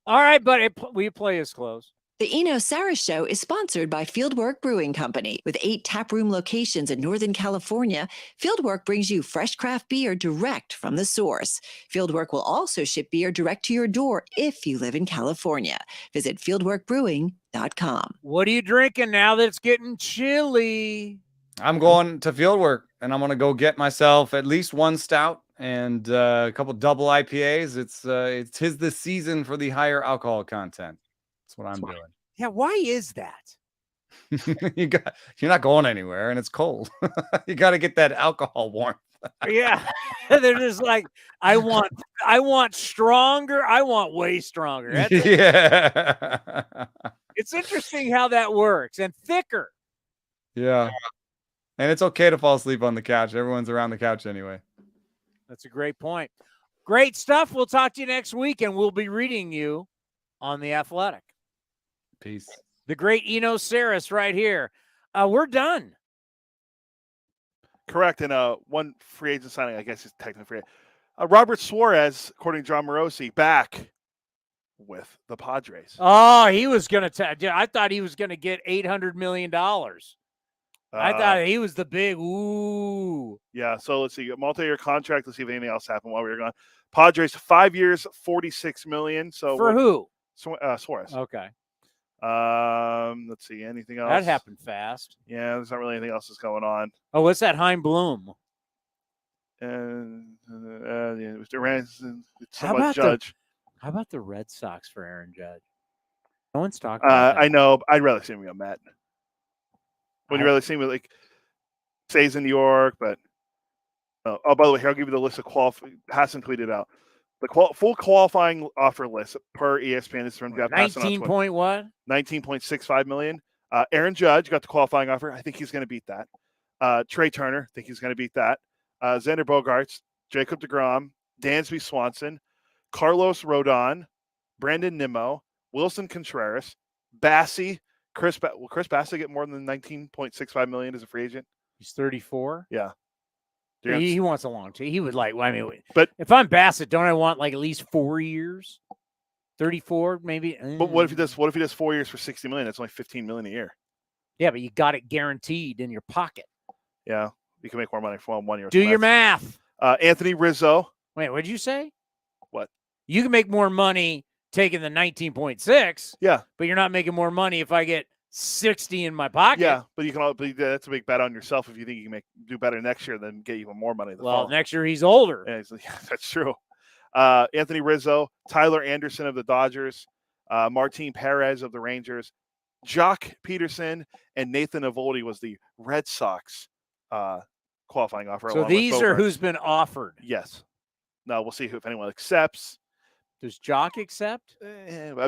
All right, but we play as close. The Eno Sarris Show is sponsored by Fieldwork Brewing Company. With 8 taproom locations in Northern California, Fieldwork brings you fresh craft beer direct from the source. Fieldwork will also ship beer direct to your door if you live in California. Visit fieldworkbrewing.com. What are you drinking now that it's getting chilly? I'm going to Fieldwork, and I'm going to go get myself at least one stout and a couple double IPAs. It's the season for the higher alcohol content. That's what I'm doing. Yeah, why is that? You're not going anywhere, and it's cold. You got to get that alcohol warmth. Yeah, they're just like, I want stronger. I want way stronger. Yeah. It's interesting how that works, and thicker. Yeah. And it's okay to fall asleep on the couch. Everyone's around the couch anyway. That's a great point. Great stuff. We'll talk to you next week, and we'll be reading you on The Athletic. Peace. The great Eno Sarris right here. We're done. Correct. And one free agent signing, I guess is technically free. Robert Suarez, according to John Morosi, back with the Padres. Oh, he was going to I thought he was going to get $800 million. I thought he was the big ooh. Yeah, so let's see. A multi-year contract. Let's see if anything else happened while we were gone. Padres, 5 years, $46 million. So for who? Suarez. Okay. Let's see. Anything else? That happened fast. Yeah, there's not really anything else that's going on. Oh, what's that Heim Bloom? And it was Durant. How about Judge? How about the Red Sox for Aaron Judge? No one's talking about that. I know. I'd rather see him go Met. When you rather see him like stays in New York, but by the way, here I'll give you the list of Hassan tweeted out the full qualifying offer list per ESPN. This is from Jeff Hassan. 19 point what? 19.65 million. Aaron Judge got the qualifying offer. I think he's going to beat that. Trey Turner, I think he's going to beat that. Xander Bogaerts, Jacob deGrom, Dansby Swanson, Carlos Rodon, Brandon Nimmo, Wilson Contreras, Bassey. Will Chris Bassett get more than 19.65 million as a free agent? He's 34. Yeah. He wants a long term. He would like. I mean, but if I'm Bassett, don't I want like at least 4 years? 34, maybe. But what if he does? What if he does 4 years for 60 million? That's only 15 million a year. Yeah, but you got it guaranteed in your pocket. Yeah, you can make more money for 1 year. Do your math. Anthony Rizzo. Wait, what did you say? What? You can make more money taking the 19.6. Yeah, but you're not making more money if I get 60 in my pocket. Yeah, but you can. But that's a big bet on yourself if you think you can do better next year, then get even more money. Next year he's older. Yeah, that's true. Anthony Rizzo, Tyler Anderson of the Dodgers, Martin Perez of the Rangers, Jock Peterson, and Nathan Eovaldi was the Red Sox qualifying offer. So these are who's been offered. Yes. Now we'll see if anyone accepts. Does Jock accept?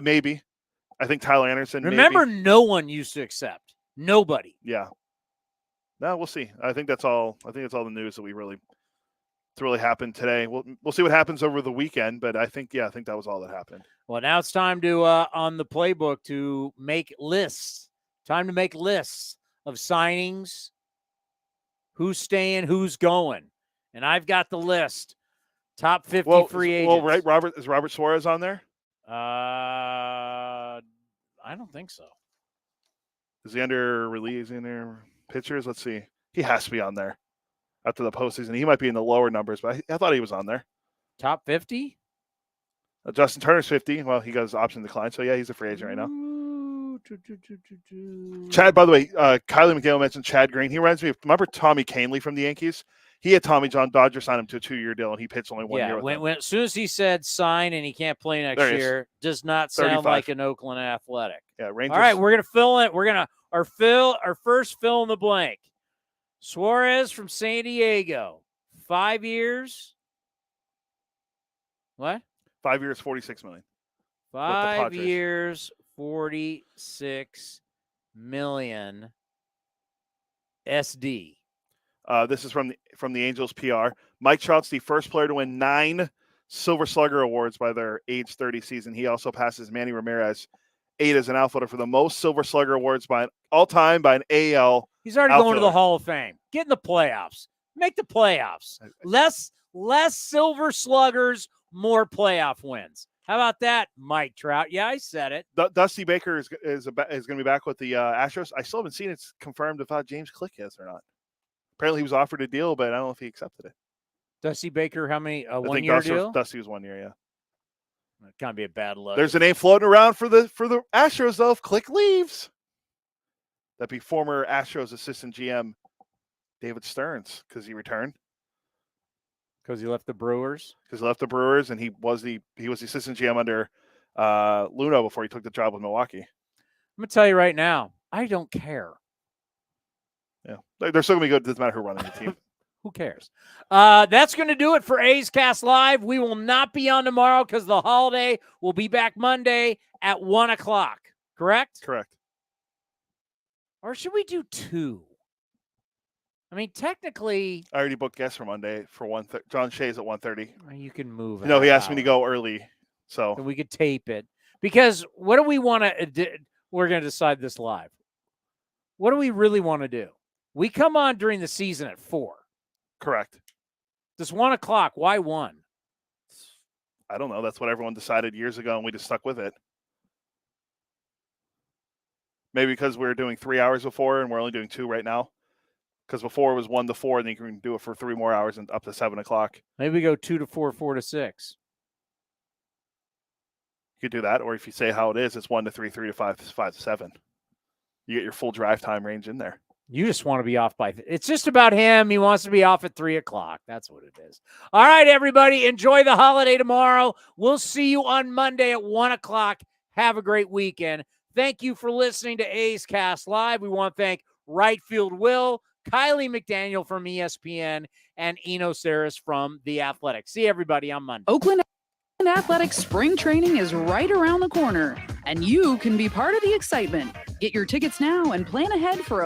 Maybe. I think Tyler Anderson. Remember, maybe. No one used to accept. Nobody. Yeah. No, we'll see. I think that's all. I think that's all the news that really happened today. We'll see what happens over the weekend, but I think that was all that happened. Well, now it's time to on the playbook to make lists. Time to make lists of signings, who's staying, who's going, and I've got the list. Top 50 free agents. Well, right, is Robert Suarez on there? I don't think so. Is he under release in there? Pitchers? Let's see. He has to be on there after the postseason. He might be in the lower numbers, but I thought he was on there. Top 50? Justin Turner's 50. Well, he got his option decline, so yeah, he's a free agent right now. Chad, by the way, Kiley McDaniel mentioned Chad Green. He reminds me of, remember Tommy Canley from the Yankees? He had Tommy John Dodger sign him to a 2-year deal, and he pitched only 1 year with him. As soon as he said sign and he can't play next year, does not sound 35. like an Oakland Athletic. Yeah, Rangers. All right, we're gonna fill in. We're gonna our first fill in the blank. Suarez from San Diego, 5 years. What? 5 years, $46 million. 5 years, $46 million. SD. This is from the Angels PR. Mike Trout's the first player to win 9 Silver Slugger awards by their age 30 season. He also passes Manny Ramirez 8 as an outfielder for the most Silver Slugger awards by all time by an AL. He's already outfielder. going to the Hall of Fame. Get in the playoffs. Make the playoffs. Less Silver Sluggers, more playoff wins. How about that, Mike Trout? Yeah, I said it. Dusty Baker is going to be back with the Astros. I still haven't seen it's confirmed if James Click is or not. Apparently, he was offered a deal, but I don't know if he accepted it. Dusty Baker, how many? 1 year deal? Dusty was 1 year, yeah. It can't be a bad look. There's a name floating around for the Astros, though. If Click leaves, that'd be former Astros assistant GM David Stearns because he returned. Because he left the Brewers. Because he left the Brewers, and he was the assistant GM under Luno before he took the job with Milwaukee. I'm gonna tell you right now, I don't care. Yeah, they're still gonna be good. Doesn't matter who runs the team. Who cares? That's going to do it for A's Cast Live. We will not be on tomorrow because the holiday. We'll be back Monday at 1:00. Correct? Correct. Or should we do 2? I mean, technically, I already booked guests for Monday for 1:30. John Shea's at 1:30. you can move it. No, he asked me to go early, so we could tape it. Because what do we want to? We're going to decide this live. What do we really want to do? We come on during the season at 4. Correct. This 1 o'clock. Why 1? I don't know. That's what everyone decided years ago, and we just stuck with it. Maybe because we were doing 3 hours before, and we're only doing 2 right now. Because before it was 1 to 4, and then you can do it for 3 more hours and up to 7 o'clock. Maybe we go 2 to 4, 4 to 6. You could do that, or if you say how it is, it's 1 to 3, 3 to 5, 5 to 7. You get your full drive time range in there. You just want to be off by. It's just about him. He wants to be off at 3 o'clock. That's what it is. All right, everybody. Enjoy the holiday tomorrow. We'll see you on Monday at 1 o'clock. Have a great weekend. Thank you for listening to A's Cast Live. We want to thank Right Field Will, Kiley McDaniel from ESPN, and Eno Sarris from The Athletic. See everybody on Monday. Oakland Athletics spring training is right around the corner, and you can be part of the excitement. Get your tickets now and plan ahead for a